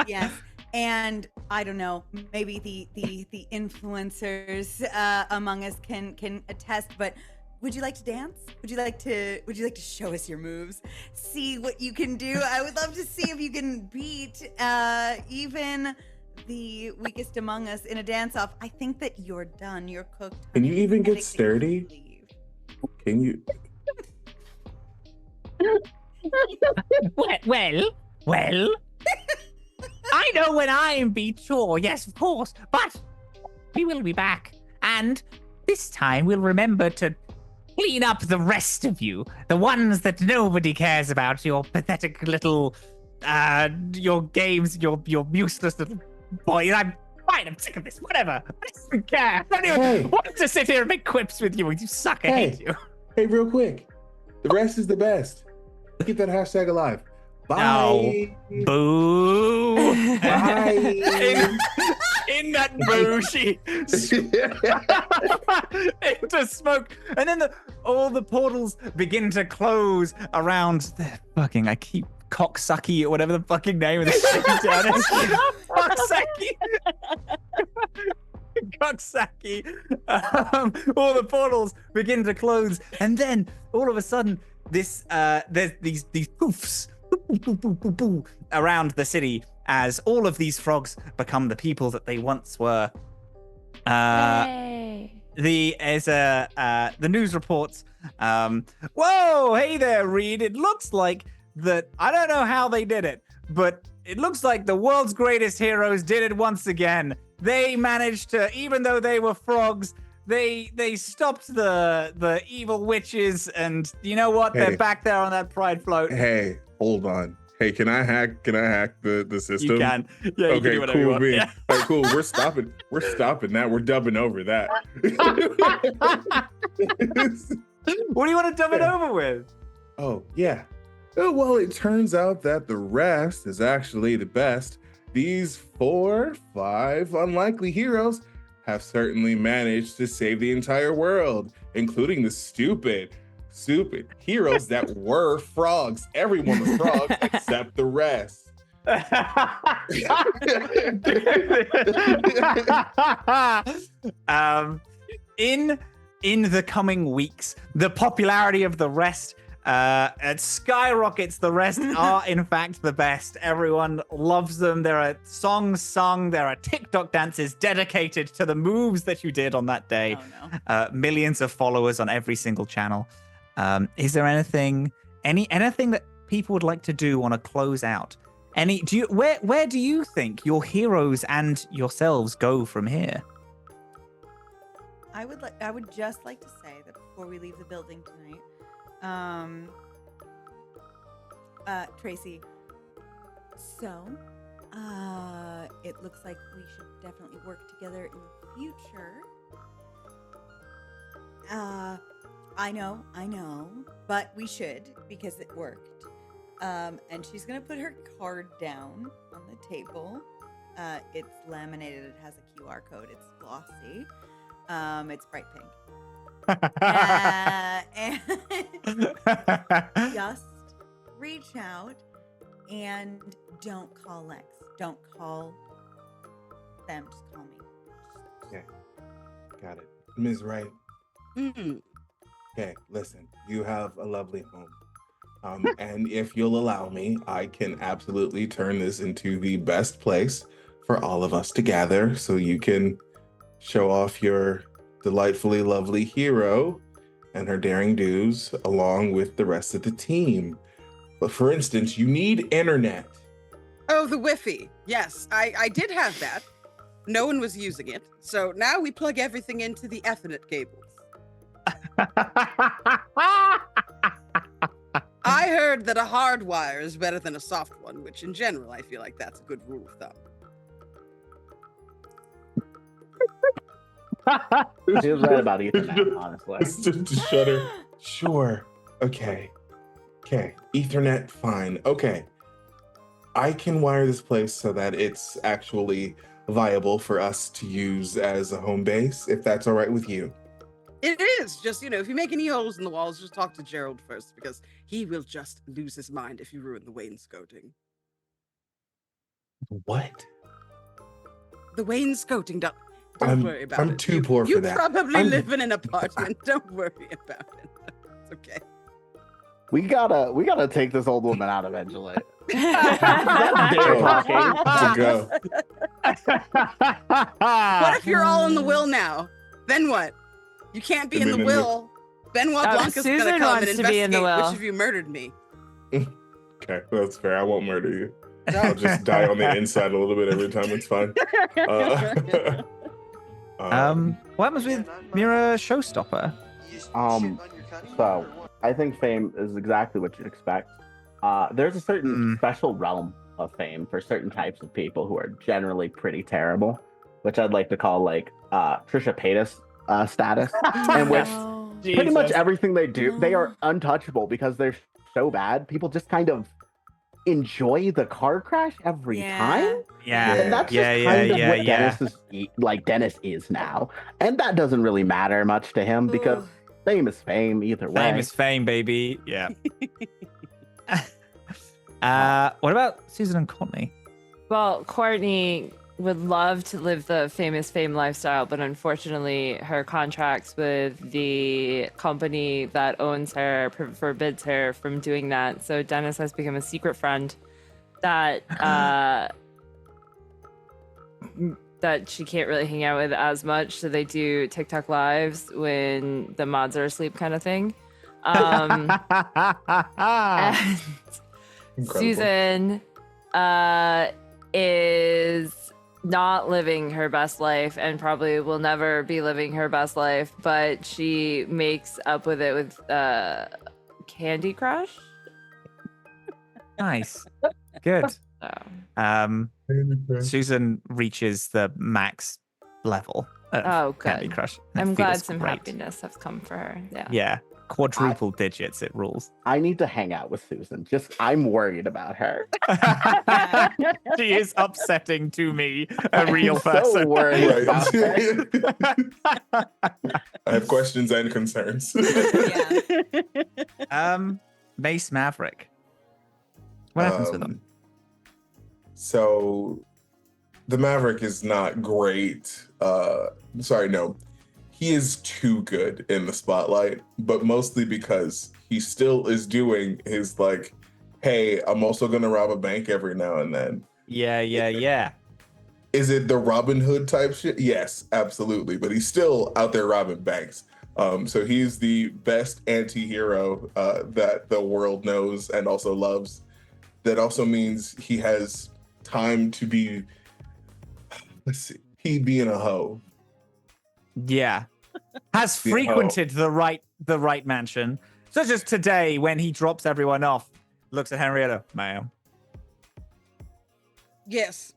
Yes. And I don't know, maybe the influencers among us can attest, but would you like to dance? Would you like to show us your moves? See what you can do? I would love to see if you can beat even the weakest among us in a dance off. I think that you're done. You're cooked. Can you even get sturdy? Can you? Well. I know when I am beat, sure, yes, of course, but we will be back, and this time we'll remember to clean up the rest of you, the ones that nobody cares about, your pathetic little, your games, your useless little boys. I'm fine, I'm sick of this, whatever. I don't care. I don't even want to sit here and make quips with you. You suck, I hate you. Hey, real quick, the rest is the best. Keep that hashtag alive. Bye. No. Boo. Bye. In that boo, she into smoke, and then all the portals begin to close around the fucking. I keep cocksucky or whatever the fucking name of this shit town is. Coxsackie. All the portals begin to close, and then all of a sudden there's these poofs around the city as all of these frogs become the people that they once were. Yay. The news reports. Whoa, hey there, Reed. It looks like that. I don't know how they did it, but it looks like the world's greatest heroes did it once again. They managed to, even though they were frogs, they stopped the evil witches, and you know what? Hey. They're back there on that pride float. Hey, hold on. Hey, can I hack the system? You can. Yeah, you Okay, can do whatever you cool want. beans. Yeah. All right, cool. We're stopping that. We're dubbing over that. What do you want to dub it over with? Oh, yeah. Oh, well, it turns out that the rest is actually the best. These 4, 5 unlikely heroes have certainly managed to save the entire world, including the stupid heroes that were frogs. Everyone was frogs except the rest. In the coming weeks, the popularity of the rest it skyrockets. The rest are in fact the best. Everyone loves them. There are songs sung. There are TikTok dances dedicated to the moves that you did on that day. Oh, no. Millions of followers on every single channel. Is there anything that people would like to do on a closeout? Where do you think your heroes and yourselves go from here? I would just like to say that before we leave the building tonight, Tracy. So, it looks like we should definitely work together in the future. I know, but we should because it worked. And she's gonna put her card down on the table. It's laminated. It has a QR code. It's glossy. It's bright pink. And just reach out and don't call Lex. Don't call them. Just call me. Okay, got it. Ms. Wright. Mm. Okay, listen, you have a lovely home. And if you'll allow me, I can absolutely turn this into the best place for all of us to gather so you can show off your delightfully lovely hero and her daring do's along with the rest of the team. But for instance, you need internet. Oh, the Wi-Fi. Yes, I did have that. No one was using it. So now we plug everything into the Ethernet cables. I heard that a hard wire is better than a soft one, which in general, I feel like that's a good rule of thumb. He was right about Ethernet, honestly. It's just a shudder. Sure. Okay. Ethernet, fine. Okay. I can wire this place so that it's actually viable for us to use as a home base, if that's all right with you. It is. Just, if you make any holes in the walls, just talk to Gerald first, because he will just lose his mind if you ruin the wainscoting. What? The wainscoting, don't worry about it. I'm too poor you for that. You probably I'm- live in an apartment. Don't worry about it. It's okay. We gotta take this old woman out eventually. That's Dare Oh, talking. to go. What if you're all in the will now? Then what? You can't be in the will. Benoit Blanc is Susan gonna come and wants to be in the investigate will. which of you murdered me. Okay, that's fair. I won't murder you. I'll just die on the inside a little bit every time. It's fine. What happens with Mira Showstopper? So I think fame is exactly what you'd expect. There's a certain special realm of fame for certain types of people who are generally pretty terrible, which I'd like to call like Trisha Paytas status, in which pretty much everything they do, they are untouchable because they're so bad. People just kind of enjoy the car crash every time. Yeah, And that's just kind of what Dennis is now. And that doesn't really matter much to him because fame is fame either way. Fame is fame, baby. Yeah. What about Susan and Courtney? Well, Courtney would love to live the famous fame lifestyle, but unfortunately, her contracts with the company that owns her forbids her from doing that. So Dennis has become a secret friend that that she can't really hang out with as much. So they do TikTok lives when the mods are asleep, kind of thing. And Incredible. Susan is not living her best life and probably will never be living her best life, but she makes up with it with Candy Crush. Nice. Good. So, Susan reaches the max level of oh, Candy good. Crush. It I'm glad feels some great. happiness has come for her. Yeah. Yeah. Quadruple digits, it rules. I need to hang out with Susan. I'm worried about her. She is upsetting to me, a real I'm person. so worried Right. about her. I have questions and concerns. Yeah. Mace Maverick. What happens with him? So the Maverick is not great. Sorry, no. He is too good in the spotlight, but mostly because he still is doing his like, hey, I'm also gonna rob a bank every now and then. Yeah. Is it the Robin Hood type shit? Yes, absolutely. But he's still out there robbing banks. So he's the best anti-hero that the world knows and also loves. That also means he has time to be, he being a hoe. Yeah. Has frequented the right mansion. Such as today when he drops everyone off, looks at Henrietta, ma'am. Yes.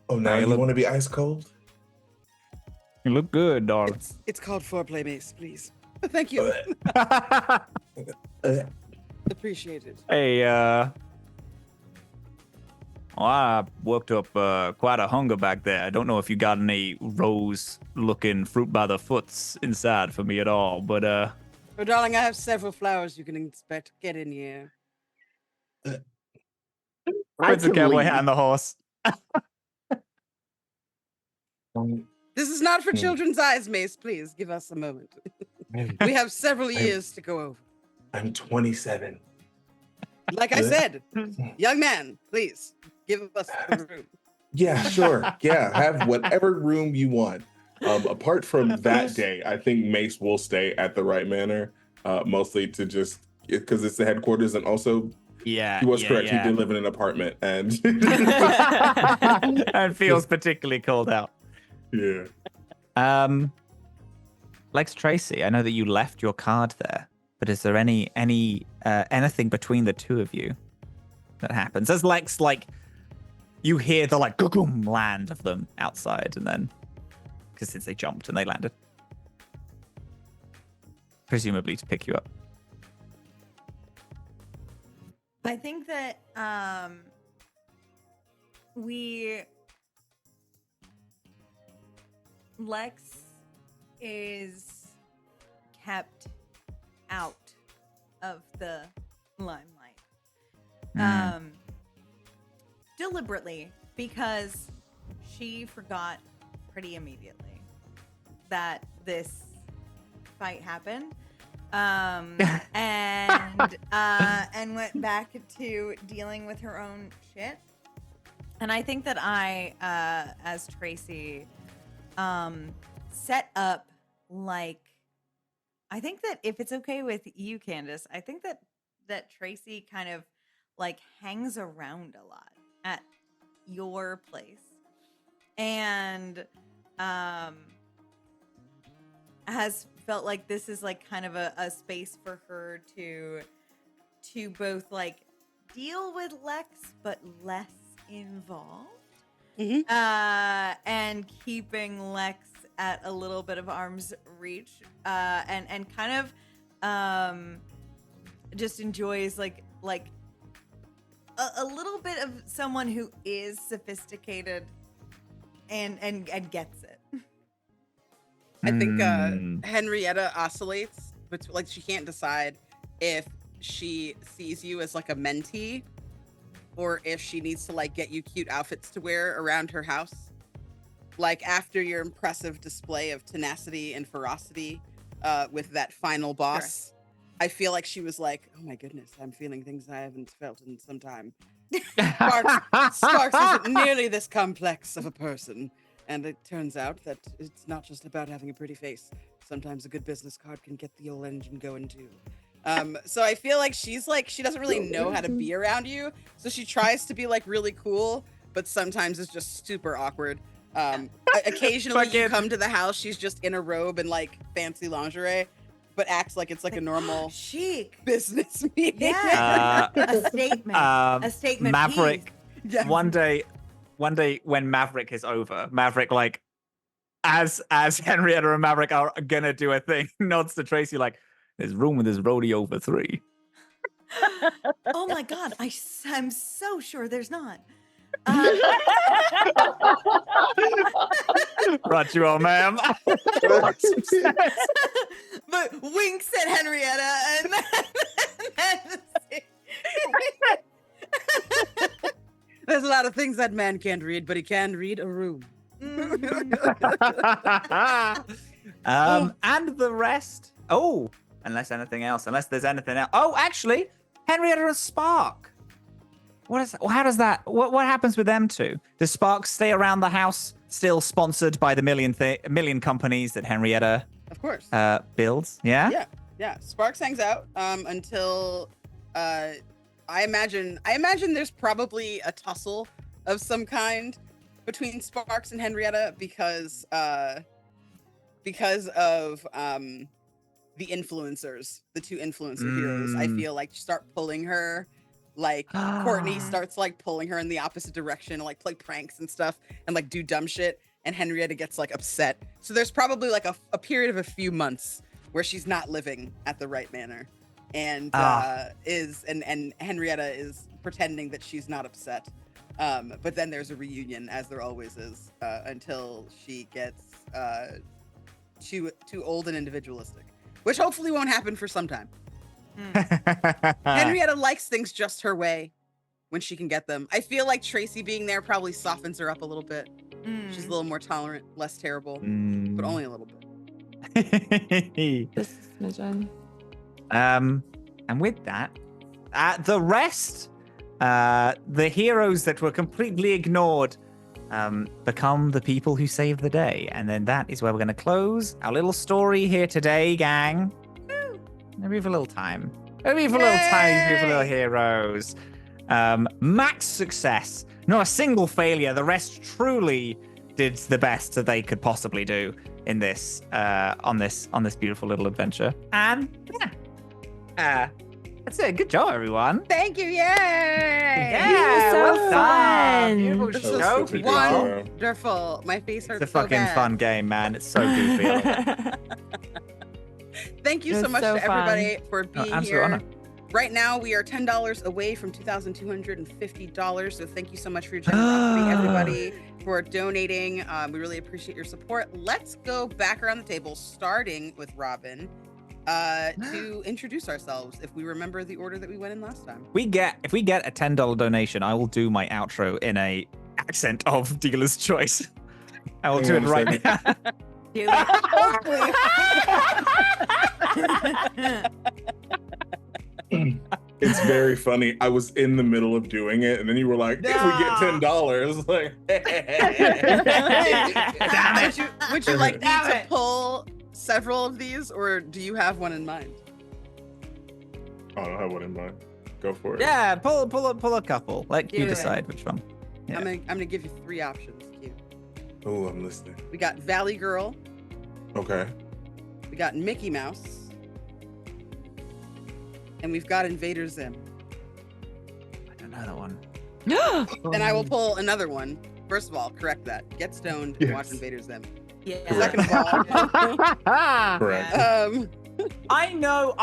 Oh, now Hey, you look- want to be ice cold? You look good, darling. It's called foreplay, Mace, please. Thank you. Appreciate it. Hey, well, I worked up quite a hunger back there. I don't know if you got any rose-looking fruit by the foots inside for me at all, but Oh, darling, I have several flowers you can expect. Get in here. I puts a can cowboy leave. hat on the horse. This is not for children's eyes, Mace. Please give us a moment. We have several years to go over. I'm 27. Like I said, young man, please give us the room. Yeah, sure. Yeah, have whatever room you want. Apart from that day, I think Mace will stay at the Right Manor, mostly to just because it's the headquarters, and also Yeah, he was correct. yeah. He did live in an apartment, and And feels particularly called out. yeah. Lex Tracy, I know that you left your card there, but is there anything between the two of you that happens? As Lex, you hear the gugum land of them outside, and then because since they jumped and they landed, presumably to pick you up. I think that Lex is kept out of the limelight. Deliberately, because she forgot pretty immediately that this fight happened. And went back to dealing with her own shit. And I think that I, as Tracy, set up I think that if it's okay with you, Candace, I think that Tracy kind of hangs around a lot at your place, and has felt like this is kind of a space for her to both deal with Lex but less involved. Mhm. And keeping Lex at a little bit of arm's reach, and kind of just enjoys a little bit of someone who is sophisticated and gets it. I think Henrietta oscillates, but she can't decide if she sees you as a mentee or if she needs to like get you cute outfits to wear around her house. Like after your impressive display of tenacity and ferocity with that final boss, I feel like she was like, "Oh my goodness, I'm feeling things I haven't felt in some time." Sparks isn't nearly this complex of a person, and it turns out that it's not just about having a pretty face. Sometimes a good business card can get the old engine going too. So I feel like she's like, she doesn't really know how to be around you, so she tries to be like really cool, but sometimes it's just super awkward. Occasionally you Fucking- come to the house, she's just in a robe and like fancy lingerie, but acts like it's like a normal chic. business meeting. Yeah. A statement. A statement. Maverick. piece. Yeah. One day when Maverick is over, Maverick like as Henrietta and Maverick are gonna do a thing, nods to Tracy like, "There's room in this rodeo for 3." Oh my god, I'm so sure there's not. Right, you are, ma'am. But winks at Henrietta and then There's a lot of things that man can't read, but he can read a room. And the rest. Oh, unless there's anything else. Oh, actually, Henrietta and Spark. What is? How does that? What happens with them two? Does Spark stay around the house, still sponsored by the million companies that Henrietta Of course. builds? Yeah. Yeah. Sparks hangs out until I imagine there's probably a tussle of some kind between Sparks and Henrietta because of the influencers, the two influencer heroes. I feel like start pulling her. Like Courtney starts like pulling her in the opposite direction, like play pranks and stuff and like do dumb shit. And Henrietta gets like upset. So there's probably like a period of a few months where she's not living at the right manner. And and Henrietta is pretending that she's not upset. But then there's a reunion, as there always is, until she gets too old and individualistic, which hopefully won't happen for some time. Henrietta likes things just her way when she can get them. I feel like Tracy being there probably softens her up a little bit. She's a little more tolerant, less terrible, but only a little bit. This is smidgen. And with that, the rest, the heroes that were completely ignored, become the people who save the day. And then that is where we're going to close our little story here today, gang. Maybe for a little time. Maybe for a little time, maybe for little heroes. Max success. Not a single failure. The rest truly did the best that they could possibly do in this, on this beautiful little adventure. And yeah, that's it. Good job, everyone. Thank you, yay! Yeah, so well done. fun. Beautiful This show, was people. wonderful. My face hurts. It's a fucking fun game, man. It's so goofy. Thank you It so was much so to everybody for being absolute here. honor. Right now, we are $10 away from $2,250. So thank you so much for your generosity, everybody, for donating. We really appreciate your support. Let's go back around the table, starting with Robin, to introduce ourselves. If we remember the order that we went in last time. If we get a $10 donation, I will do my outro in a accent of dealer's choice. I will do it right now. Do it. It's very funny. I was in the middle of doing it, and then you were like, "If we get $10," like, Would you like me to pull several of these, or do you have one in mind? I don't have one in mind. Go for it. Yeah, pull a couple. Let Do you it. decide which one. Yeah. I'm gonna give you 3 options. Q. Oh, I'm listening. We got Valley Girl. Okay. We got Mickey Mouse. And we've got Invader Zim. I don't know that one. And I will pull another one. First of all, correct that. Get stoned and watch Yes. Invader Zim. Yeah. Second of all, Correct. I know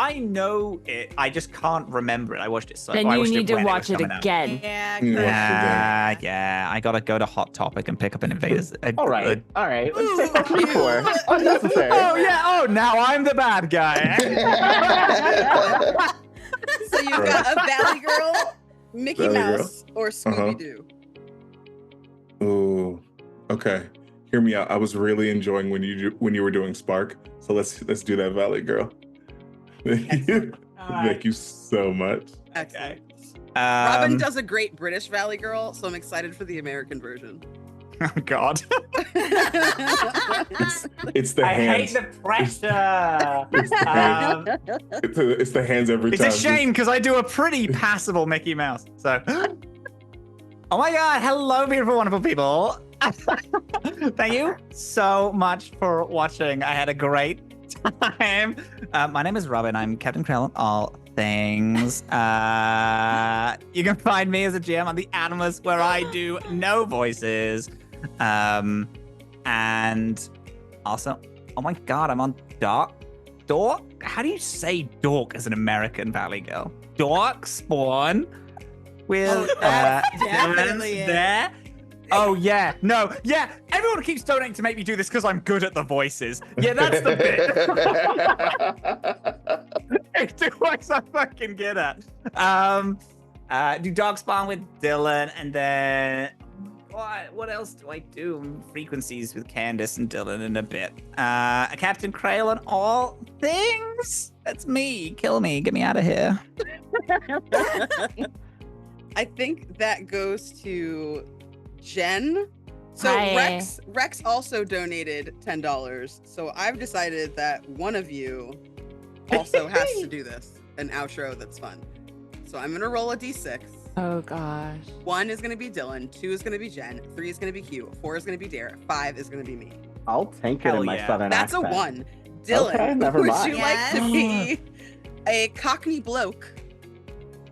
it. I just can't remember it. I watched it so. Then I you watched need to when watch was it coming out. again. Yeah. Yeah. Yeah. I gotta go to Hot Topic and pick up an Invaders. All right. Let's take that before. Unnecessary. Oh yeah. Oh, now I'm the bad guy. so you've got a Valley Girl, Mickey Valley Girl. Mouse or Scooby Doo? Ooh. Okay. Hear me out. I was really enjoying when you were doing Spark. So let's do that, Valley Girl. Thank you. Thank you so much. Excellent. Okay. Robin does a great British Valley Girl, so I'm excited for the American version. Oh God. It's the I hands. hate the pressure. It's the hands. It's the hands every It's time. a shame because I do a pretty passable Mickey Mouse. So, oh my God! Hello, beautiful, wonderful people. Thank you so much for watching. I had a great time. My name is Robin. I'm Captain Krell on all things. You can find me as a GM on the Animus, where I do no voices. And also, oh my God, I'm on Dork. How do you say dork as an American Valley Girl? Dork Spawn with definitely it. there. Oh yeah, no, yeah. Everyone keeps donating to make me do this because I'm good at the voices. Yeah, that's the bit. It's the voice I'm fucking good at. Do Dog Spawn with Dylan, and then what else do I do? Frequencies with Candace and Dylan in a bit. Captain Krail on all things. That's me. Kill me. Get me out of here. I think that goes to Jen. So Hi. Rex also donated $10. So I've decided that one of you also has to do this, an outro that's fun. So I'm gonna roll a d6. Oh gosh. 1 is gonna be Dylan, 2 is gonna be Jen, 3 is gonna be Q, 4 is gonna be Dare, 5 is gonna be me. I'll tank it Hell in my yeah. southern That's accent. a 1. Dylan, Okay, never would mind. you like to be a Cockney bloke,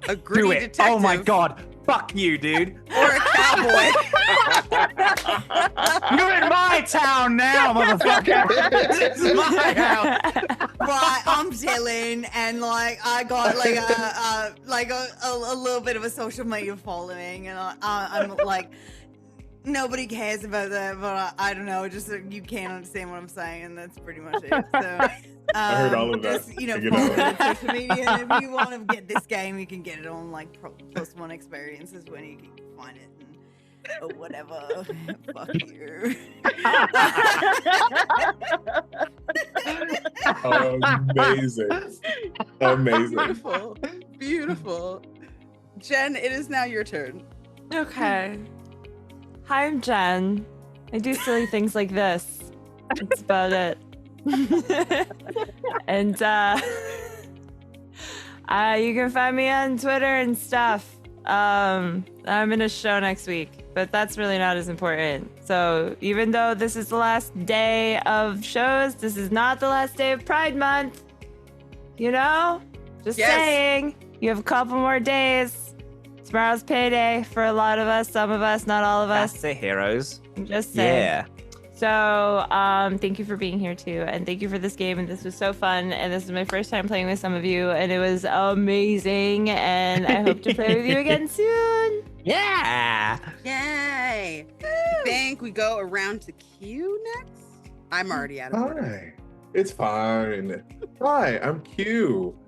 a gritty Do it. detective, Oh my God. Fuck you, dude. or a cowboy? You're in my town now, motherfucker. This is my house. Right, I'm Dylan, and like I got like a little bit of a social media following, and I'm like nobody cares about that, but I don't know, just you can't understand what I'm saying, and that's pretty much it. So I heard all of that. just follow You me know. on social media, and if you want to get this game, you can get it on like plus one experiences when you can find it. Or whatever. Fuck you. Amazing. Amazing. Beautiful. Beautiful. Jen, it is now your turn. Okay. Hi, I'm Jen. I do silly things like this. That's about it. And you can find me on Twitter and stuff. I'm in a show next week, but that's really not as important. So even though this is the last day of shows, this is not the last day of Pride Month. You know? Just Yes. saying. You have a couple more days. Tomorrow's payday for a lot of us, some of us, not all of us. That's the heroes. I'm just saying. Yeah. So, thank you for being here too, and thank you for this game. And this was so fun. And this is my first time playing with some of you, and it was amazing. And I hope to play with you again soon. Yeah. Yay! I think we go around to Q next. I'm already out of order. Hi. It's fine. Hi, I'm Q.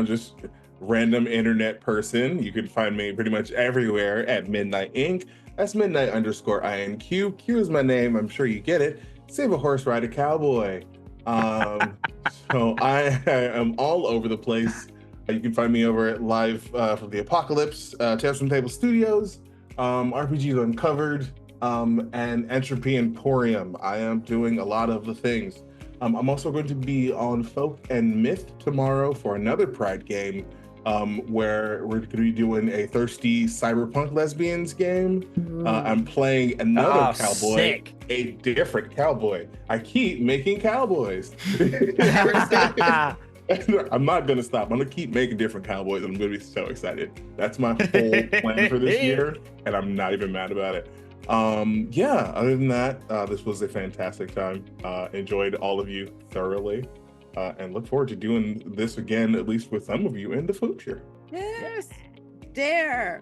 Just random internet person. You can find me pretty much everywhere at Midnight Inc. That's Midnight_INQ. Q is my name. I'm sure you get it. Save a horse, ride a cowboy. So I am all over the place. You can find me over at Live from the Apocalypse, Tales from Table Studios, RPGs Uncovered, and Entropy Emporium. I am doing a lot of the things. I'm also going to be on Folk and Myth tomorrow for another Pride game, where we're going to be doing a thirsty cyberpunk lesbians game. I'm playing another cowboy, sick. a different cowboy. I keep making cowboys. I'm not going to stop. I'm going to keep making different cowboys, and I'm going to be so excited. That's my whole plan for this year, and I'm not even mad about it. Other than that, this was a fantastic time. Enjoyed all of you thoroughly, and look forward to doing this again, at least with some of you in the future. Yes. Dare.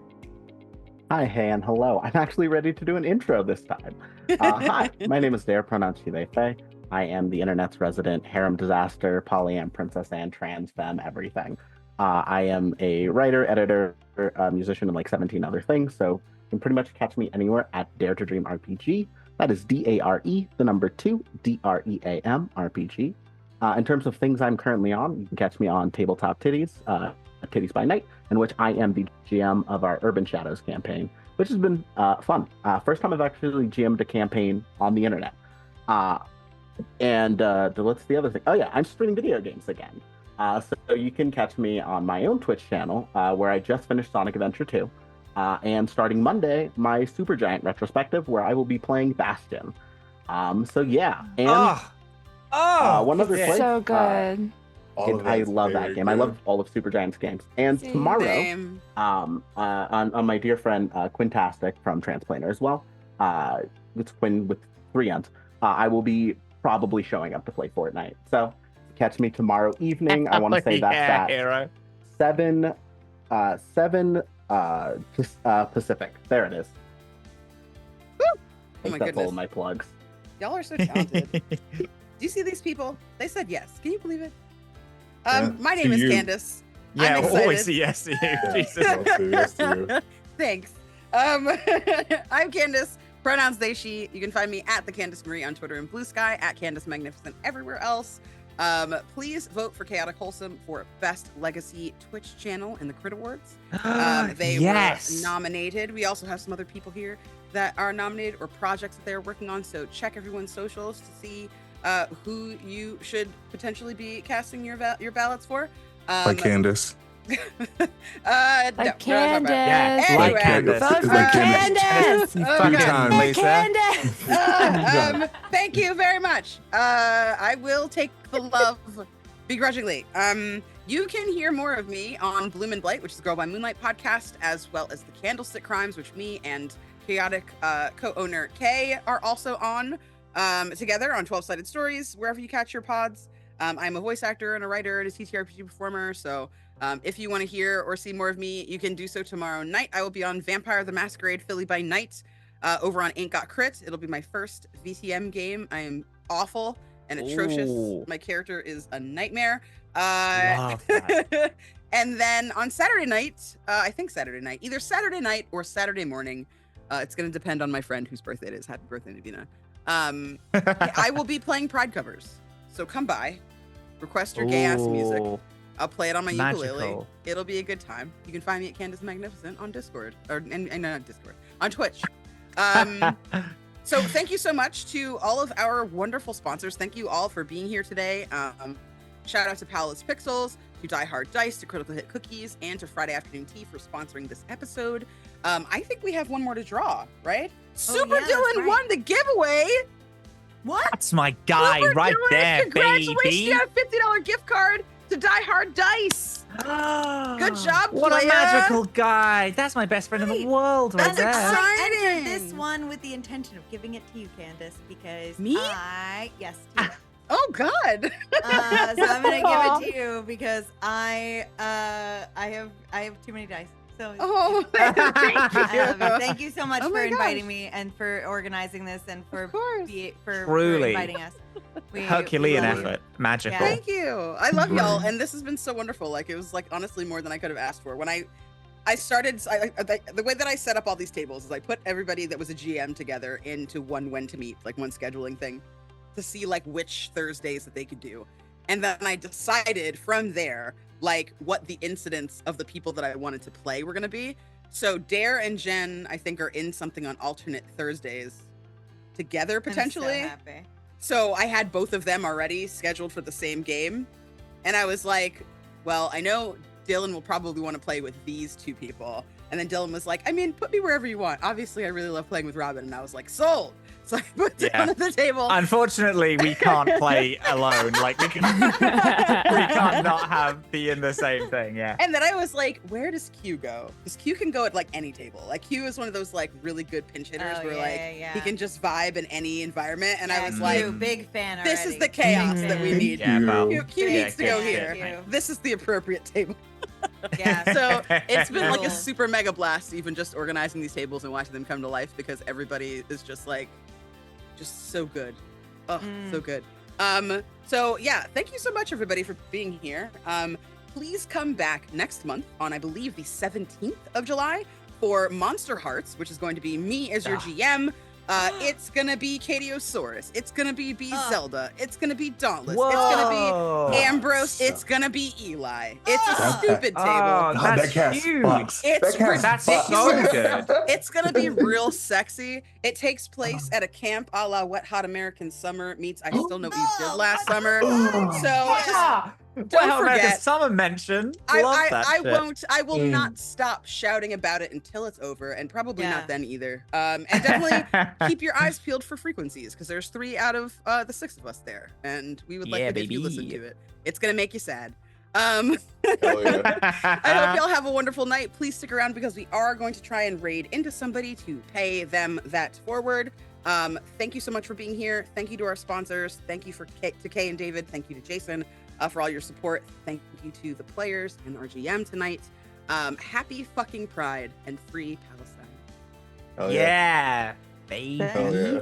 Hi, hey, and hello. I'm actually ready to do an intro this time. Hi, my name is Dare, pronounced she, they, they. I am the internet's resident harem disaster, polyam princess, and trans femme everything. I am a writer, editor, musician, and like 17 other things. So you can pretty much catch me anywhere at Dare to Dream RPG. That is DARE, the number 2, DREAM RPG. In terms of things I'm currently on, you can catch me on Tabletop Titties, Titties by Night, in which I am the GM of our Urban Shadows campaign, which has been fun. First time I've actually GM'd a campaign on the internet. What's the other thing? Oh yeah, I'm streaming video games again. So you can catch me on my own Twitch channel, where I just finished Sonic Adventure 2. And starting Monday, my Supergiant retrospective, where I will be playing Bastion. So yeah, and one other place. So good. I love that game. I love all of Supergiant's games. And tomorrow, on my dear friend Quintastic from Transplaner as well, it's Quinn with 3 N's. I will be probably showing up to play Fortnite. So catch me tomorrow evening. I want to say that's at hero. 7 Pacific. There it is. Woo! Oh my That's goodness. all my plugs. Y'all are so talented. Do you see these people? They said yes. Can you believe it? My name is Candace. Yeah, I'm always excited. say yes to you. Jesus. Yes to you. Thanks. I'm Candace. Pronouns they, she. You can find me at the Candace Marie on Twitter and Blue Sky, at Candace Magnificent everywhere else. Please vote for Chaotic Wholesome for Best Legacy Twitch Channel in the Crit Awards. They were nominated. We also have some other people here that are nominated or projects that they're working on. So check everyone's socials to see who you should potentially be casting your ballots for. Like Candace. No, Like Candace. Yeah, Anyway. like Candace. Vote for Like Candace. Oh, Fucking God. Lisa. Candace. Thank you very much. I will take the love begrudgingly. You can hear more of me on Bloom and Blight, which is the Girl by Moonlight podcast, as well as the Candlestick Crimes, which me and Chaotic co-owner Kay are also on together on 12-Sided Stories, wherever you catch your pods. I'm a voice actor and a writer and a TTRPG performer, so if you want to hear or see more of me, you can do so tomorrow night. I will be on Vampire the Masquerade Philly by Night over on Ain't Got Crit. It'll be my first VTM game. I am awful and atrocious. Ooh. My character is a nightmare. Love that. And then on Saturday night, I think Saturday night, either Saturday night or Saturday morning, it's going to depend on my friend whose birthday it is. Happy birthday, Navina. I will be playing Pride covers. So come by, request your gay ass music. Ooh. I'll play it on my ukulele. Magical. It'll be a good time. You can find me at Candace Magnificent on Discord, and not Discord, on Twitch. So thank you so much to all of our wonderful sponsors. Thank you all for being here today. Shout out to Paola's Pixels, to Die Hard Dice, to Critical Hit Cookies, and to Friday Afternoon Tea for sponsoring this episode. I think we have one more to draw, right? Super yeah, Dylan that's right. won the giveaway. What? That's my guy Super right Dylan, there, congratulations, baby. you got a $50 gift card to Die Hard Dice. Good job, What a playa. magical guy. That's my best friend in the world right And there. I entered Exciting. this one with the intention of giving it to you, Candace, because Me? yes, to you. Oh God. So I'm gonna give it to you because I have too many dice. So Oh, thank you. thank you so much Oh for my inviting gosh. me and for organizing this and for Of course. for Truly. inviting us. We Herculean love you. effort. Magical. Yeah. Thank you. I love y'all, and this has been so wonderful. Like it was like honestly more than I could have asked for. When I started, the way that I set up all these tables is I put everybody that was a GM together into one when to meet, like one scheduling thing, to see like which Thursdays that they could do, and then I decided from there like what the incidents of the people that I wanted to play were gonna be. So Dare and Jen, I think, are in something on alternate Thursdays together potentially. I'm so happy. So I had both of them already scheduled for the same game. And I was like, well, I know Dylan will probably want to play with these two people. And then Dylan was like, I mean, put me wherever you want. Obviously, I really love playing with Robin. And I was like, sold. So I put down at the table. Unfortunately, we can't play alone. Like we can't not be in the same thing. Yeah. And then I was like, where does Q go? Because Q can go at like any table. Like Q is one of those like really good pinch hitters Oh, where yeah, like yeah. he can just vibe in any environment. And I Yeah, was Q, like, big fan. this is already. the chaos Big that we fan. need. Yeah, pal. Q Yeah, needs to go good here. shit. This is the appropriate table. Yeah. So it's been like a Cool. super mega blast, even just organizing these tables and watching them come to life because everybody is just like, just so good. Oh, so good. So yeah, thank you so much everybody for being here. please come back next month on, I believe, the 17th of July for Monster Hearts, which is going to be me as your GM. It's gonna be Katiosaurus. It's gonna be Zelda. It's gonna be Dauntless. Whoa. It's gonna be Ambrose. It's gonna be Eli. It's a stupid table. Oh, God, that's that cast huge. fucks. It's That cast That's fucks. so good. It's gonna be real sexy. It takes place at a camp a la Wet Hot American Summer meets I Still Know What You Did Last Summer. So Don't forget- Summer mention. Love that shit. I will Mm. not stop shouting about it until it's over, and probably Yeah. not then either. And definitely keep your eyes peeled for frequencies, because there's 3 out of the 6 of us there, and we would like Yeah, it if you listen baby. to it. It's gonna make you sad. Hell yeah. I hope y'all have a wonderful night. Please stick around because we are going to try and raid into somebody to pay them that forward. Thank you so much for being here. Thank you to our sponsors. Thank you to Kay and David. Thank you to Jason for all your support. Thank you to the players and our GM tonight. Happy fucking Pride and free Palestine. Hell yeah. Yeah, baby. Hell yeah.